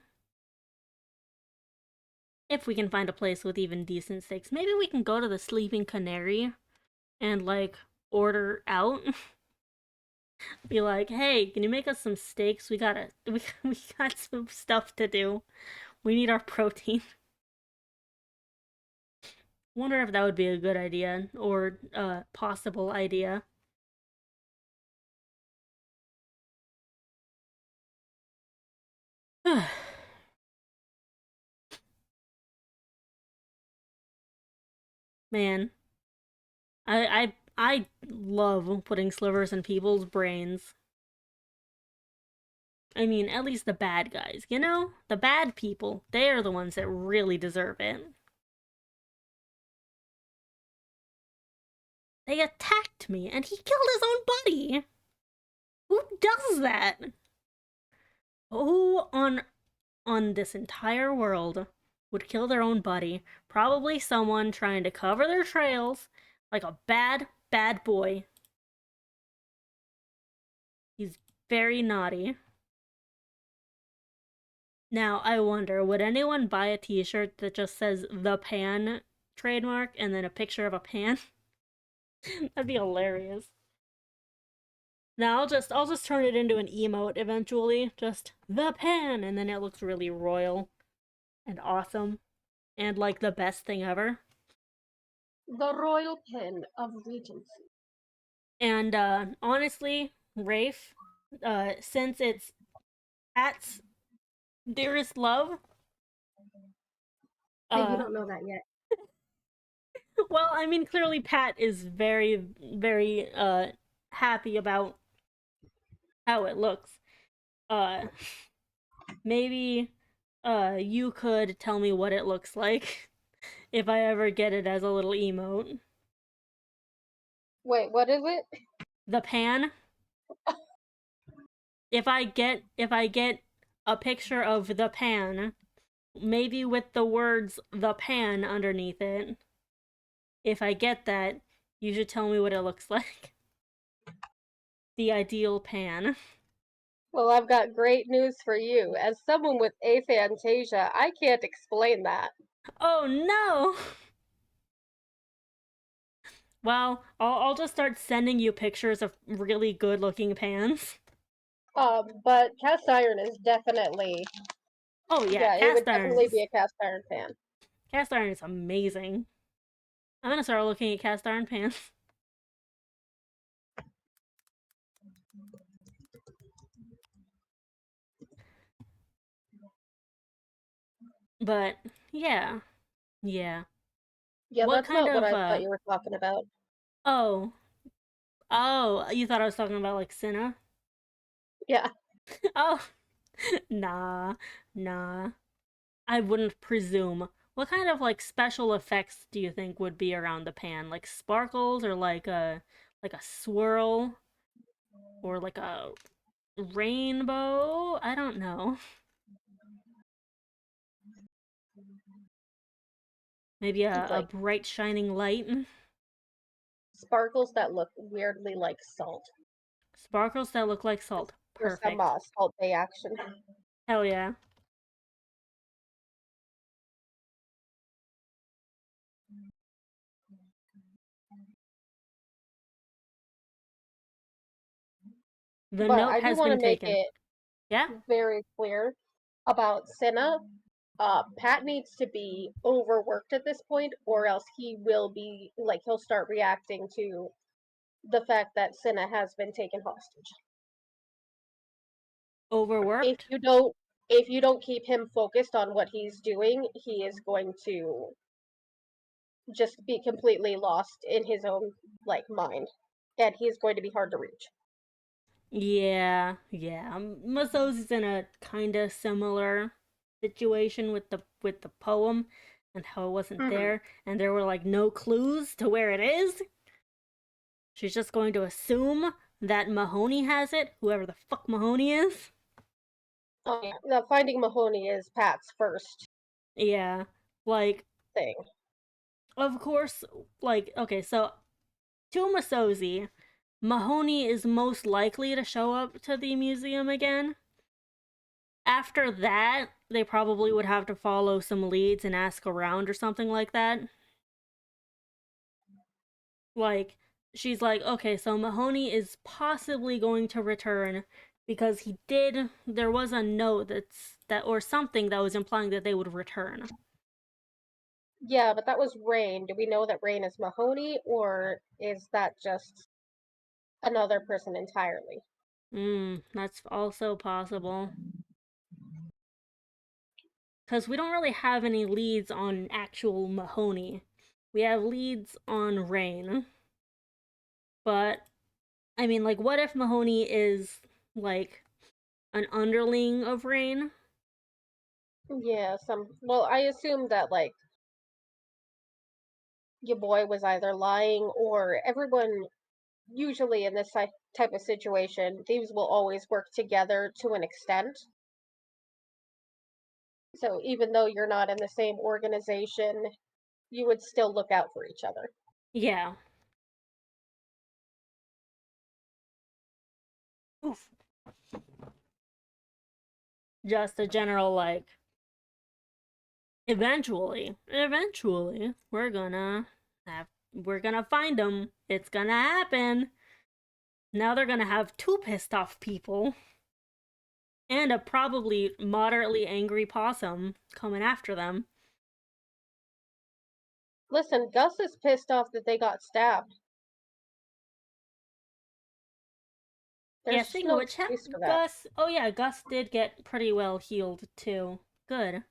Speaker 1: If we can find a place with even decent steaks. Maybe we can go to the Sleeping Canary and, like, order out. Be like, hey, can you make us some steaks? We got some stuff to do. We need our protein. Wonder if that would be a good idea or a possible idea. Man, I love putting slivers in people's brains. I mean, at least the bad guys, you know? The bad people, they are the ones that really deserve it. They attacked me and he killed his own buddy. Who does that? Who on this entire world would kill their own buddy? Probably someone trying to cover their trails, like a bad boy. He's very naughty. Now, I wonder, would anyone buy a t-shirt that just says the pan trademark and then a picture of a pan? That'd be hilarious. Now I'll just turn it into an emote eventually. Just the pan, and then it looks really royal and awesome and like the best thing ever.
Speaker 3: The royal pen of Regency.
Speaker 1: And honestly, Rafe, since it's Pat's dearest love,
Speaker 3: Hey, you don't know that yet.
Speaker 1: well, I mean, clearly Pat is very, very happy about how it looks. Maybe you could tell me what it looks like if I ever get it as a little emote.
Speaker 3: Wait, what is it?
Speaker 1: The pan. If I get a picture of the pan, maybe with the words the pan underneath it. If I get that, you should tell me what it looks like. The ideal pan.
Speaker 3: Well, I've got great news for you. As someone with aphantasia, I can't explain that.
Speaker 1: Oh no! Well, I'll just start sending you pictures of really good looking pans.
Speaker 3: But cast iron is definitely,
Speaker 1: Oh yeah,
Speaker 3: it would
Speaker 1: cast iron.
Speaker 3: definitely be a cast iron pan.
Speaker 1: Cast iron is amazing. I'm gonna start looking at cast iron pans. But yeah.
Speaker 3: Yeah,
Speaker 1: What
Speaker 3: that's
Speaker 1: kind
Speaker 3: not what
Speaker 1: of
Speaker 3: I thought you were talking about.
Speaker 1: oh. Oh, you thought I was talking about like Cinna?
Speaker 3: Yeah.
Speaker 1: Oh. Nah. I wouldn't presume. What kind of like special effects do you think would be around the pan? Like sparkles or like a swirl or like a rainbow? I don't know. Maybe a
Speaker 3: Like
Speaker 1: bright shining light.
Speaker 3: sparkles that look weirdly like salt.
Speaker 1: Sparkles that look like salt.
Speaker 3: For some
Speaker 1: Perfect.
Speaker 3: Salt Bay action.
Speaker 1: Hell yeah. The
Speaker 3: But
Speaker 1: note
Speaker 3: I do
Speaker 1: has
Speaker 3: want
Speaker 1: been
Speaker 3: to make
Speaker 1: taken.
Speaker 3: it
Speaker 1: Yeah?
Speaker 3: very clear about Cinna, Pat needs to be overworked at this point, or else he will be like he'll start reacting to the fact that Cinna has been taken hostage. If
Speaker 1: Overworked?
Speaker 3: you don't keep him focused on what he's doing, he is going to just be completely lost in his own like mind, and he's going to be hard to reach.
Speaker 1: Yeah, yeah. Masosi's in a kind of similar situation with the poem and how it wasn't
Speaker 3: Mhm.
Speaker 1: there, and there were like no clues to where it is. She's just going to assume that Mahoney has it, whoever the fuck Mahoney is.
Speaker 3: Oh yeah, the finding Mahoney is Pat's first
Speaker 1: Yeah, like
Speaker 3: thing.
Speaker 1: of course, like okay, so to Masozi, Mahoney is most likely to show up to the museum again. After that, they probably would have to follow some leads and ask around or something like that. Like, she's like, okay, so Mahoney is possibly going to return because there was a note or something that was implying that they would return.
Speaker 3: Yeah, but that was Rain. Do we know that Rain is Mahoney, or is that just another person entirely?
Speaker 1: That's also possible. Because we don't really have any leads on actual Mahoney. We have leads on Rain. But, I mean, like, what if Mahoney is, like, an underling of Rain?
Speaker 3: Yeah, well, I assume that like your boy was either lying or everyone usually in this type of situation, thieves will always work together to an extent. So even though you're not in the same organization, you would still look out for each other.
Speaker 1: Yeah. Oof. Just a general, like, eventually, we're gonna find them. It's gonna happen. Now they're gonna have two pissed off people and a probably moderately angry possum coming after them.
Speaker 3: Listen, Gus is pissed off that they got stabbed.
Speaker 1: Yeah,
Speaker 3: There's just
Speaker 1: speaking of
Speaker 3: no
Speaker 1: which,
Speaker 3: excuse for that.
Speaker 1: Gus. Oh yeah, Gus did get pretty well healed too. Good,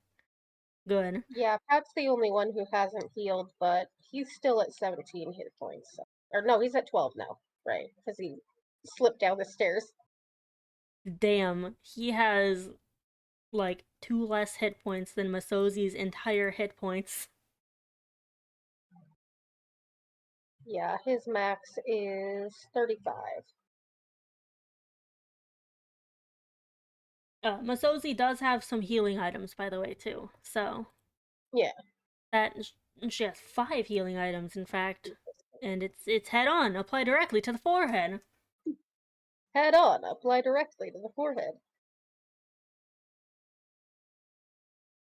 Speaker 1: good.
Speaker 3: Yeah, Pat's the only one who hasn't healed, but he's still at 17 hit points. So. Or no, he's at 12 now, right? Because he slipped down the stairs.
Speaker 1: Damn, he has like 2 less hit points than Masosi's entire hit points.
Speaker 3: Yeah, his max is 35.
Speaker 1: Masozi does have some healing items, by the way, too. So
Speaker 3: Yeah.
Speaker 1: that she has 5 healing items, in fact, and it's head on, apply directly to the forehead.
Speaker 3: Head on, apply directly to the forehead.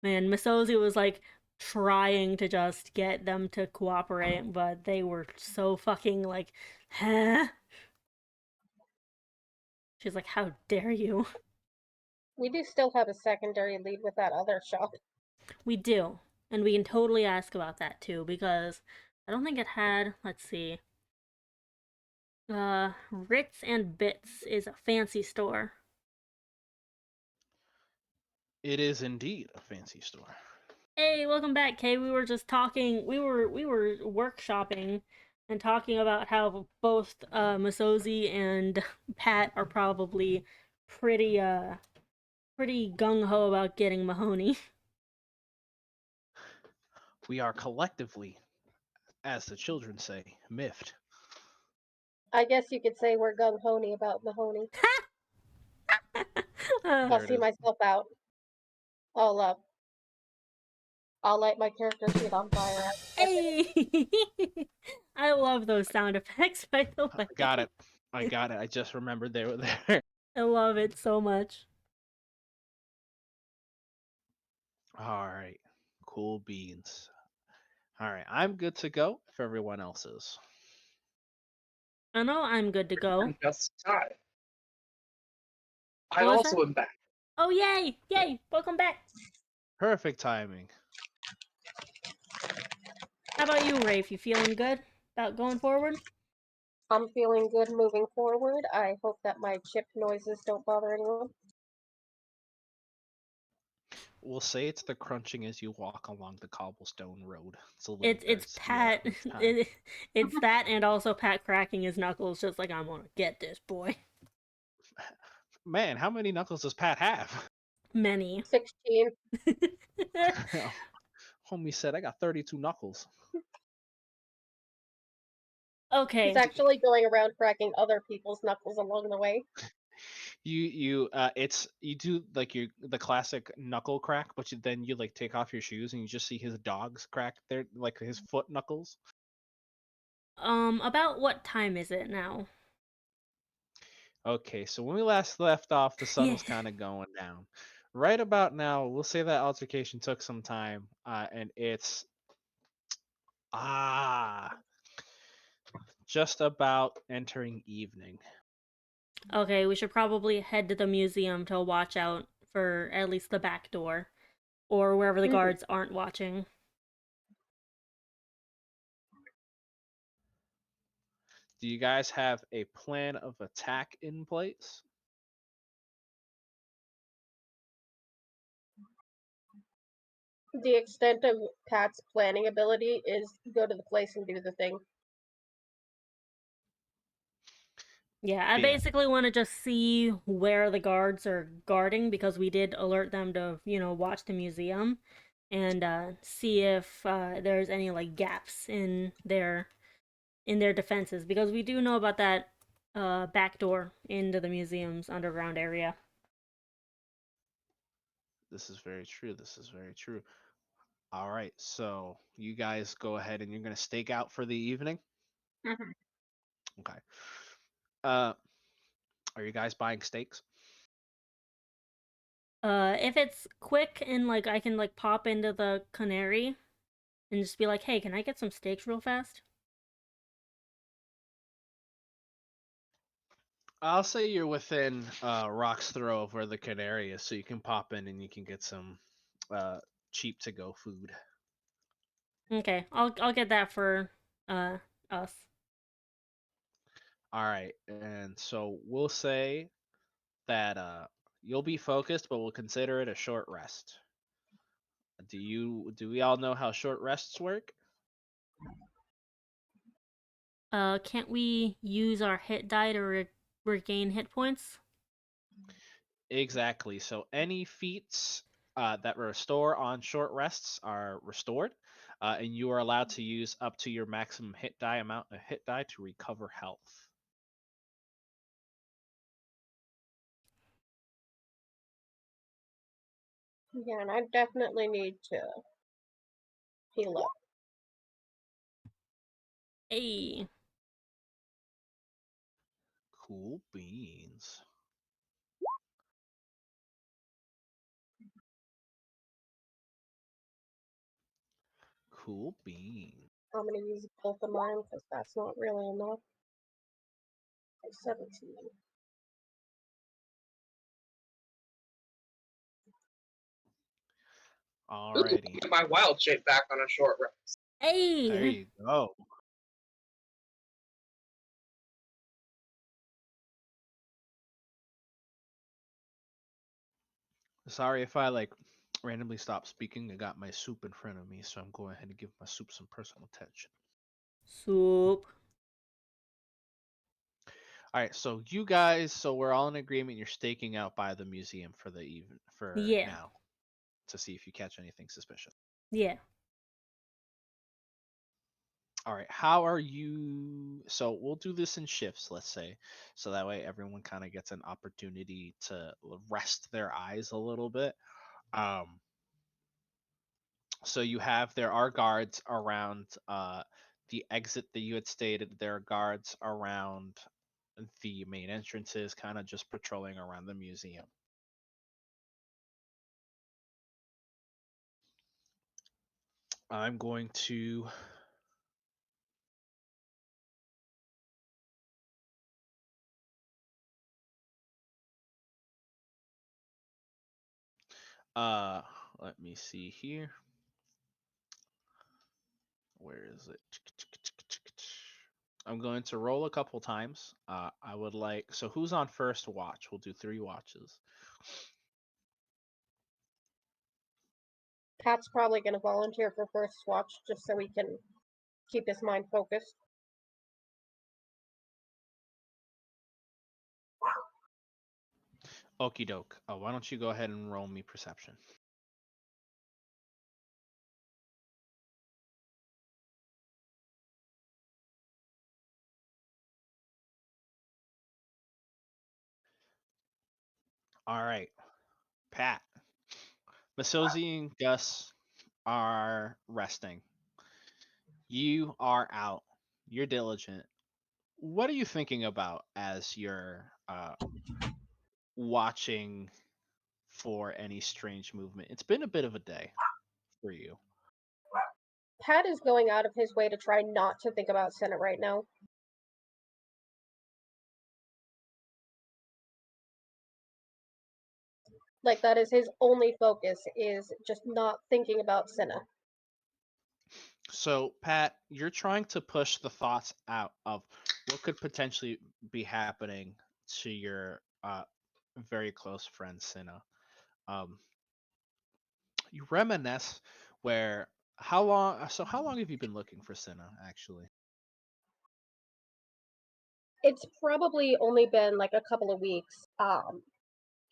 Speaker 1: Man, Masozi was like trying to just get them to cooperate, but they were so fucking like, huh? She's like, how dare you?
Speaker 3: We do still have a secondary lead with that other shop.
Speaker 1: We do. And we can totally ask about that too, because I don't think it had, let's see. Ritz and Bits is a fancy store.
Speaker 2: It is indeed a fancy store.
Speaker 1: Hey, welcome back, Kay. We were just talking. We were workshopping and talking about how both Masozi and Pat are probably pretty pretty gung ho about getting Mahoney.
Speaker 2: We are collectively, as the children say, miffed.
Speaker 3: I guess you could say we're gung ho about Mahoney. I'll
Speaker 2: There it
Speaker 3: see
Speaker 2: is.
Speaker 3: myself out. I'll light my character sheet on fire.
Speaker 1: Hey, I love those sound effects. By the way,
Speaker 2: Got it. I got it. I just remembered they were there.
Speaker 1: I love it so much.
Speaker 2: All right. Cool beans. All right. I'm good to go if everyone else is.
Speaker 1: I know I'm good to go.
Speaker 4: And just time. I
Speaker 1: What was
Speaker 4: also
Speaker 1: that?
Speaker 4: am back.
Speaker 1: Oh, yay! Yay! Welcome back!
Speaker 2: Perfect timing.
Speaker 1: How about you, Rafe? You feeling good about going forward?
Speaker 3: I'm feeling good moving forward. I hope that my chip noises don't bother anyone.
Speaker 2: We'll say it's the crunching as you walk along the cobblestone road. It's a little
Speaker 1: It's
Speaker 2: thirsty
Speaker 1: Pat.
Speaker 2: this time.
Speaker 1: It's that, and also Pat cracking his knuckles, just like I'm gonna get this boy.
Speaker 2: Man, how many knuckles does Pat have?
Speaker 1: Many.
Speaker 3: 16.
Speaker 2: Homie said I got 32 knuckles.
Speaker 1: Okay.
Speaker 3: He's actually going around cracking other people's knuckles along the way.
Speaker 2: You do like the classic knuckle crack, but then you like take off your shoes and you just see his dogs crack their like his foot knuckles.
Speaker 1: About what time is it now?
Speaker 2: Okay, so when we last left off, the sun
Speaker 1: Yeah.
Speaker 2: was kind of going down. Right about now, we'll say that altercation took some time, and it's ah just about entering evening.
Speaker 1: Okay, we should probably head to the museum to watch out for at least the back door, or wherever the guards aren't watching.
Speaker 2: Do you guys have a plan of attack in place?
Speaker 3: The extent of Pat's planning ability is go to the place and do the thing.
Speaker 1: Yeah, I
Speaker 2: Bien.
Speaker 1: basically want to just see where the guards are guarding because we did alert them to, watch the museum and see if there's any like gaps in their defenses because we do know about that back door into the museum's underground area.
Speaker 2: This is very true. This is very true. All right, so you guys go ahead and you're gonna stake out for the evening.
Speaker 4: Mhm.
Speaker 2: Okay. Uh, are you guys buying steaks?
Speaker 1: If it's quick and like I can like pop into the Canary and just be like, "Hey, can I get some steaks real fast?"
Speaker 2: I'll say you're within rock's throw of where the Canary is, so you can pop in and you can get some uh, cheap to go food.
Speaker 1: Okay, I'll get that for us.
Speaker 2: All right, and so we'll say that you'll be focused, but we'll consider it a short rest. Do we all know how short rests work?
Speaker 1: Can't we use our hit die to regain hit points?
Speaker 2: Exactly. So any feats that restore on short rests are restored, and you are allowed to use up to your maximum hit die amount of hit die to recover health.
Speaker 3: Yeah, and I definitely need to heal up.
Speaker 1: Hey,
Speaker 2: Cool beans. Cool beans.
Speaker 3: I'm gonna use both of mine because that's not really enough. 17.
Speaker 4: Ooh,
Speaker 2: Alrighty.
Speaker 4: get my wild shape back on a short rest.
Speaker 2: There
Speaker 1: hey.
Speaker 2: you go. Sorry if I like randomly stop speaking. I got my soup in front of me, so I'm going ahead and give my soup some personal attention.
Speaker 1: Soup.
Speaker 2: All right, so you guys, so we're all in agreement. You're staking out by the museum for the even for
Speaker 1: Yeah.
Speaker 2: now to see if you catch anything suspicious.
Speaker 1: Yeah.
Speaker 2: All right, how are you? So we'll do this in shifts, let's say, so that way everyone kind of gets an opportunity to rest their eyes a little bit. Um, so there are guards around the exit that you had stated. There are guards around the main entrances, kind of just patrolling around the museum. I'm going to Let me see here. Where is it? I'm going to roll a couple times. I would like. So who's on first watch? We'll do 3 watches.
Speaker 3: Pat's probably going to volunteer for first watch just so he can keep his mind focused.
Speaker 2: Okie doke. Why don't you go ahead and roll me perception? All right, Pat. Masozi and Gus are resting. You are out. You're diligent. What are you thinking about as you're watching for any strange movement? It's been a bit of a day for you.
Speaker 3: Pat is going out of his way to try not to think about Senate right now. Like, that is his only focus, is just not thinking about Senna.
Speaker 2: So, Pat, you're trying to push the thoughts out of what could potentially be happening to your very close friend Cinna. Um, you reminisce where how long? So, how long have you been looking for Cinna actually?
Speaker 3: It's probably only been like a couple of weeks.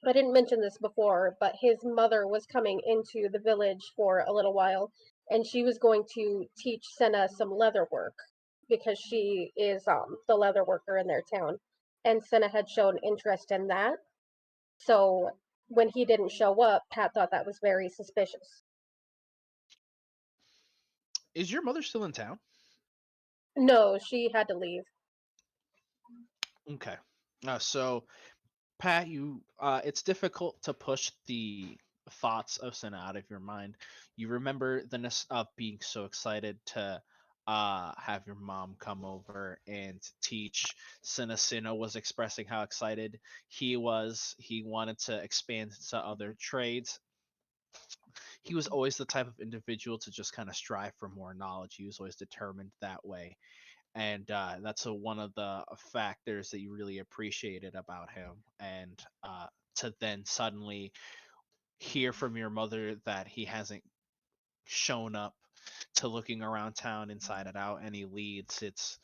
Speaker 3: I didn't mention this before, but his mother was coming into the village for a little while, and she was going to teach Senna some leather work because she is the leather worker in their town, and Senna had shown interest in that. So when he didn't show up, Pat thought that was very suspicious.
Speaker 2: Is your mother still in town?
Speaker 3: No, she had to leave.
Speaker 2: Okay. So Pat, you it's difficult to push the thoughts of Cinna out of your mind. You remember the of being so excited to have your mom come over and teach Cinna. Cinna was expressing how excited he was. He wanted to expand to other trades. He was always the type of individual to just kind of strive for more knowledge. He was always determined that way, and that's one of the factors that you really appreciated about him. And to then suddenly hear from your mother that he hasn't shown up to looking around town inside and out any leads, it's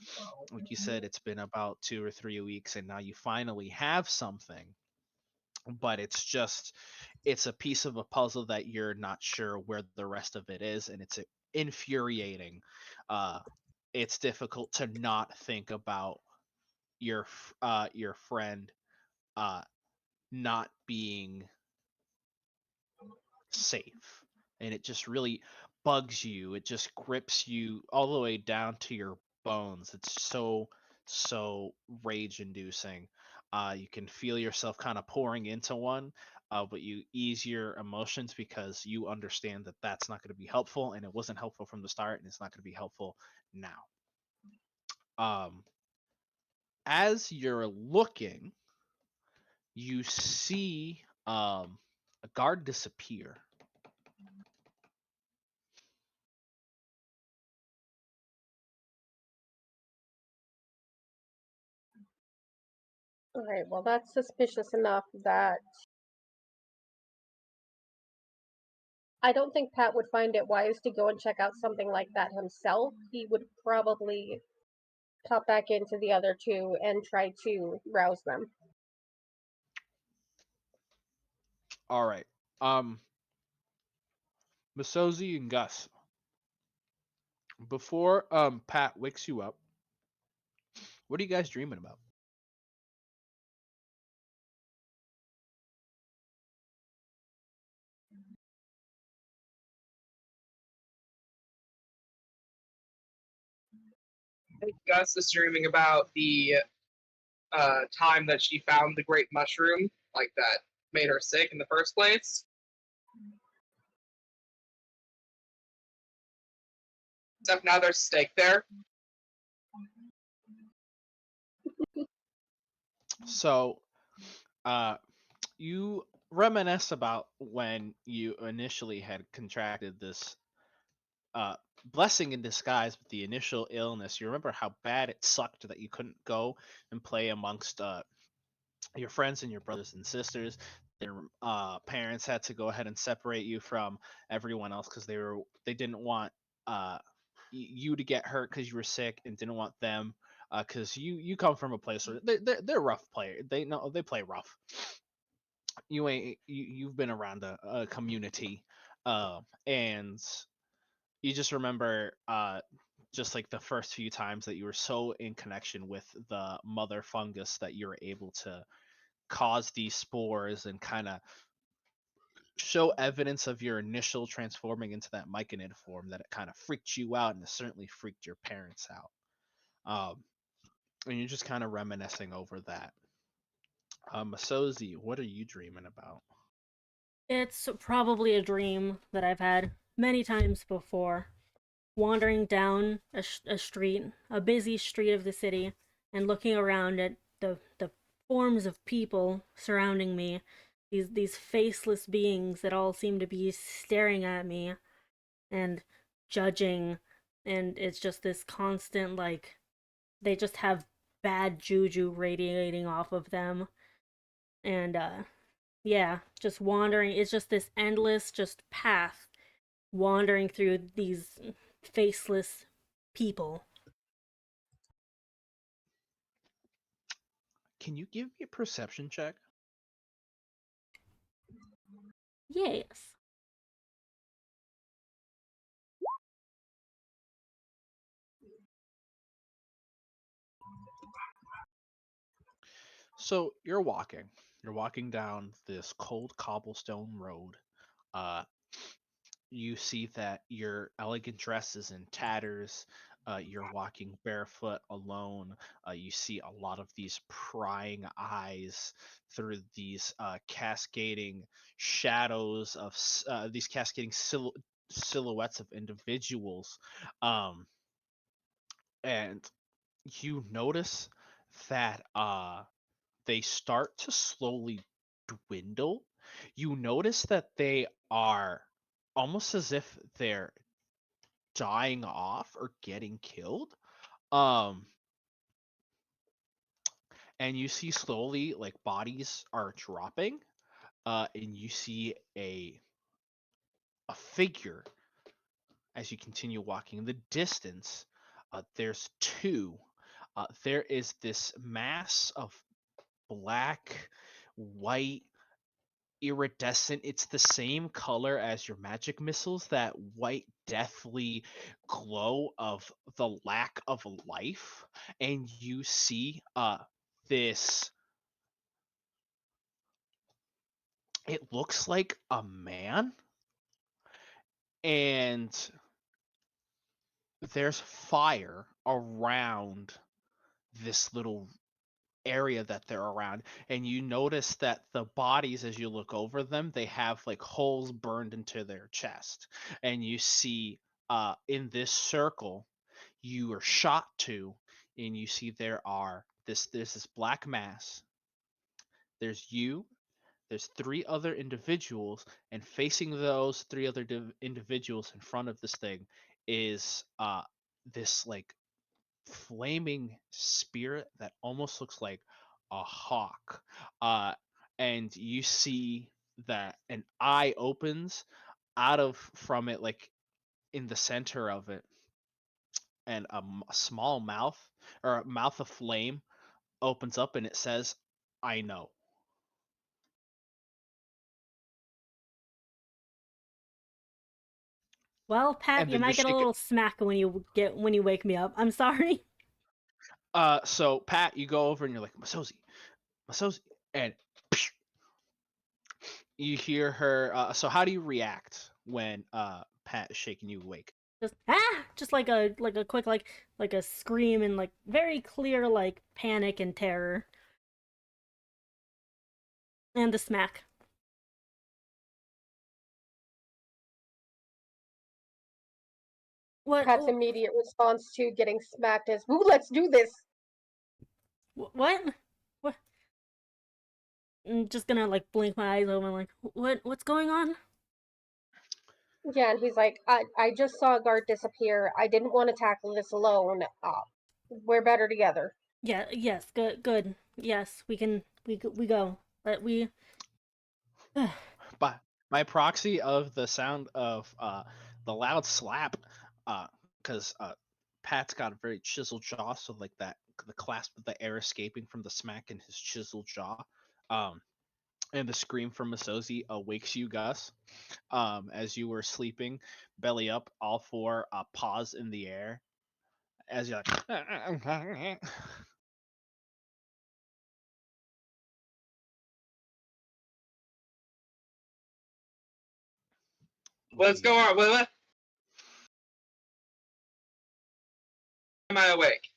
Speaker 2: like you said, it's been about 2 or 3 weeks, and now you finally have something, but it's a piece of a puzzle that you're not sure where the rest of it is, and it's infuriating. uh it's difficult to not think about your friend uh not being safe, and it just really bugs you. It just grips you all the way down to your bones. It's so rage inducing. You can feel yourself kind of pouring into one, but you ease your emotions because you understand that that's not going to be helpful, and it wasn't helpful from the start, and it's not going to be helpful now. um as you're looking, you see a guard disappear.
Speaker 3: Alright, well, that's suspicious enough that I don't think Pat would find it wise to go and check out something like that himself. He would probably pop back into the other two and try to rouse them.
Speaker 2: All right. Masozi and Gus, before Pat wakes you up, what are you guys dreaming about?
Speaker 4: I think Gus is dreaming about the time that she found the great mushroom, like that made her sick in the first place. Except now there's steak there.
Speaker 2: So, uh, you reminisce about when you initially had contracted this uh, blessing in disguise with the initial illness. You remember how bad it sucked that you couldn't go and play amongst your friends and your brothers and sisters. Their parents had to go ahead and separate you from everyone else because they didn't want you to get hurt because you were sick and didn't want them because you come from a place where they're rough players. They know they play rough. You've been around a community, and you just remember just like the first few times that you were so in connection with the mother fungus that you were able to cause these spores and kind of show evidence of your initial transforming into that myconid form, that it kind of freaked you out and it certainly freaked your parents out. And you're just kind of reminiscing over that. Masozi, what are you dreaming about?
Speaker 1: It's probably a dream that I've had many times before. Wandering down a street, a busy street of the city, and looking around at the forms of people surrounding me, these faceless beings that all seem to be staring at me and judging, and it's just this constant, like, they just have bad juju radiating off of them. And yeah, just wandering, it's just this endless just path wandering through these faceless people.
Speaker 2: Can you give me a perception check?
Speaker 1: Yes.
Speaker 2: So you're walking. You're walking down this cold cobblestone road. Uh, you see that your elegant dress is in tatters. You're walking barefoot alone. You see a lot of these prying eyes through these cascading shadows of these cascading silhouettes of individuals. Um, and you notice that they start to slowly dwindle. You notice that they are almost as if they're dying off or getting killed. Um, and you see slowly like bodies are dropping. And you see a figure as you continue walking in the distance. There's two. There is this mass of black, white, iridescent. It's the same color as your magic missiles, that white, deathly glow of the lack of life. And you see this. It looks like a man, and there's fire around this little area that they're around, and you notice that the bodies, as you look over them, they have like holes burned into their chest. And you see in this circle you are shot to, and you see there's this black mass. There's you, there's three other individuals, and facing those three other individuals in front of this thing is this like flaming spirit that almost looks like a hawk. Uh, and you see that an eye opens out of from it, like in the center of it, and a small mouth, or a mouth of flame, opens up, and it says, "I know."
Speaker 1: Well, Pat,
Speaker 2: And
Speaker 1: you
Speaker 2: then you
Speaker 1: might get a
Speaker 2: shake it.
Speaker 1: little smack when you wake me up. I'm sorry.
Speaker 2: So Pat, you go over and you're like, Masozi, Masozi, and you hear her. So how do you react when Pat is shaking you awake?
Speaker 1: Just like a quick like a scream and like very clear like panic and terror. And the smack. What
Speaker 3: Pat's immediate response to getting smacked is, "Ooh, let's do this."
Speaker 1: what? What? I'm just gonna like blink my eyes open, like, what's going on?
Speaker 3: Yeah, and he's like, I just saw a guard disappear. I didn't want to tackle this alone. We're better together.
Speaker 1: Yeah, yes, good. Yes, we go. But we
Speaker 2: By proxy of the sound of the loud slap, because Pat's got a very chiseled jaw, so like that the clasp of the air escaping from the smack in his chiseled jaw, um, and the scream from Masozi awakes you, Gus. As you were sleeping, belly up, all four paws in the air, as you're like.
Speaker 4: What's going on? What? Am I awake?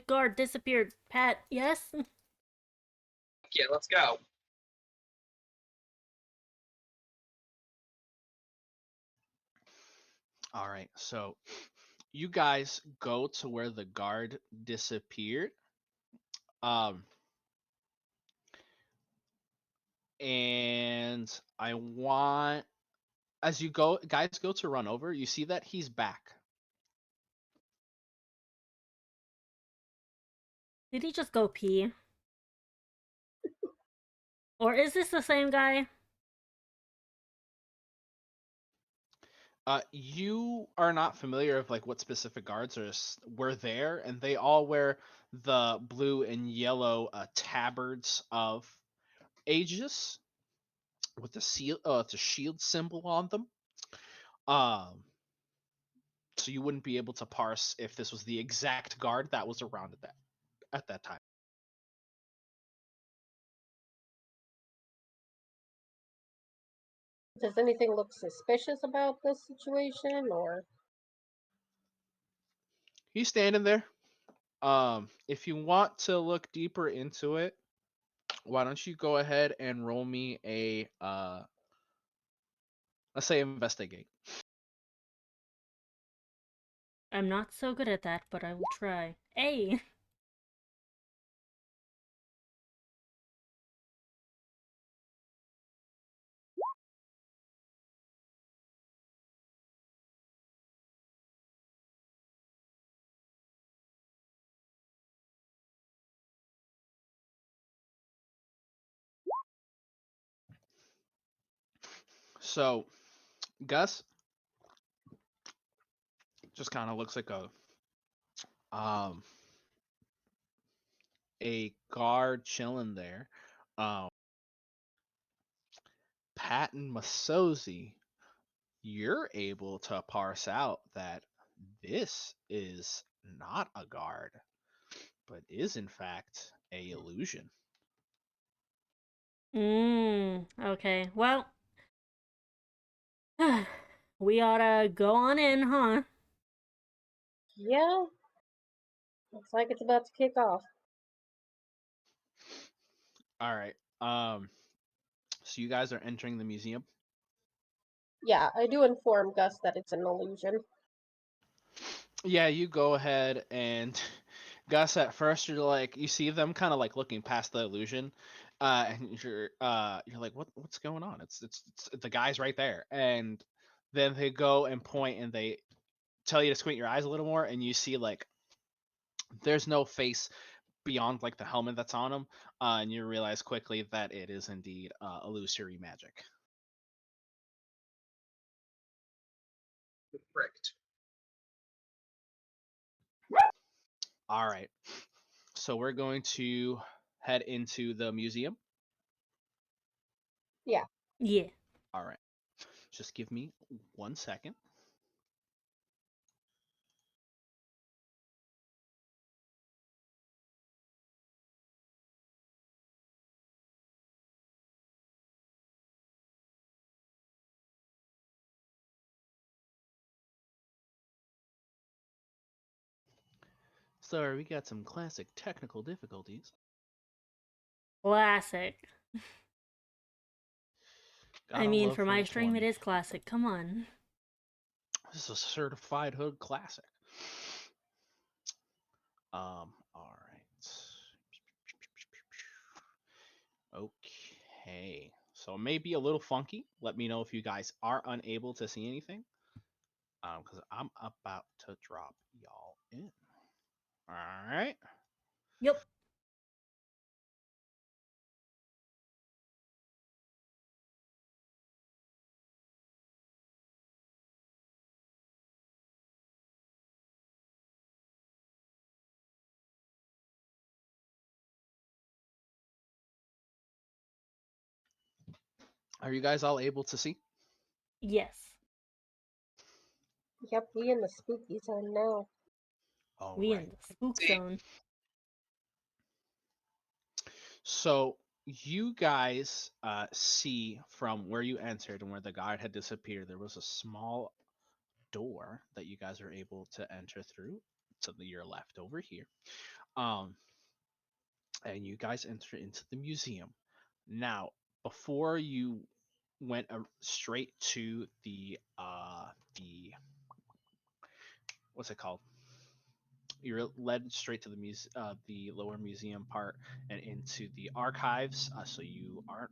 Speaker 1: guard disappeared. Pat, yes?
Speaker 4: Yeah, let's go.
Speaker 2: All right, so you guys go to where the guard disappeared. Um, and I want as you guys go to run over, you see that he's back.
Speaker 1: Did he just go pee? Or is this the same guy?
Speaker 2: You are not familiar of like what specific guards were there, and they all wear the blue and yellow tabards of Aegis with the shield symbol on them. Um, so you wouldn't be able to parse if this was the exact guard that was around at that time.
Speaker 3: Does anything look suspicious about this situation, or?
Speaker 2: He's standing there. If you want to look deeper into it, why don't you go ahead and roll me a let's say investigate.
Speaker 1: I'm not so good at that, but I will try. Hey!
Speaker 2: So Gus just kind of looks like um a guard chilling there. Um, Pat and Masozi, you're able to parse out that this is not a guard, but is in fact a illusion.
Speaker 1: Okay. Well, we oughta go on in, huh?
Speaker 3: Yeah, looks like it's about to kick off.
Speaker 2: All right. So you guys are entering the museum.
Speaker 3: Yeah, I do inform Gus that it's an illusion.
Speaker 2: Yeah, you go ahead and Gus. At first, you're like, you see them kind of like looking past the illusion, and you're like, what's going on? It's the guy's right there, and then they go and point and they tell you to squint your eyes a little more, and you see like there's no face beyond like the helmet that's on him, and you realize quickly that it is indeed illusory magic.
Speaker 4: Fricked.
Speaker 2: All right, so we're going to head into the museum.
Speaker 3: Yeah.
Speaker 1: Yeah.
Speaker 2: All right, just give me 1 second. Sorry, we got some classic technical difficulties.
Speaker 1: Classic. I
Speaker 2: Gotta
Speaker 1: mean,
Speaker 2: love
Speaker 1: for my
Speaker 2: roll
Speaker 1: stream, it
Speaker 2: 20.
Speaker 1: is classic. Come on.
Speaker 2: This is a certified hood classic. All right. Okay. So it may be a little funky. Let me know if you guys are unable to see anything. Because I'm about to drop y'all in. All right.
Speaker 1: Yep.
Speaker 2: Are you guys all able to see?
Speaker 1: Yes.
Speaker 3: Yep, we in the spooky zone now.
Speaker 2: All
Speaker 1: We
Speaker 2: right.
Speaker 1: in the spook
Speaker 4: See.
Speaker 1: zone.
Speaker 2: So you guys see from where you entered and where the guard had disappeared, there was a small door that you guys are able to enter through to your left over here. Um, and you guys enter into the museum. Now, before you went straight to the what's it called? You're led straight to the lower museum part and into the archives. So you aren't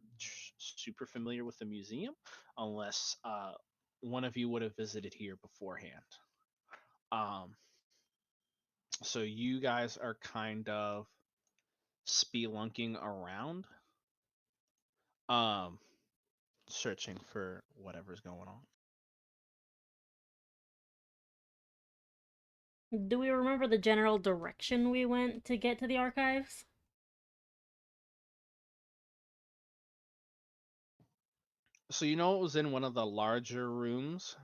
Speaker 2: super familiar with the museum unless one of you would have visited here beforehand. Um, so you guys are kind of spelunking around, um, searching for whatever's going on.
Speaker 1: Do we remember the general direction we went to get to the archives?
Speaker 2: So you know it was in one of the larger rooms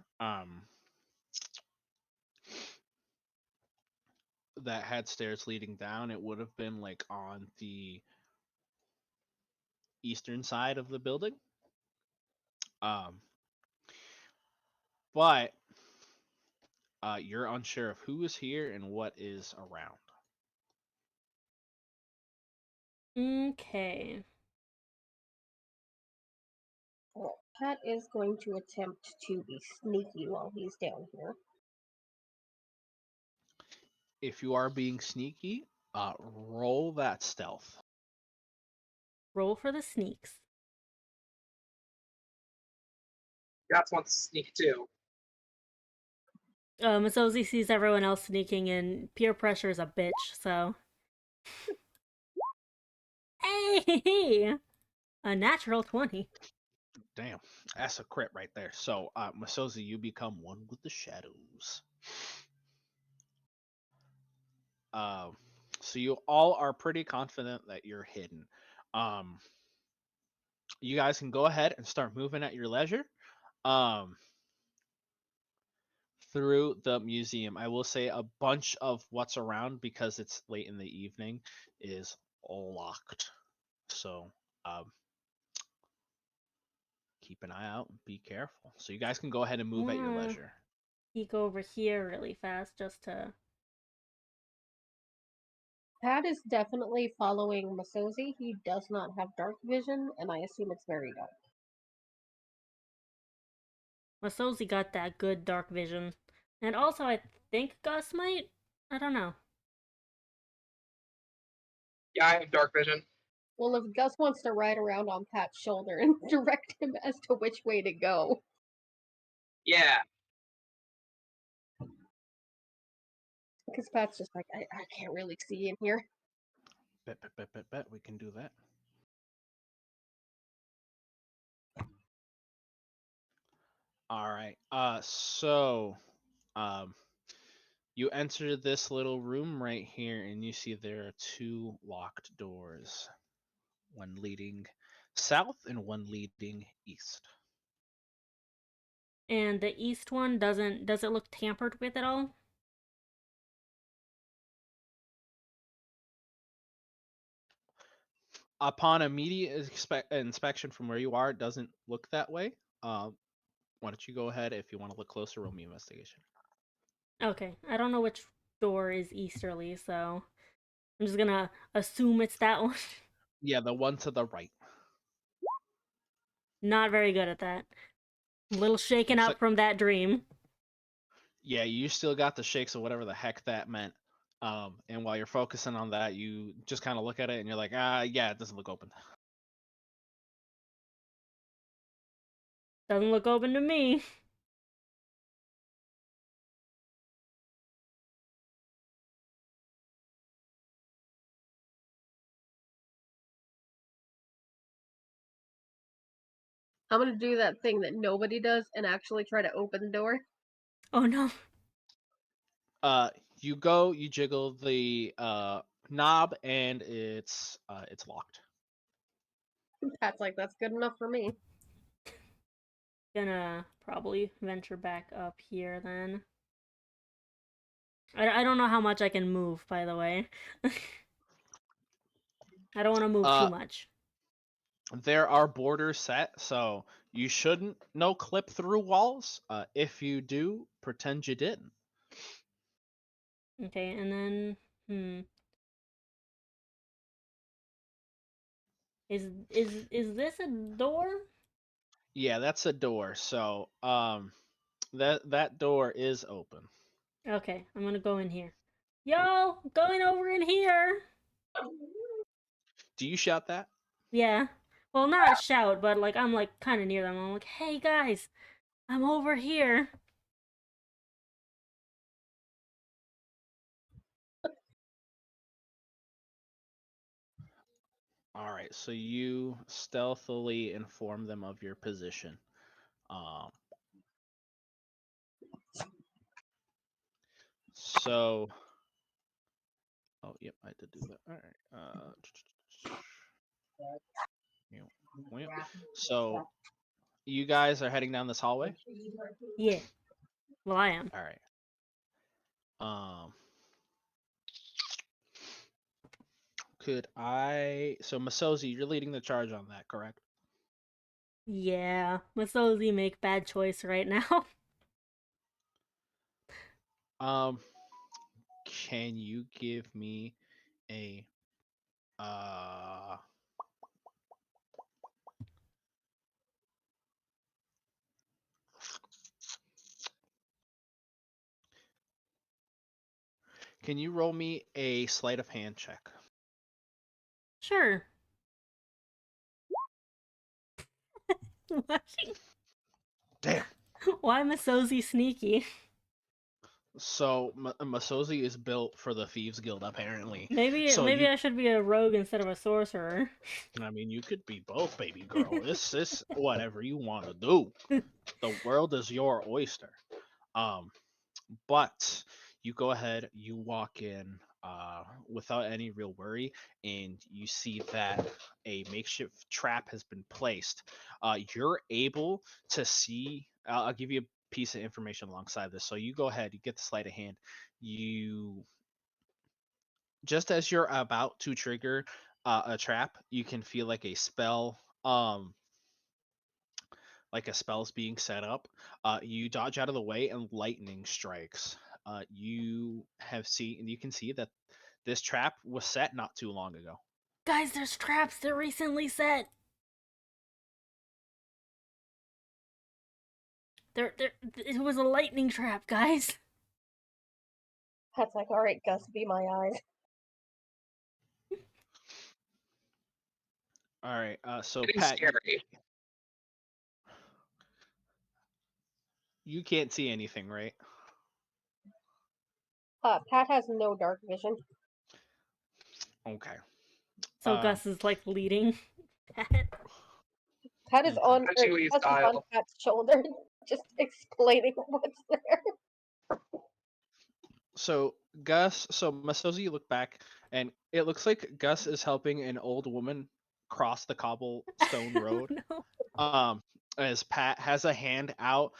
Speaker 2: that had stairs leading down. It would have been like on the eastern side of the building. Um, but you're unsure of who is here and what is around.
Speaker 1: Okay.
Speaker 3: Well, Pat is going to attempt to be sneaky while he's down here.
Speaker 2: If you are being sneaky, roll that stealth.
Speaker 1: Roll for the sneaks.
Speaker 4: That's one to sneak too.
Speaker 1: Masozi sees everyone else sneaking and peer pressure is a bitch, so. Hey! A natural 20.
Speaker 2: Damn, that's a crit right there. So, Masozi, you become one with the shadows. Um, so you all are pretty confident that you're hidden. Um, you guys can go ahead and start moving at your leisure. Um, through the museum. I will say a bunch of what's around because it's late in the evening is locked. So keep an eye out and be careful. So you guys can go ahead and move at your leisure.
Speaker 1: Peek over here really fast just to.
Speaker 3: Pat is definitely following Masozi. He does not have dark vision, and I assume it's very dark.
Speaker 1: Masozi got that good dark vision. And also, I think Gus might? I don't know.
Speaker 4: Yeah, I have dark vision.
Speaker 3: Well, if Gus wants to ride around on Pat's shoulder and direct him as to which way to go.
Speaker 4: Yeah.
Speaker 3: Because Pat's just like, I can't really see in here.
Speaker 2: Bet. We can do that. All right. So, you enter this little room right here, and you see there are two locked doors, one leading south and one leading east.
Speaker 1: And the east one does it look tampered with at all?
Speaker 2: Upon immediate inspection from where you are, it doesn't look that way. Why don't you go ahead if you want to look closer? Roll me investigation.
Speaker 1: Okay, I don't know which door is easterly, so I'm just gonna assume it's that one.
Speaker 2: Yeah, the one to the right.
Speaker 1: Not very good at that. A little shaken
Speaker 2: Looks
Speaker 1: up
Speaker 2: like,
Speaker 1: from that dream.
Speaker 2: yeah, you still got the shakes of whatever the heck that meant. And while you're focusing on that, you just kind of look at it and you're like, yeah, it doesn't look open.
Speaker 1: Doesn't look open to me.
Speaker 3: I'm gonna do that thing that nobody does and actually try to open the door.
Speaker 1: Oh no.
Speaker 2: You go, you jiggle the knob, and it's locked.
Speaker 3: Pat's like, that's good enough for me.
Speaker 1: Gonna probably venture back up here then. I don't know how much I can move, by the way. I don't want to move too much.
Speaker 2: There are borders set, so you shouldn't no clip through walls. If you do, pretend you didn't.
Speaker 1: Okay, and then is this a door?
Speaker 2: Yeah, that's a door. So that door is open.
Speaker 1: Okay, I'm gonna go in here. Yo, going over in here.
Speaker 2: Do you shout that?
Speaker 1: Yeah. Well, not shout, but like I'm like kind of near them. I'm like, hey guys, I'm over here.
Speaker 2: All right, so you stealthily inform them of your position. Um, so, oh, yep, I did do that. All right. So, you guys are heading down this hallway.
Speaker 1: Yeah. Well, I am.
Speaker 2: All right. Could I? So, Masozi, you're leading the charge on that, correct?
Speaker 1: Yeah. Masozi make bad choice right now.
Speaker 2: Can you give me a uh? Can you roll me a sleight of hand check?
Speaker 1: Sure.
Speaker 2: Damn.
Speaker 1: Why Masozi sneaky?
Speaker 2: So Masozi is built for the Thieves Guild, apparently.
Speaker 1: Maybe
Speaker 2: So
Speaker 1: maybe
Speaker 2: you,
Speaker 1: I should be a rogue instead of a sorcerer.
Speaker 2: I mean, you could be both, baby girl. This is whatever you want to do. The world is your oyster. Um, but you go ahead, you walk in without any real worry, and you see that a makeshift trap has been placed. You're able to see. I'll give you a piece of information alongside this. So you go ahead, you get the sleight of hand. You just as you're about to trigger a trap, you can feel like a spell. Like a spell's being set up. You dodge out of the way and lightning strikes. You have seen, you can see that this trap was set not too long ago.
Speaker 1: Guys, there's traps they're recently set. It was a lightning trap, guys.
Speaker 3: Pat's like, alright, Gus, be my eyes.
Speaker 2: All right. So
Speaker 4: Pretty
Speaker 2: Pat,
Speaker 4: scary.
Speaker 2: you can't see anything, right?
Speaker 3: Pat has no dark vision.
Speaker 2: Okay.
Speaker 1: So Gus is like leading Pat.
Speaker 3: Pat is
Speaker 2: Okay.
Speaker 3: on,
Speaker 4: Chewie
Speaker 3: Gus is on
Speaker 4: style.
Speaker 3: Pat's shoulder, just explaining what's there.
Speaker 2: So Gus, so Masozi, you look back, and it looks like Gus is helping an old woman cross the cobblestone road.
Speaker 1: No.
Speaker 2: As Pat has a hand out.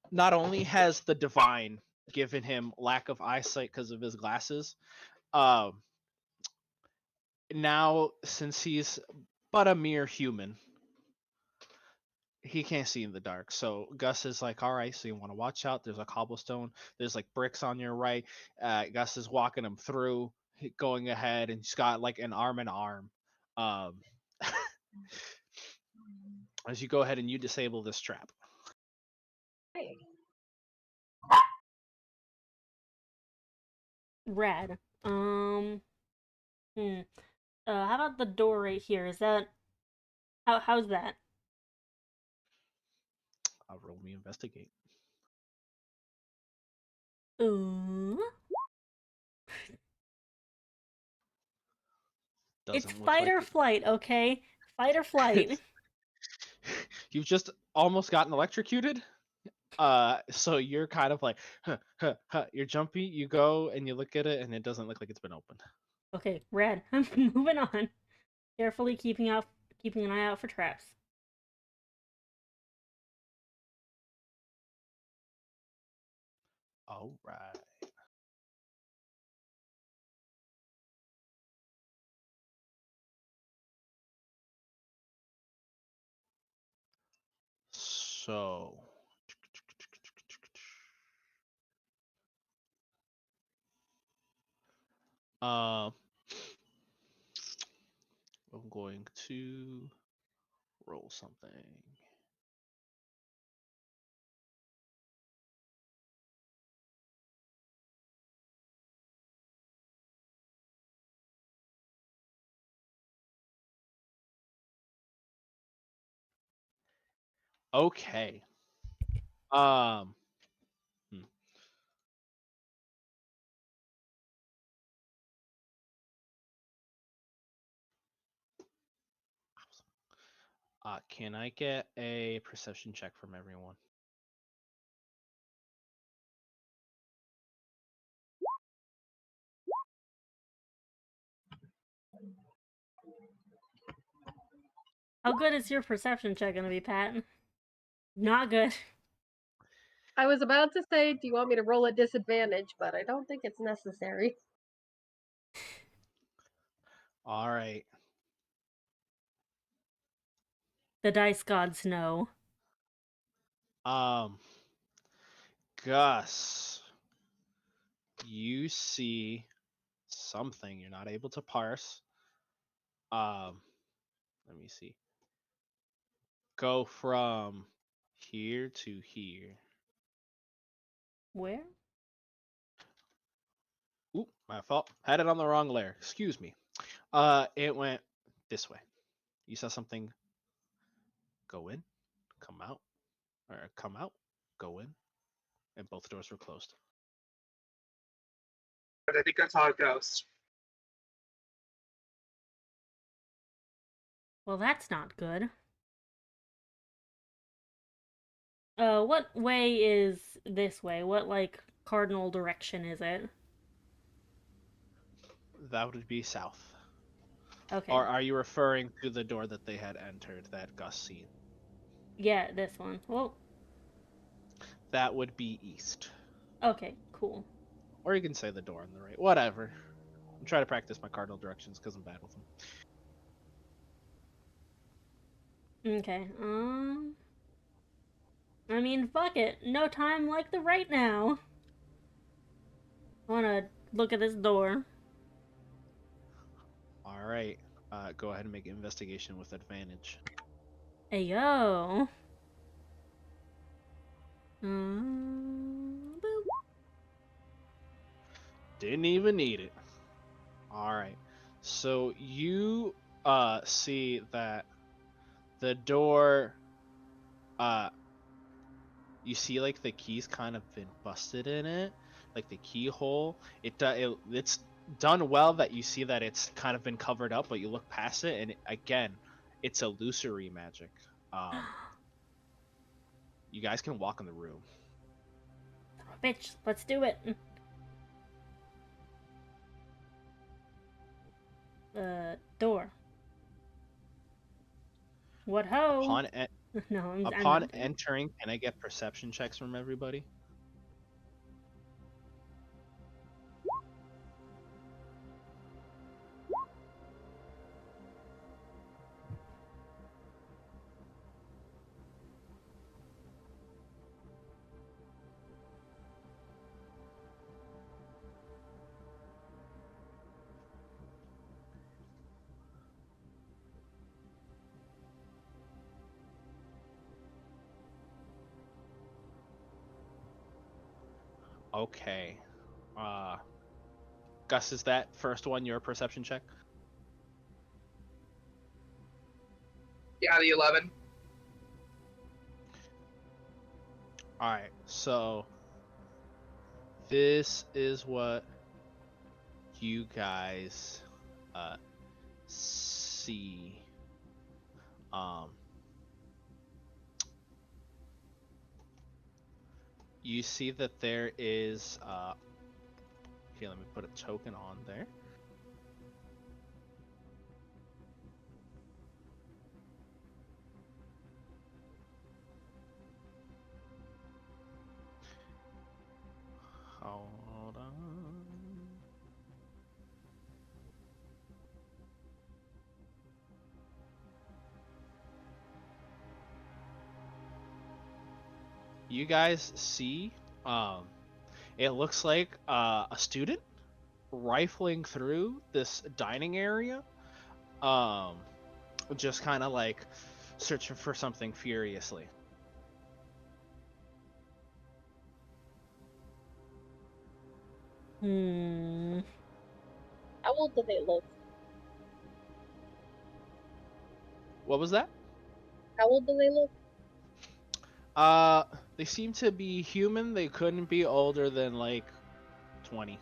Speaker 2: Not only has the divine given him lack of eyesight because of his glasses, um, now since he's but a mere human, he can't see in the dark. So Gus is like, all right, so you want to watch out. There's a cobblestone. There's like bricks on your right. Gus is walking him through, going ahead, and he's got like an arm in arm. Um, as you go ahead and you disable this trap.
Speaker 1: Rad. How about the door right here? Is that how's that?
Speaker 2: roll me investigate.
Speaker 1: Ooh.
Speaker 2: Doesn't
Speaker 1: It's
Speaker 2: look
Speaker 1: fight
Speaker 2: like
Speaker 1: or flight, okay? Fight or flight.
Speaker 2: You've just almost gotten electrocuted. So you're kind of like, huh, huh, huh. You're jumpy. You go and you look at it, and it doesn't look like it's been opened.
Speaker 1: Okay, red. I'm moving on. Carefully keeping an eye out for traps.
Speaker 2: All right. So. I'm going to roll something. Okay. Um. hmm. Can I get a perception check from everyone?
Speaker 1: How good is your perception check gonna be, Pat? Not good.
Speaker 3: I was about to say, do you want me to roll a disadvantage? But I don't think it's necessary.
Speaker 2: All right.
Speaker 1: The dice gods know.
Speaker 2: Um. Gus, you see something you're not able to parse. Let me see. Go from here to here.
Speaker 1: Where?
Speaker 2: Oop, my fault. Had it on the wrong layer. Excuse me. It went this way. You saw something go in, come out, or come out, go in, and both doors were closed.
Speaker 4: But I think I saw a ghost.
Speaker 1: Well, that's not good. What way is this way? What, like, cardinal direction is it?
Speaker 2: That would be south.
Speaker 1: Okay.
Speaker 2: Or are you referring to the door that they had entered that Gus seen?
Speaker 1: Yeah, this one. Well,
Speaker 2: That would be east.
Speaker 1: okay, cool.
Speaker 2: Or you can say the door on the right. Whatever. I'm trying to practice my cardinal directions because I'm bad with them.
Speaker 1: Okay, I mean, fuck it. No time like the right now. I wanna look at this door.
Speaker 2: All right. Go ahead and make investigation with advantage.
Speaker 1: Hey, yo. Boop.
Speaker 2: Didn't even need it. All right. So you see that the door you see like the keys kind of been busted in it, like the keyhole. It's done well that you see that it's kind of been covered up, but you look past it and again, it's illusory magic. You guys can walk in the room.
Speaker 1: Bitch, let's do it. Door. What ho?
Speaker 2: Upon
Speaker 1: No, I'm
Speaker 2: upon
Speaker 1: not.
Speaker 2: entering, can I get perception checks from everybody? Okay. Uh Gus, is that first one your perception check?
Speaker 4: Yeah, the 11.
Speaker 2: Alright, so this is what you guys see. You see that there is here, let me put a token on there. Hold on. You guys see, it looks like a student rifling through this dining area, just kind of like searching for something furiously.
Speaker 1: Hmm.
Speaker 3: How old do they look?
Speaker 2: What was that?
Speaker 3: How old do they look?
Speaker 2: They seem to be human. They couldn't be older than like 20.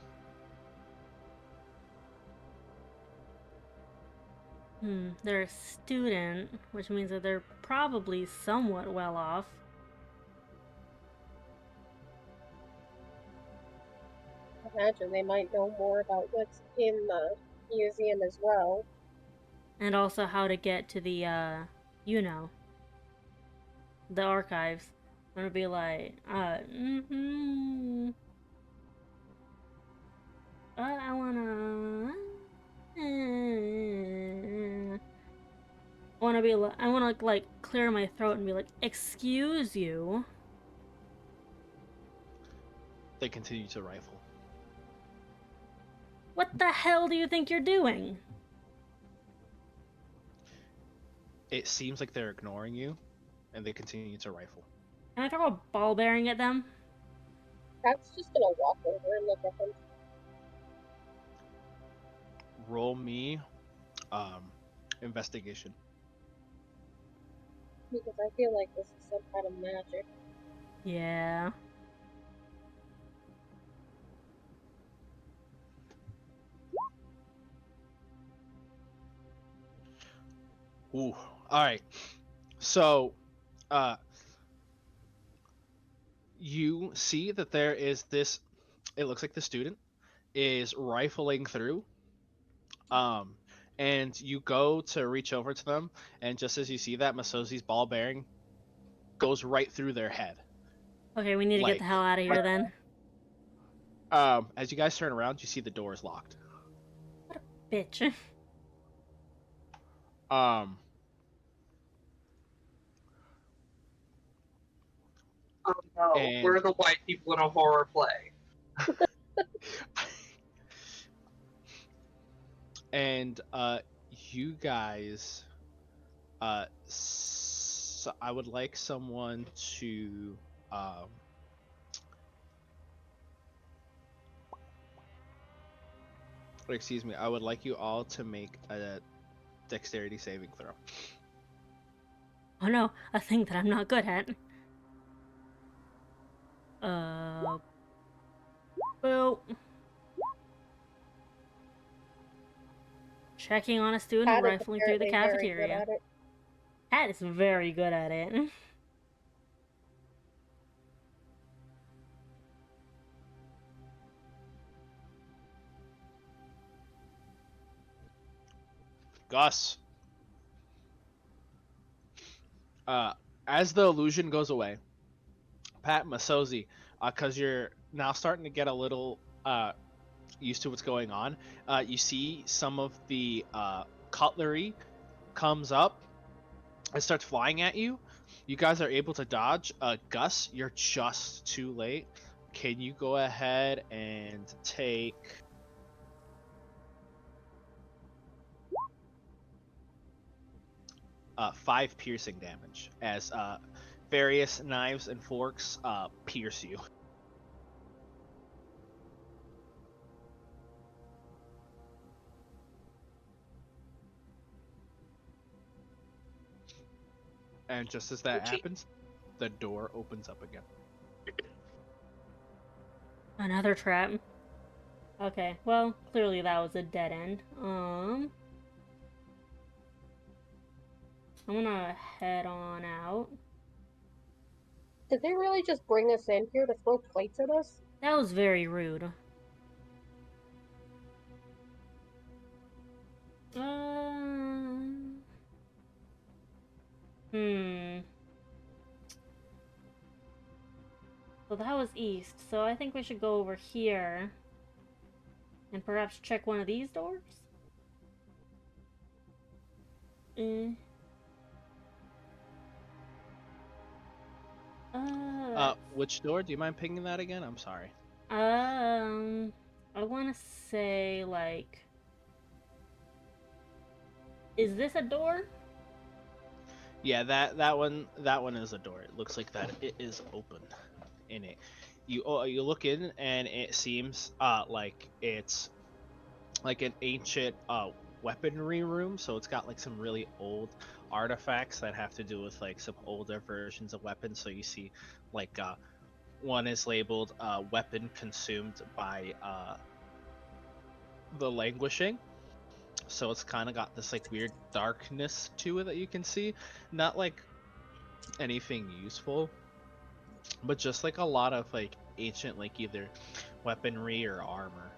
Speaker 1: They're a student, which means that they're probably somewhat well off.
Speaker 3: I imagine they might know more about what's in the museum as well.
Speaker 1: And also how to get to the, the archives. I'm gonna be like, I I wanna, like, clear my throat and be like, excuse you?
Speaker 2: They continue to rifle.
Speaker 1: What the hell do you think you're doing?
Speaker 2: It seems like they're ignoring you, and they continue to rifle.
Speaker 1: Can I throw a ball bearing at them?
Speaker 3: Pat's just gonna walk over and look at them.
Speaker 2: Roll me, investigation.
Speaker 3: Because I feel like this is some kind of magic.
Speaker 1: Yeah.
Speaker 2: Ooh. All right. So, you see that there is this. It looks like the student is rifling through. And you go to reach over to them, and just as you see that, Masozi's ball bearing goes right through their head.
Speaker 1: Okay, we need to get the hell out of here then.
Speaker 2: As you guys turn around, you see the door is locked.
Speaker 1: Bitch.
Speaker 2: Um,
Speaker 4: Oh no,
Speaker 2: And-
Speaker 4: we're the white people in a horror play.
Speaker 2: and you guys, I would like someone to, excuse me, I would like you all to make a dexterity saving throw.
Speaker 1: Oh no, a thing that I'm not good at. Boo. Checking on a student
Speaker 3: Pat is
Speaker 1: rifling through the
Speaker 3: apparently very good
Speaker 1: cafeteria.
Speaker 3: at it.
Speaker 1: Pat is very good at it.
Speaker 2: Gus. As the illusion goes away, Pat Masozi, because you're now starting to get a little used to what's going on, you see some of the cutlery comes up and starts flying at you. You guys are able to dodge. Gus, you're just too late. Can you go ahead and take 5 piercing damage as various knives and forks pierce you? And just as that
Speaker 4: Ouchie.
Speaker 2: happens, the door opens up again.
Speaker 1: Another trap. Okay, well, clearly that was a dead end. I'm gonna head on out.
Speaker 3: Did they really just bring us in here to throw plates at us?
Speaker 1: That was very rude. Hmm. So that was east, so I think we should go over here. And perhaps check one of these doors? Eh.
Speaker 2: Which door? Do you mind pinging that again? I'm sorry.
Speaker 1: I want to say, like... Is this a door?
Speaker 2: Yeah, that one is a door. It looks like that it is open in it. You look in and it seems like it's like an ancient weaponry room, so it's got like some really old artifacts that have to do with like some older versions of weapons. So you see like one is labeled weapon consumed by the languishing. So it's kind of got this like weird darkness to it that you can see. Not like anything useful, but just like a lot of like ancient like either weaponry or armor.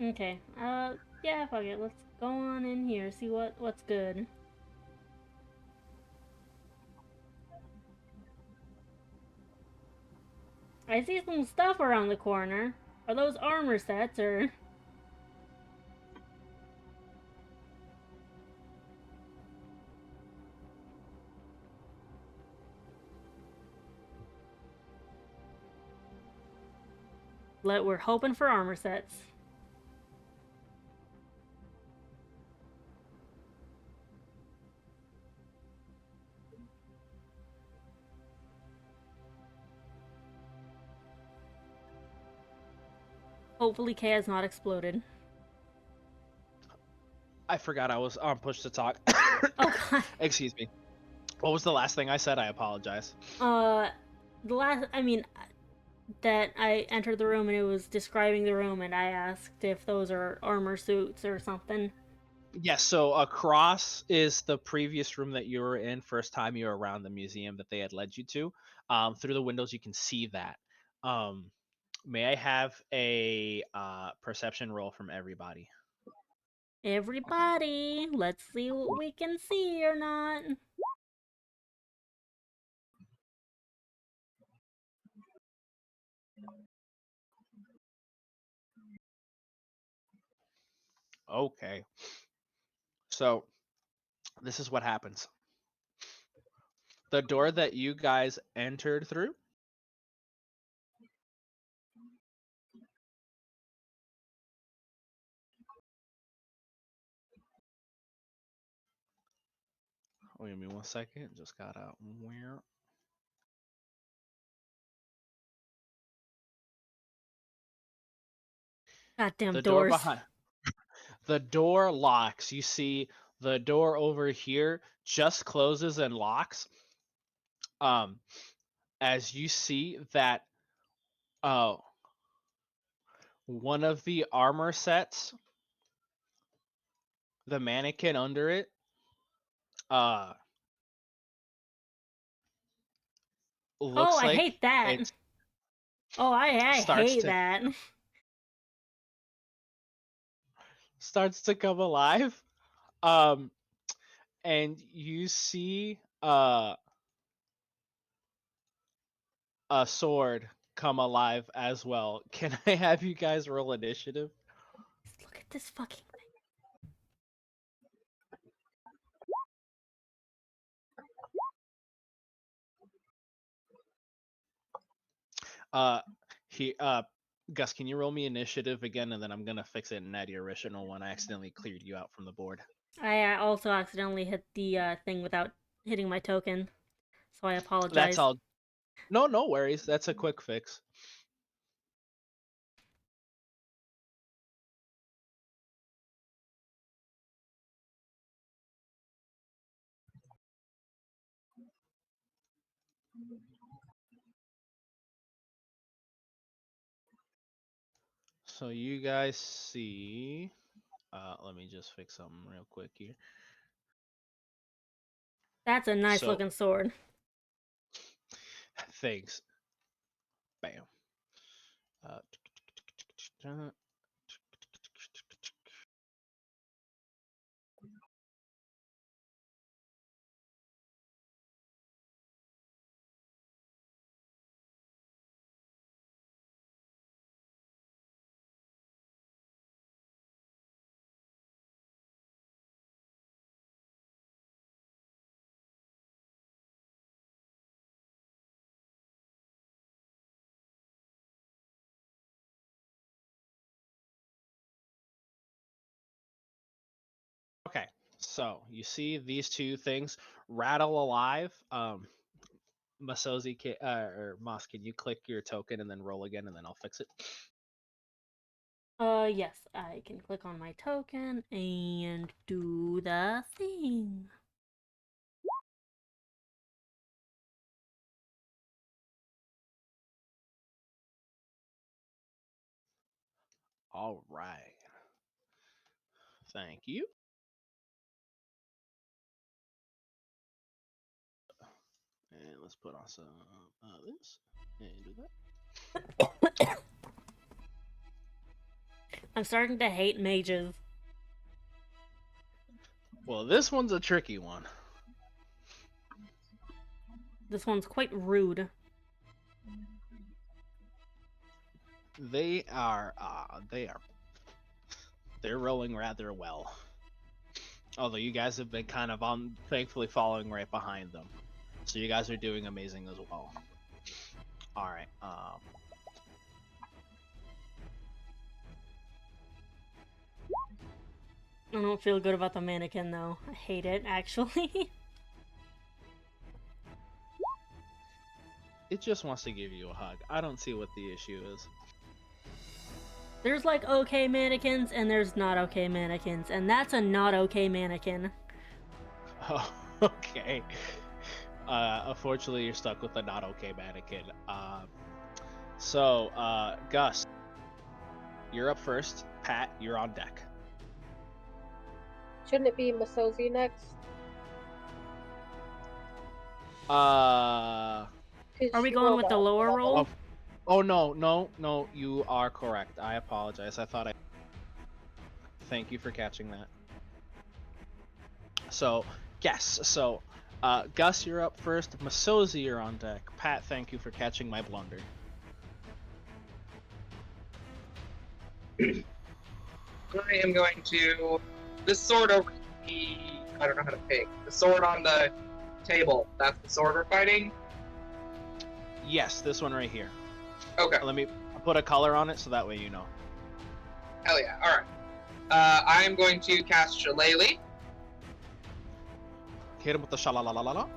Speaker 1: Okay, yeah, fuck it. Let's go on in here, see what's good. I see some stuff around the corner. Are those armor sets, or... We're hoping for armor sets. Hopefully K has not exploded.
Speaker 2: I forgot I was on push to talk.
Speaker 1: Oh god.
Speaker 2: Excuse me. What was the last thing I said? I apologize.
Speaker 1: That I entered the room and it was describing the room and I asked if those are armor suits or something.
Speaker 2: Yes, so across is the previous room that you were in first time you were around the museum that they had led you to. Through the windows you can see that. Um, may I have a perception roll from everybody?
Speaker 1: Everybody, let's see what we can see or not.
Speaker 2: Okay. So this is what happens. The door that you guys entered through. Wait, give me 1 second. Just got out. Where?
Speaker 1: Goddamn
Speaker 2: The door
Speaker 1: doors.
Speaker 2: behind. The door locks. You see the door over here just closes and locks. Um, as you see that uh one of the armor sets, the mannequin under it, uh
Speaker 1: Oh,
Speaker 2: looks
Speaker 1: I
Speaker 2: like
Speaker 1: hate that.
Speaker 2: it
Speaker 1: Oh, I
Speaker 2: starts
Speaker 1: hate
Speaker 2: to
Speaker 1: that.
Speaker 2: starts to come alive. Um and you see a sword come alive as well. Can I have you guys roll initiative?
Speaker 1: Look at this fucking thing.
Speaker 2: Uh, he Gus, can you roll me initiative again, and then I'm gonna fix it and add your original one. I accidentally cleared you out from the board.
Speaker 1: I also accidentally hit the thing without hitting my token, so I
Speaker 2: That's
Speaker 1: apologize.
Speaker 2: all. No, no worries. That's a quick fix. So you guys see. Let me just fix something real quick here.
Speaker 1: That's a nice
Speaker 2: So-
Speaker 1: looking sword.
Speaker 2: Thanks. Bam. Uh, Okay, so you see these two things rattle alive. Masozi, or Moss, can you click your token and then roll again, and then I'll fix it?
Speaker 1: Yes, I can click on my token and do the thing.
Speaker 2: All right. Thank you. And let's put on some this and do that.
Speaker 1: I'm starting to hate mages.
Speaker 2: Well, this one's a tricky one.
Speaker 1: This one's quite rude.
Speaker 2: They're rolling rather well. Although you guys have been kind of thankfully following right behind them. So you guys are doing amazing as well. All right.
Speaker 1: I don't feel good about the mannequin though. I hate it, actually.
Speaker 2: It just wants to give you a hug. I don't see what the issue is.
Speaker 1: There's like okay mannequins and there's not okay mannequins, and that's a not okay mannequin.
Speaker 2: Oh, okay. Unfortunately, you're stuck with a not okay mannequin. So, Gus, you're up first. Pat, you're on deck.
Speaker 3: Shouldn't it be Masozi next?
Speaker 2: Uh,
Speaker 3: 'Cause
Speaker 1: Are we
Speaker 3: she
Speaker 1: going
Speaker 3: rolled
Speaker 1: with the
Speaker 3: a
Speaker 1: lower
Speaker 3: level.
Speaker 1: roll?
Speaker 2: oh no, you are correct. I apologize. I thought I. Thank you for catching that. So, yes. So, Gus, you're up first. Masozi, you're on deck. Pat, thank you for catching my blunder.
Speaker 4: I am going to. This sword over the. I don't know how to pick. The sword on the table. That's the sword we're fighting?
Speaker 2: Yes, this one right here.
Speaker 4: Okay.
Speaker 2: Let me put a color on it so that way you know.
Speaker 4: Hell yeah. Alright. I am going to cast Shillelagh.
Speaker 2: Hit him with the shalalalala.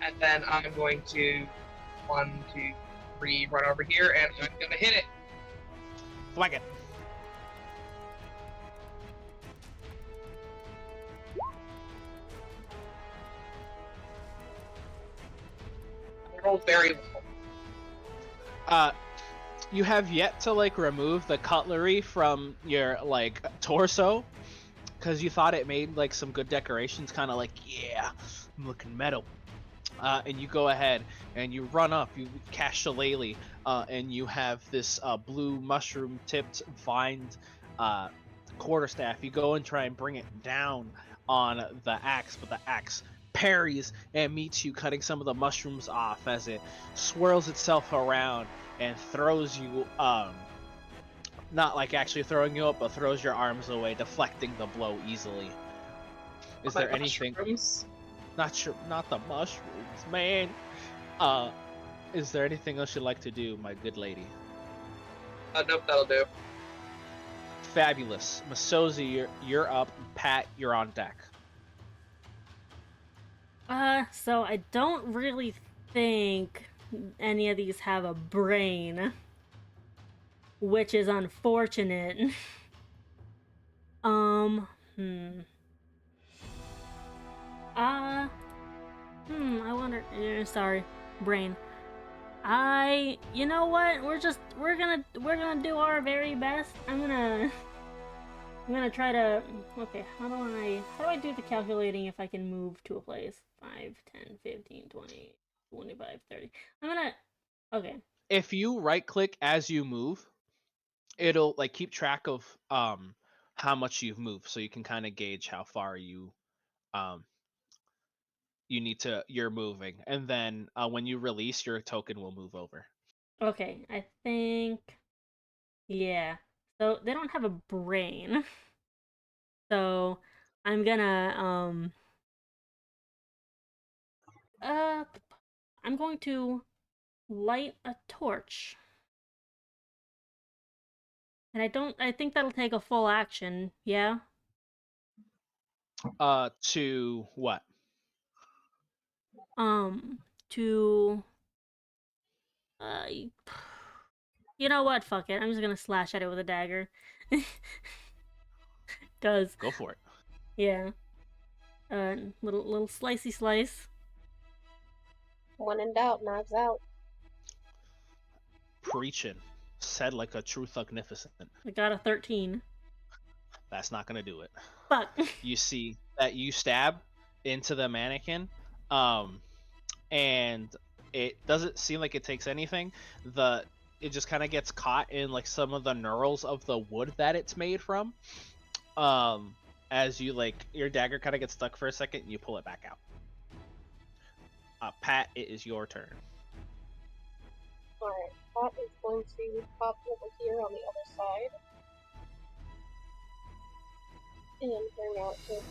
Speaker 4: And then I'm going to 1, 2, 3 run over here, and I'm gonna hit it.
Speaker 2: Thwack it.
Speaker 4: I rolled very low.
Speaker 2: You have yet to like remove the cutlery from your like torso, because you thought it made like some good decorations, kind of like, yeah, I'm looking metal. And you go ahead and you run up, you cast Shillelagh, and you have this blue mushroom-tipped vined quarterstaff. You go and try and bring it down on the axe, but the axe parries and meets you, cutting some of the mushrooms off as it swirls itself around and throws you, not like actually throwing you up, but throws your arms away, deflecting the blow easily. Is there anything?
Speaker 4: Mushrooms?
Speaker 2: Not the mushrooms, man. Is there anything else you'd like to do, my good lady?
Speaker 4: Nope, that'll do.
Speaker 2: Fabulous. Masozi, you're up. Pat, you're on deck.
Speaker 1: So I don't really think any of these have a brain, which is unfortunate. I wonder. Sorry, brain. You know what? We're gonna do our very best. I'm gonna try to. Okay, how do I do the calculating if I can move to a place? 5, 10, 15, 20, 25, 30. I'm gonna. Okay.
Speaker 2: If you right click as you move, it'll like keep track of how much you've moved, so you can kind of gauge how far um you're moving, and then when you release, your token will move over.
Speaker 1: Okay, I think. Yeah. So they don't have a brain. So I'm gonna uh I'm going to light a torch. And I think that'll take a full action, yeah?
Speaker 2: To what?
Speaker 1: To uh you know what? Fuck it. I'm just gonna slash at it with a dagger. Cause
Speaker 2: Go for it.
Speaker 1: yeah. Little slicey slice.
Speaker 3: When in doubt, knives out.
Speaker 2: Preaching. Said like a true thugnificent.
Speaker 1: I got a 13.
Speaker 2: That's not gonna do it.
Speaker 1: Fuck.
Speaker 2: You see that you stab into the mannequin, and it doesn't seem like it takes anything. It just kind of gets caught in like some of the knurls of the wood that it's made from. As you like your dagger kind of gets stuck for a second, and you pull it back out. Pat, it is your turn.
Speaker 3: Alright, Pat is going to pop over here on the other side. And bring out his.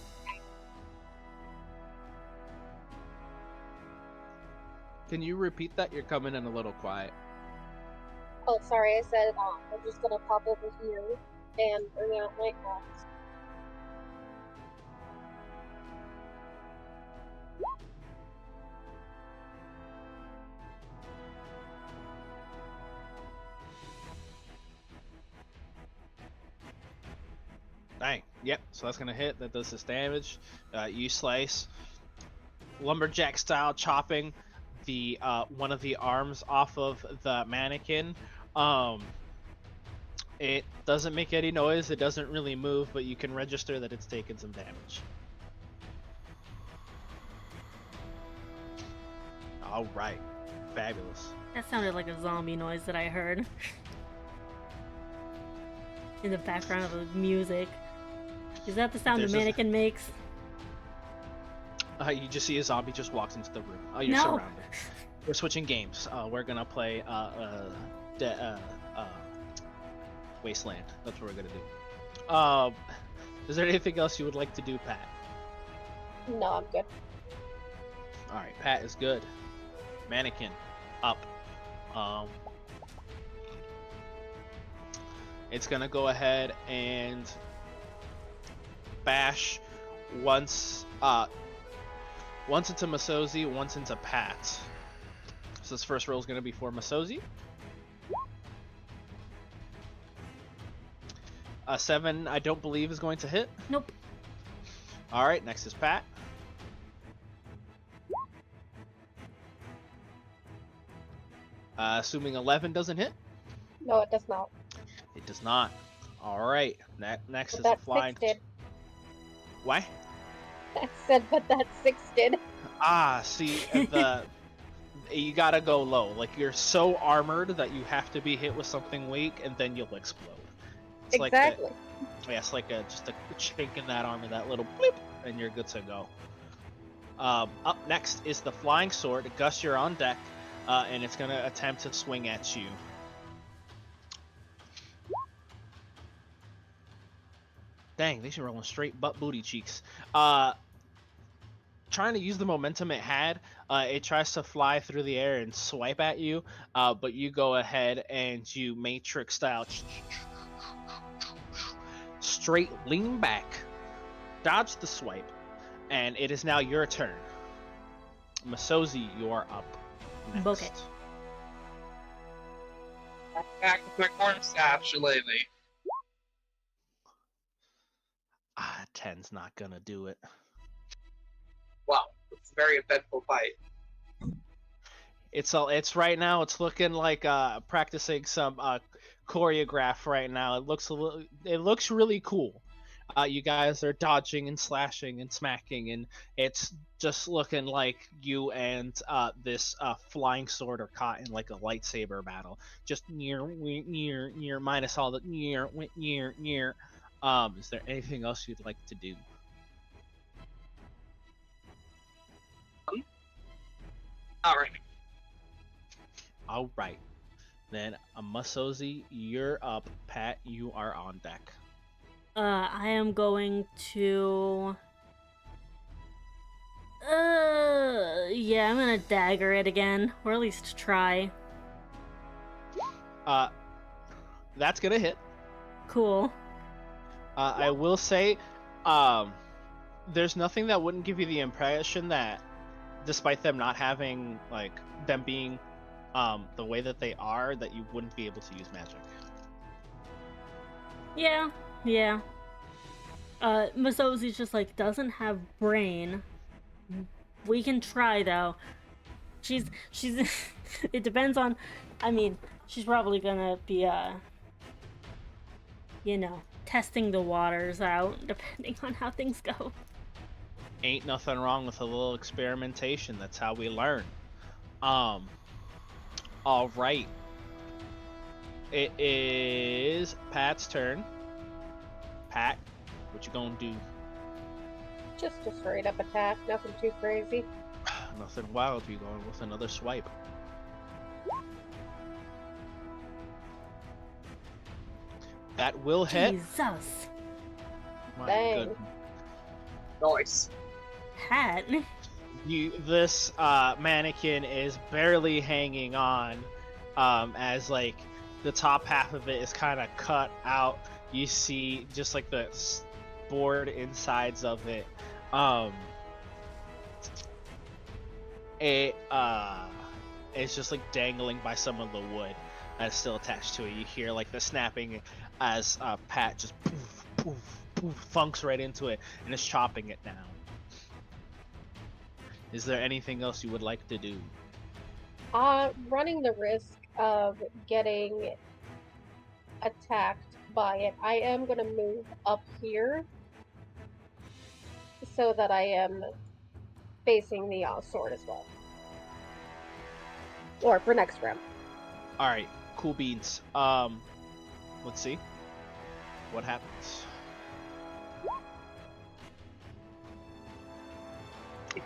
Speaker 2: Can you repeat that? You're coming in a little quiet.
Speaker 3: Oh, sorry, I said I'm just gonna pop over here and bring out my axe.
Speaker 2: Dang. Yep. So that's gonna hit. That does this damage. You slice, lumberjack style, chopping the one of the arms off of the mannequin. It doesn't make any noise. It doesn't really move, but you can register that it's taken some damage. All right. Fabulous.
Speaker 1: That sounded like a zombie noise that I heard. In the background of the music. Is that the sound the mannequin makes?
Speaker 2: You just see a zombie just walks into the room. You're surrounded. We're switching games. We're gonna play Wasteland. That's what we're gonna do. Is there anything else you would like to do, Pat?
Speaker 3: No, I'm good.
Speaker 2: All right, Pat is good. Mannequin, up. It's gonna go ahead and bash once into Masozi, once into Pat. So this first roll is gonna be for Masozi. 7, I don't believe is going to hit.
Speaker 1: Nope.
Speaker 2: All right, next is Pat. Assuming 11 doesn't hit.
Speaker 3: No, it does not.
Speaker 2: It does not. All right, next
Speaker 3: But
Speaker 2: is
Speaker 3: that
Speaker 2: a flying.
Speaker 3: 6 did.
Speaker 2: Why?
Speaker 3: I said, but that 6 did.
Speaker 2: See, you gotta go low. Like you're so armored that you have to be hit with something weak, and then you'll explode. It's
Speaker 3: Exactly.
Speaker 2: It's like just a chink in that armor, that little blip, and you're good to go. Up next is the flying sword. Gus, you're on deck, and it's gonna attempt to swing at you. Dang, they should roll straight butt booty cheeks. Trying to use the momentum it had, it tries to fly through the air and swipe at you, but you go ahead and you Matrix style straight lean back, dodge the swipe, and it is now your turn. Masozi, you are up next.
Speaker 1: Book it.
Speaker 4: Back with my quarterstaff, shillelagh.
Speaker 2: 10's not gonna do it.
Speaker 4: Wow, it's a very eventful fight.
Speaker 2: It's right now. It's looking like practicing some choreograph right now. It looks really cool. You guys are dodging and slashing and smacking, and it's just looking like you and this flying sword are caught in like a lightsaber battle. Just near minus all the near. Is there anything else you'd like to do?
Speaker 4: All right.
Speaker 2: All right. Then Masozi, you're up. Pat, you are on deck.
Speaker 1: I am going to. Yeah, I'm gonna dagger it again, or at least try.
Speaker 2: That's gonna hit.
Speaker 1: Cool.
Speaker 2: I will say, there's nothing that wouldn't give you the impression that, despite them not having like them being, the way that they are, that you wouldn't be able to use magic.
Speaker 1: Yeah. Masozi's just like doesn't have brain. We can try though. She's it depends on, I mean, she's probably gonna be testing the waters out depending on how things go.
Speaker 2: Ain't nothing wrong with a little experimentation. That's how we learn. All right. It is Pat's turn. Pat, what you gonna do?
Speaker 3: Just a straight up attack, nothing too crazy.
Speaker 2: Nothing wild. You going with another swipe? That will hit.
Speaker 1: Jesus.
Speaker 2: My
Speaker 3: Dang.
Speaker 2: goodness.
Speaker 4: Nice.
Speaker 1: Pat.
Speaker 2: This mannequin is barely hanging on, as like the top half of it is kind of cut out. You see just like the board insides of it. It's just like dangling by some of the wood that's still attached to it. You hear like the snapping as Pat just poof poof poof thunks right into it and is chopping it down. Is there anything else you would like to do?
Speaker 3: Running the risk of getting attacked by it, I am gonna move up here so that I am facing the sword as well. Or for next round.
Speaker 2: All right, cool beans. Let's see what happens.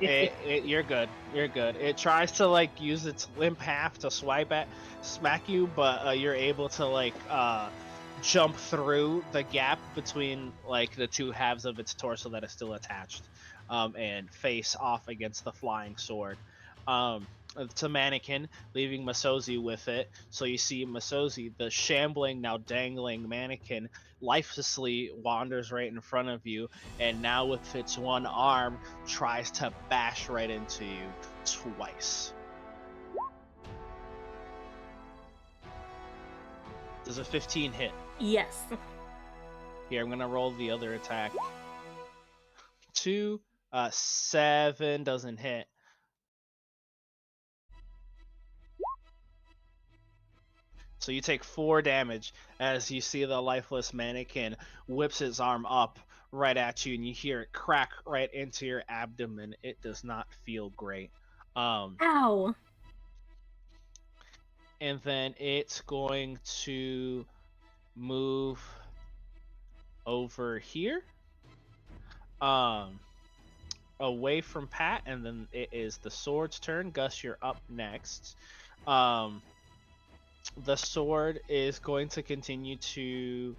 Speaker 2: You're good. You're good. It tries to like use its limp half to smack you, but you're able to like jump through the gap between like the two halves of its torso that is still attached, and face off against the flying sword. It's a mannequin, leaving Masozi with it. So you see Masozi, the shambling, now dangling mannequin, lifelessly wanders right in front of you, and now with its one arm tries to bash right into you twice. Does a 15 hit?
Speaker 1: Yes.
Speaker 2: Here, I'm gonna roll the other attack. 2, 7 doesn't hit. So you take 4 damage as you see the lifeless mannequin whips its arm up right at you, and you hear it crack right into your abdomen. It does not feel great.
Speaker 1: Ow.
Speaker 2: And then it's going to move over here, away from Pat, and then it is the sword's turn. Gus, you're up next. The sword is going to continue to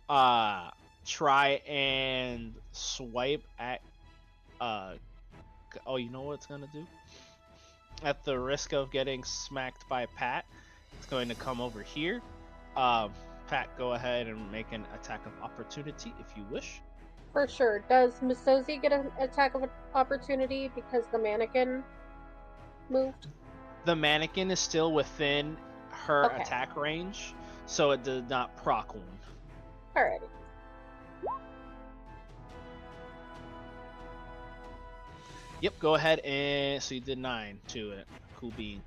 Speaker 2: try and swipe at oh, you know what it's gonna do? At the risk of getting smacked by Pat, it's going to come over here. Pat, go ahead and make an attack of opportunity if you wish.
Speaker 3: For sure. Does Masozi get an attack of opportunity because the mannequin moved?
Speaker 2: The mannequin is still within her
Speaker 3: Okay.
Speaker 2: attack range, so it did not proc one.
Speaker 3: Alrighty.
Speaker 2: Yep, go ahead, and so you did 9 to it. Cool bean.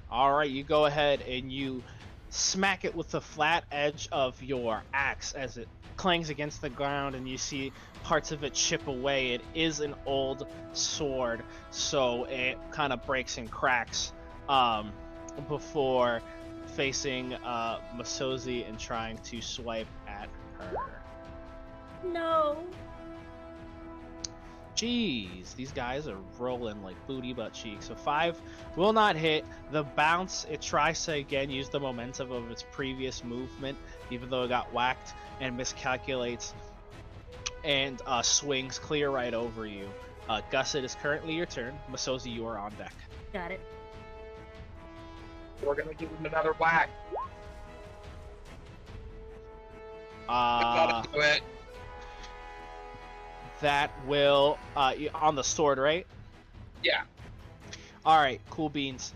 Speaker 2: All right, you go ahead and you smack it with the flat edge of your axe as it clangs against the ground, and you see parts of it chip away. It is an old sword, so it kind of breaks and cracks before facing Masozi and trying to swipe at her.
Speaker 1: No.
Speaker 2: Jeez, these guys are rolling like booty butt cheeks. So 5 will not hit. The bounce, it tries to again use the momentum of its previous movement, even though it got whacked, and miscalculates and swings clear right over you. Gus, it is currently your turn. Masozi, you are on deck.
Speaker 1: Got it.
Speaker 4: We're gonna give him another whack.
Speaker 2: Uh,
Speaker 4: Do it.
Speaker 2: that will on the sword, right?
Speaker 4: Yeah.
Speaker 2: All right, cool beans.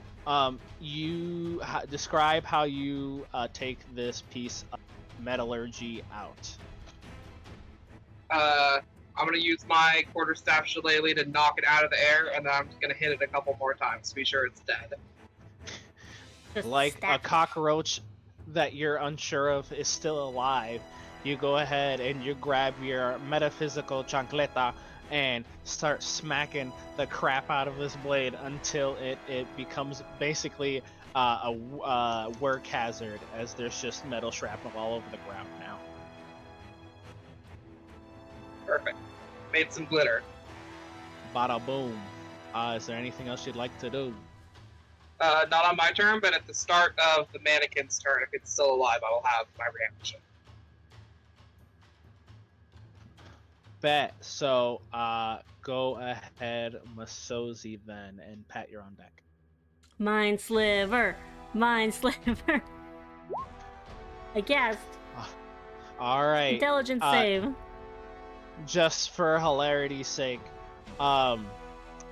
Speaker 2: You describe how you take this piece of metallurgy out.
Speaker 4: I'm gonna use my quarterstaff shillelagh to knock it out of the air, and then I'm just gonna hit it a couple more times to be sure it's dead.
Speaker 1: Just
Speaker 2: Like a
Speaker 1: stack.
Speaker 2: cockroach that you're unsure of is still alive, you go ahead and you grab your metaphysical chancleta and start smacking the crap out of this blade until it becomes basically a work hazard, as there's just metal shrapnel all over the ground now.
Speaker 4: Perfect. Made some glitter.
Speaker 2: Bada boom. Is there anything else you'd like to do?
Speaker 4: Not on my turn, but at the start of the mannequin's turn, if it's still alive, I will have my reaction.
Speaker 2: Bet. So go ahead, Masozi, then, and Pat, you're on deck.
Speaker 1: Mind sliver. Mind sliver. I guessed.
Speaker 2: All right.
Speaker 1: Intelligence save.
Speaker 2: Just for hilarity's sake,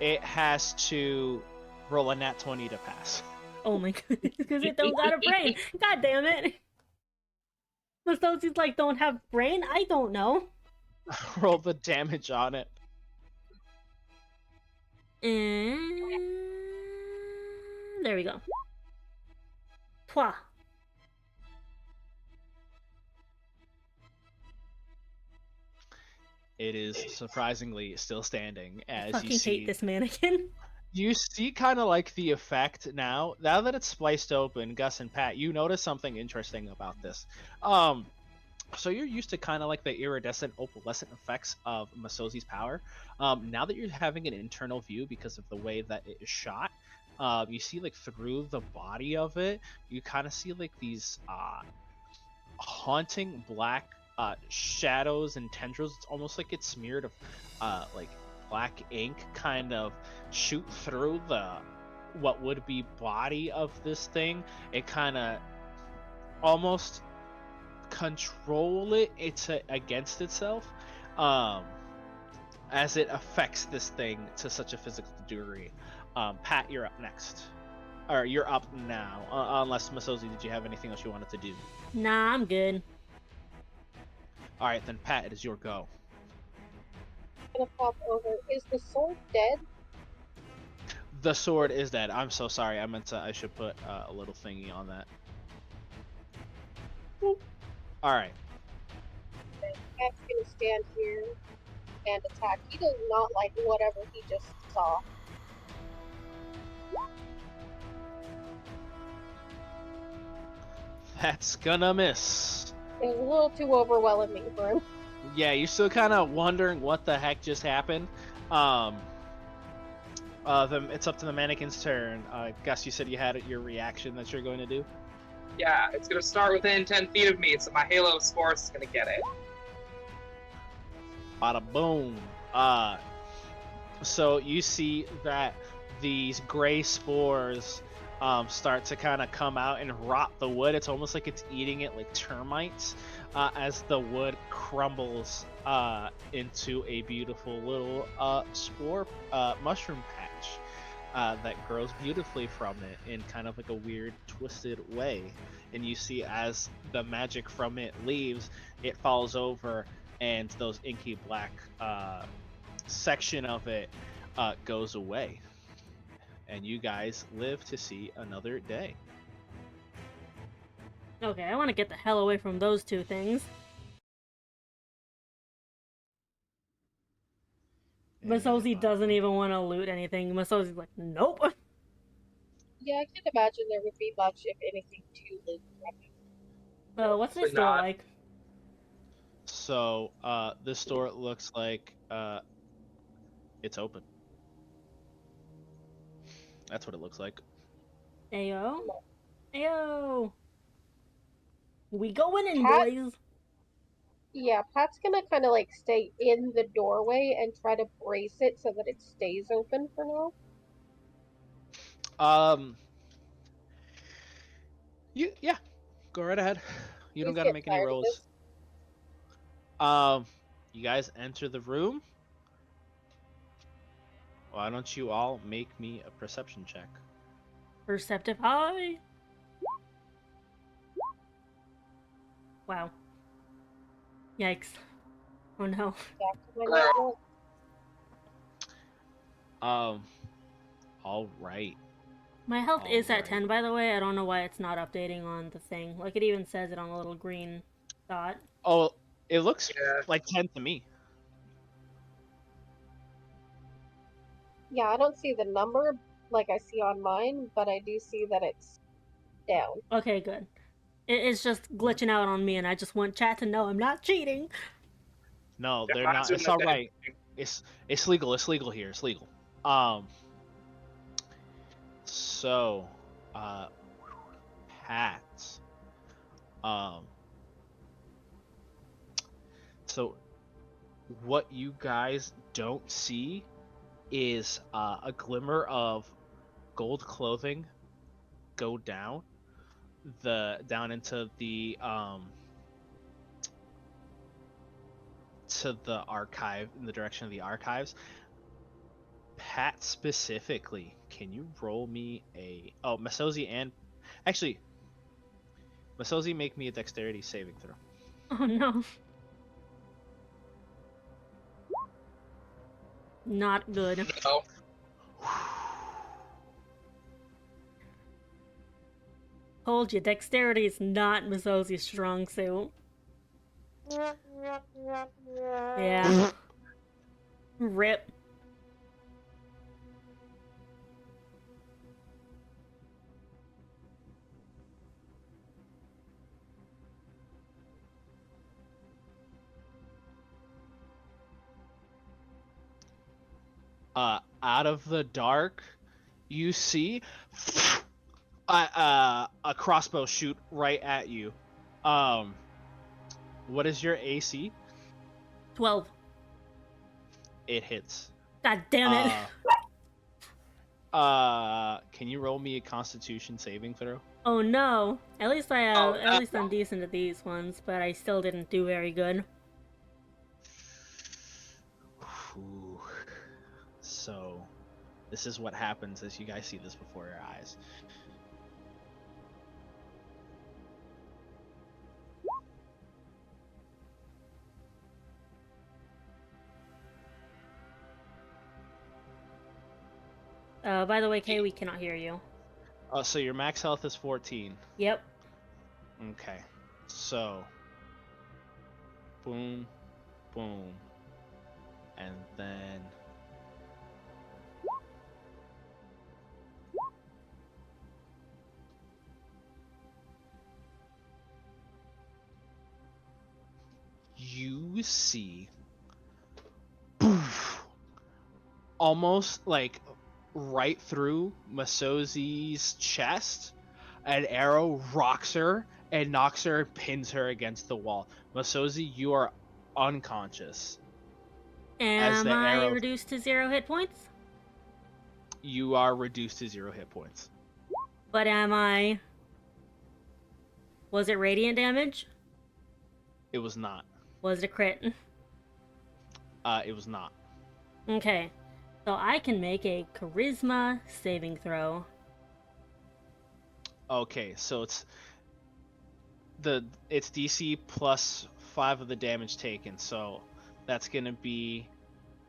Speaker 2: it has to roll a nat 20 to pass.
Speaker 1: Oh my goodness, because it don't got a brain. God damn it. Masozi's like, don't have brain? I don't know.
Speaker 2: Roll the damage on it.
Speaker 1: And there we go. Pwah.
Speaker 2: It is surprisingly still standing,
Speaker 1: I
Speaker 2: as
Speaker 1: fucking
Speaker 2: you see.
Speaker 1: hate this mannequin.
Speaker 2: You see kind of like the effect now that it's spliced open. Gus and Pat, you notice something interesting about this. So you're used to kind of like the iridescent opalescent effects of Masozi's power. Now that you're having an internal view because of the way that it is shot, you see like through the body of it, you kind of see like these haunting black shadows and tendrils. It's almost like it's smeared of like black ink kind of shoot through the what would be body of this thing. It kind of almost control it's against itself as it affects this thing to such a physical degree. Pat, you're up next, or you're up now, unless Masozi, did you have anything else you wanted to do?
Speaker 1: Nah, I'm good.
Speaker 2: All right, then Pat, it is your go.
Speaker 3: I'm gonna pop over. Is the sword dead?
Speaker 2: The sword is dead. I'm so sorry. I should put a little thingy on that. All right.
Speaker 3: Pat's gonna stand here and attack. He does not like whatever he just saw.
Speaker 2: That's gonna miss.
Speaker 3: It was a little too overwhelming for him.
Speaker 2: Yeah, you're still kind of wondering what the heck just happened. It's up to the mannequin's turn. Gus, you said you had your reaction that you're going to do.
Speaker 4: Yeah, it's gonna start within 10 feet of me, so my Halo of Force is gonna get it.
Speaker 2: Bada boom. So you see that these gray spores start to kind of come out and rot the wood. It's almost like it's eating it like termites as the wood crumbles into a beautiful little spore mushroom patch. that grows beautifully from it in kind of like a weird, twisted way. And you see as the magic from it leaves, it falls over, and those inky black section of it goes away. And you guys live to see another day.
Speaker 1: Okay, I want to get the hell away from those two things. Masozi doesn't even want to loot anything. Masozi's like, nope.
Speaker 3: Yeah, I can imagine there would be much, if anything, to loot from it.
Speaker 1: What's this
Speaker 4: Probably
Speaker 1: store
Speaker 4: not.
Speaker 1: like?
Speaker 2: So this store looks like it's open. That's what it looks like.
Speaker 1: Ayo. Ayo. We going in,
Speaker 3: Pat?
Speaker 1: boys.
Speaker 3: Yeah, Pat's gonna kind of like stay in the doorway and try to brace it so that it stays open for now.
Speaker 2: Yeah, go right ahead. You don't
Speaker 3: He's
Speaker 2: gotta
Speaker 3: getting
Speaker 2: make any
Speaker 3: tired of
Speaker 2: rolls.
Speaker 3: this.
Speaker 2: You guys enter the room. Why don't you all make me a perception check?
Speaker 1: Perceptive high. Wow. Yikes. Oh no.
Speaker 3: Back to my
Speaker 4: Girl.
Speaker 3: notebook.
Speaker 2: All right.
Speaker 1: My health is at
Speaker 2: Alright.
Speaker 1: 10, by the way. I don't know why it's not updating on the thing. Like, it even says it on a little green dot.
Speaker 2: Oh, it looks
Speaker 4: Yeah.
Speaker 2: like 10 to me.
Speaker 3: Yeah, I don't see the number like I see on mine, but I do see that it's down.
Speaker 1: Okay, good. It's just glitching out on me, and I just want chat to know I'm not cheating.
Speaker 2: No,
Speaker 4: Yeah,
Speaker 2: they're
Speaker 4: mine's
Speaker 2: not.
Speaker 4: doing
Speaker 2: It's
Speaker 4: the
Speaker 2: all
Speaker 4: same
Speaker 2: right.
Speaker 4: thing.
Speaker 2: It's legal. It's legal here. It's legal. So, Pat. Um. So, what you guys don't see is a glimmer of gold clothing go down into the to the archive, in the direction of the archives. Pat specifically, can you roll me Masozi, and actually Masozi, make me a dexterity saving throw.
Speaker 1: Oh no. Not good.
Speaker 4: No.
Speaker 1: Told you, dexterity is not Masozi's strong suit. Yeah. Rip.
Speaker 2: Out of the dark, you see a crossbow shoot right at you. What is your AC?
Speaker 1: 12.
Speaker 2: It hits.
Speaker 1: God damn it.
Speaker 2: Can you roll me a Constitution saving throw?
Speaker 1: Oh no. At least
Speaker 4: Oh,
Speaker 1: I'm
Speaker 4: no.
Speaker 1: decent at these ones, but I still didn't do very good.
Speaker 2: Ooh. So, this is what happens as you guys see this before your eyes.
Speaker 1: By the way, Kay, we cannot hear you.
Speaker 2: So your max health is 14.
Speaker 1: Yep.
Speaker 2: Okay. So, boom, boom, and then you see poof, almost like right through Masozi's chest, an arrow rocks her and knocks her and pins her against the wall. Masozi, you are unconscious. As
Speaker 1: Am
Speaker 2: the
Speaker 1: I
Speaker 2: arrow,
Speaker 1: reduced to 0 hit points?
Speaker 2: you are reduced to 0 hit points.
Speaker 1: But am I... Was it radiant damage?
Speaker 2: It was not.
Speaker 1: Was it a crit?
Speaker 2: It was not.
Speaker 1: Okay. So I can make a charisma saving throw.
Speaker 2: Okay, so it's DC plus 5 of the damage taken. So that's gonna be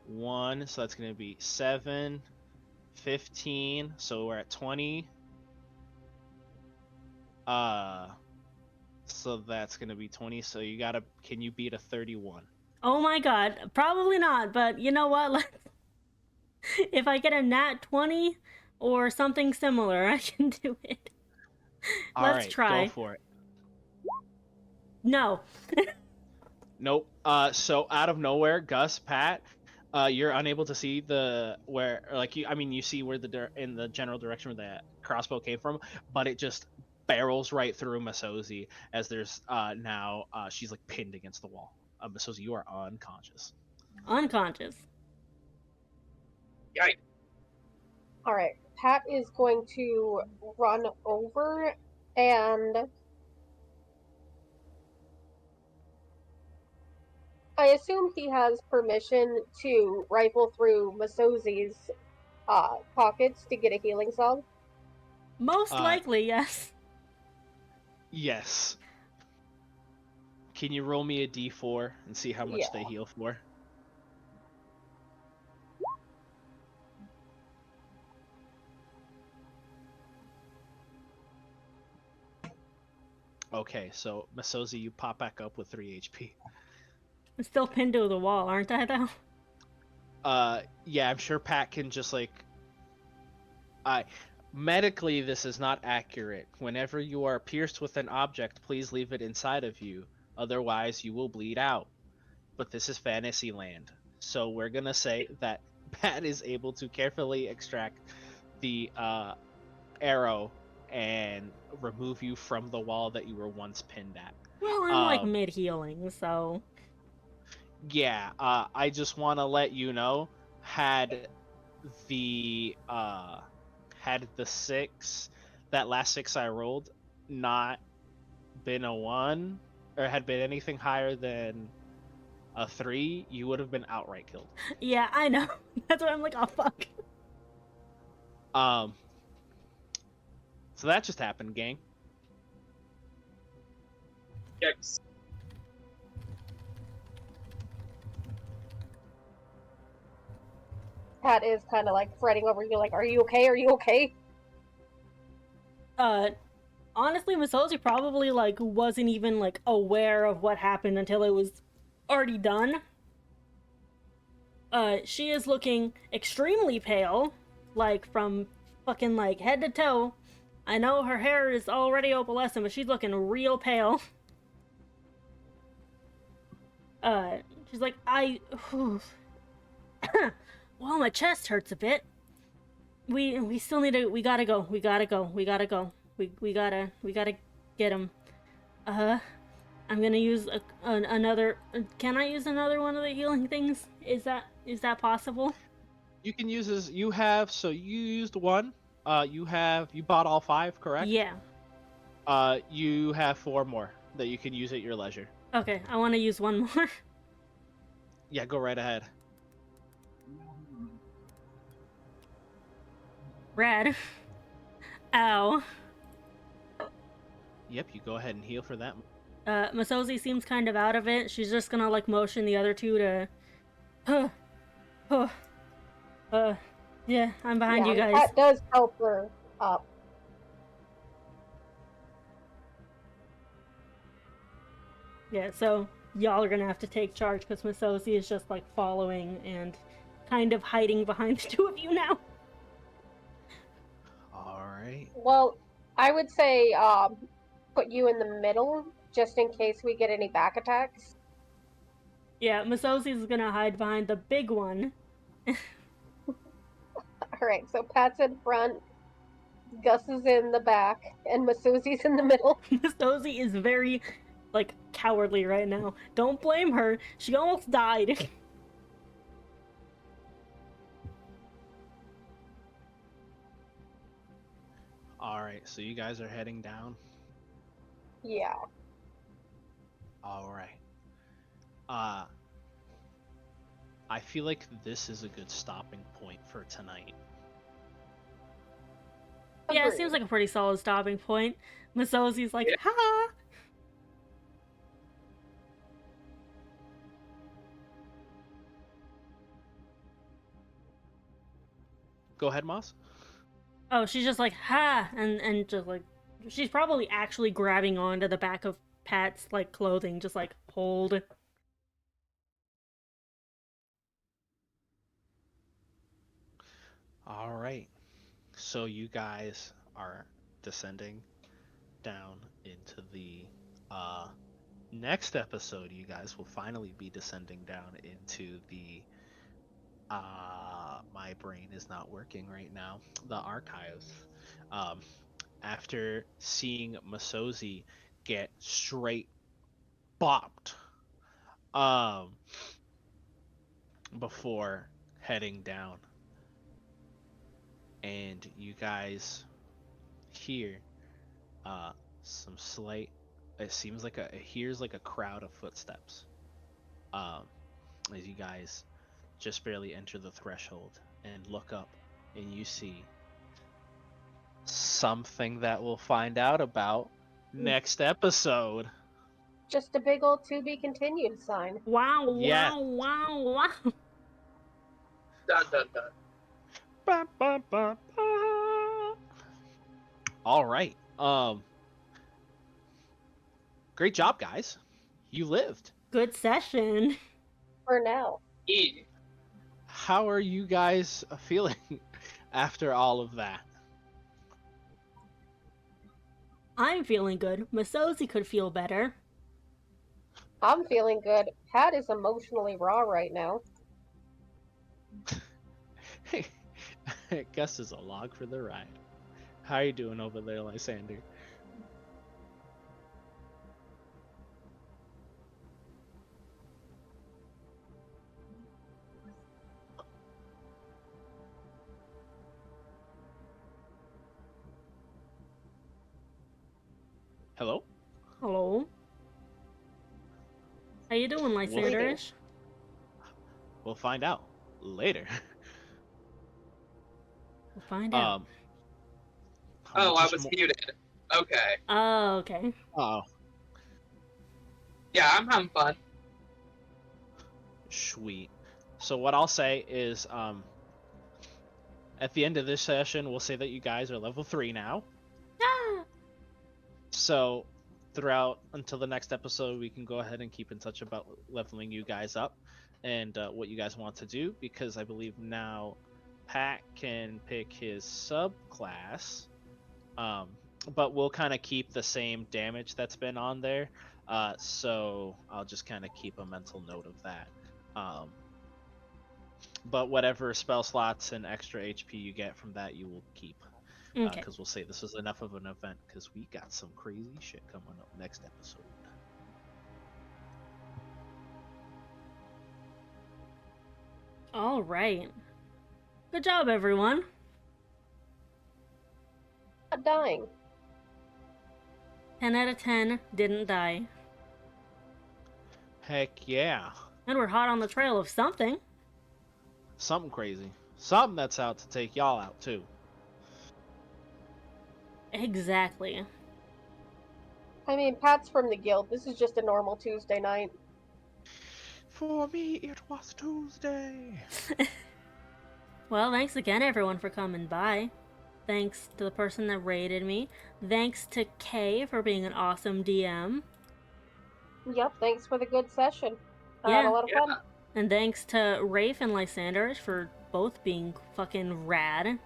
Speaker 2: 1. So that's gonna be 7, 15. So we're at 20. So that's gonna be 20. So can you beat a 31?
Speaker 1: Oh my god, probably not, but you know what? If I get a nat 20 or something similar, I can do it.
Speaker 2: All
Speaker 1: Let's
Speaker 2: right, go
Speaker 1: try.
Speaker 2: for it.
Speaker 1: No.
Speaker 2: Nope. So out of nowhere, Gus, Pat, you're unable to see you see where in the general direction where the crossbow came from, but it just barrels right through Masozi as there's now she's like pinned against the wall. Masozi, you are unconscious.
Speaker 1: Unconscious.
Speaker 4: Yikes.
Speaker 3: All right. Pat is going to run over and I assume he has permission to rifle through Masozi's pockets to get a healing salve.
Speaker 1: Most
Speaker 2: Uh,
Speaker 1: likely, yes.
Speaker 2: Yes. Can you roll me a d4 and see how much
Speaker 3: Yeah.
Speaker 2: they heal for? Okay, so Masozi, you pop back up with 3 HP.
Speaker 1: I'm still pinned to the wall, aren't I, though?
Speaker 2: Yeah, I'm sure Pat can just medically this is not accurate. Whenever you are pierced with an object, please leave it inside of you. Otherwise, you will bleed out. But this is fantasy land. So we're gonna say that Pat is able to carefully extract the arrow and remove you from the wall that you were once pinned at.
Speaker 1: Well, I'm like mid healing, so.
Speaker 2: Yeah, I just want to let you know, had the that last 6 I rolled not been a 1 or had been anything higher than a 3, you would have been outright killed.
Speaker 1: Yeah, I know. That's why I'm like, oh fuck.
Speaker 2: So that just happened, gang.
Speaker 4: Yikes.
Speaker 3: Pat is kind of like fretting over you, like, "Are you okay? Are you okay?"
Speaker 1: Honestly, Masozi probably like wasn't even like aware of what happened until it was already done. She is looking extremely pale, like from fucking like head to toe. I know her hair is already opalescent, but she's looking real pale. She's like, well, my chest hurts a bit. We still need to. We gotta go. We gotta go. We gotta go. We gotta get him. I'm gonna use another. Can I use another one of the healing things? Is that possible?
Speaker 2: You can use as you have. So you used 1. You bought all 5, correct?
Speaker 1: Yeah.
Speaker 2: You have 4 more that you can use at your leisure.
Speaker 1: Okay, I want to use one more.
Speaker 2: Yeah, go right ahead.
Speaker 1: Rad. Ow.
Speaker 2: Yep, you go ahead and heal for that.
Speaker 1: Masozi seems kind of out of it. She's just gonna like motion the other two to. Yeah, I'm behind you guys.
Speaker 3: Pat does help her up.
Speaker 1: Yeah, so y'all are gonna have to take charge because Masozi is just like following and kind of hiding behind the two of you now.
Speaker 2: Alright.
Speaker 3: Well, I would say put you in the middle just in case we get any back attacks.
Speaker 1: Yeah, Masozi is gonna hide behind the big one.
Speaker 3: Alright, so Pat's in front, Gus is in the back, and Masuzi's in the middle.
Speaker 1: Masozi is very, like, cowardly right now. Don't blame her. She almost died.
Speaker 2: Alright, so you guys are heading down.
Speaker 3: Yeah.
Speaker 2: Alright. I feel like this is a good stopping point for tonight.
Speaker 1: Yeah, it
Speaker 3: Agreed.
Speaker 1: seems like a pretty solid stopping point. Masosi's like,
Speaker 4: Yeah.
Speaker 1: ha!
Speaker 2: Go ahead, Moss.
Speaker 1: Oh, she's just like, ha! And just like, she's probably actually grabbing onto the back of Pat's, like, clothing, just like, hold.
Speaker 2: All right. So you guys are descending down into the next episode. You guys will finally be descending down into the my brain is not working right now. The archives. Um, after seeing Masozi get straight bopped um before heading down, and you guys hear some slight, it seems like it hears like a crowd of footsteps um as you guys just barely enter the threshold and look up, and you see something that we'll find out about next episode.
Speaker 3: Just a big old to be continued sign.
Speaker 1: Wow,
Speaker 2: Yes.
Speaker 1: wow, wow, wow.
Speaker 4: Dun dun dun.
Speaker 2: Ba, ba, ba, ba. All right. Great job, guys. You lived.
Speaker 1: Good session.
Speaker 3: For now.
Speaker 4: E.
Speaker 2: How are you guys feeling after all of that?
Speaker 1: I'm feeling good. Masozi could feel better.
Speaker 3: I'm feeling good. Pat is emotionally raw right now.
Speaker 2: Gus is a log for the ride. How you doing over there, Lysander? Hello?
Speaker 1: Hello? How you doing, Lysanderish?
Speaker 2: We'll find out later.
Speaker 1: We'll find out.
Speaker 4: Oh, I
Speaker 2: much
Speaker 4: was
Speaker 2: mo-
Speaker 4: muted. Okay.
Speaker 1: Oh, okay.
Speaker 2: Oh,
Speaker 4: Yeah, I'm having fun.
Speaker 2: sweet. So what I'll say is, at the end of this session, we'll say that you guys are level 3 now.
Speaker 1: Ah!
Speaker 2: So throughout until the next episode, we can go ahead and keep in touch about leveling you guys up and what you guys want to do, because I believe now Pat can pick his subclass, but we'll kind of keep the same damage that's been on there. So I'll just kind of keep a mental note of that. But whatever spell slots and extra HP you get from that, you will keep.
Speaker 1: Okay.
Speaker 2: Because we'll say this is enough of an event, because we got some crazy shit coming up next episode.
Speaker 1: All right. Good job, everyone.
Speaker 3: Not dying.
Speaker 1: 10 out of 10 didn't die.
Speaker 2: Heck yeah.
Speaker 1: And we're hot on the trail of something.
Speaker 2: Something crazy. Something that's out to take y'all out, too.
Speaker 1: Exactly.
Speaker 3: I mean, Pat's from the guild. This is just a normal Tuesday night.
Speaker 2: For me, it was Tuesday.
Speaker 1: Well, thanks again, everyone, for coming by. Thanks to the person that rated me. Thanks to Kay for being an awesome DM.
Speaker 3: Yep, thanks for the good session. I had
Speaker 1: Yeah.
Speaker 3: a lot of fun.
Speaker 1: And thanks to Rafe and Lysanderish for both being fucking rad.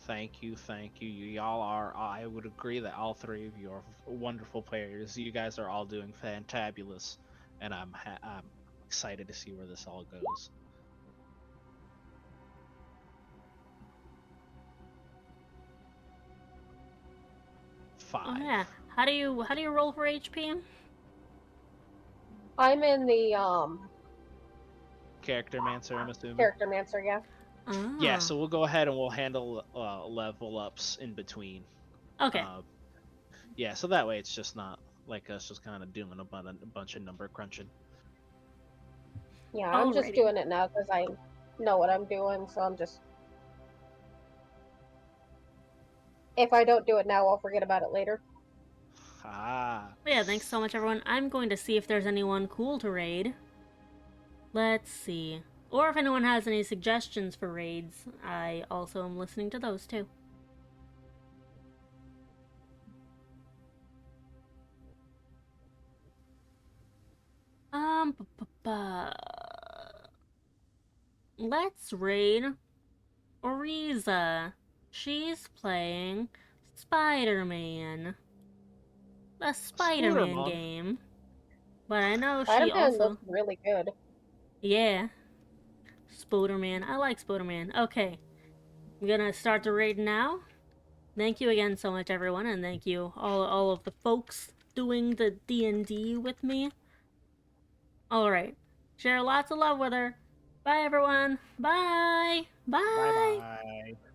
Speaker 2: Thank you, thank you. Y'all are, I would agree that all three of you are wonderful players. You guys are all doing fantabulous, and I'm excited to see where this all goes.
Speaker 1: Oh
Speaker 2: 5.
Speaker 1: yeah. How do you roll for HP?
Speaker 3: I'm in the
Speaker 2: Character Mancer, I'm assuming.
Speaker 3: character mancer, yeah.
Speaker 1: Ah.
Speaker 2: Yeah, so we'll go ahead and we'll handle level ups in between.
Speaker 1: Okay.
Speaker 2: Yeah, so that way it's just not like us just kind of doing a bunch of number crunching.
Speaker 3: Yeah, I'm just
Speaker 1: Alrighty.
Speaker 3: doing it now because I know what I'm doing, so I'm just... If I don't do it now, I'll forget about it later.
Speaker 2: Ah.
Speaker 1: But yeah, thanks so much, everyone. I'm going to see if there's anyone cool to raid. Let's see. Or if anyone has any suggestions for raids, I also am listening to those too. Let's raid Oriza. She's playing Spider-Man. The Spider-Man
Speaker 2: Spoodermon.
Speaker 1: game. But I know she
Speaker 3: Spider-Man
Speaker 1: also...
Speaker 3: looks really good.
Speaker 1: Yeah. Spider-Man. I like Spider-Man. Okay. I'm gonna start the raid now. Thank you again so much, everyone, and thank you all of the folks doing the D&D with me. Alright. Share lots of love with her. Bye, everyone. Bye.
Speaker 2: Bye
Speaker 1: Bye.
Speaker 2: bye.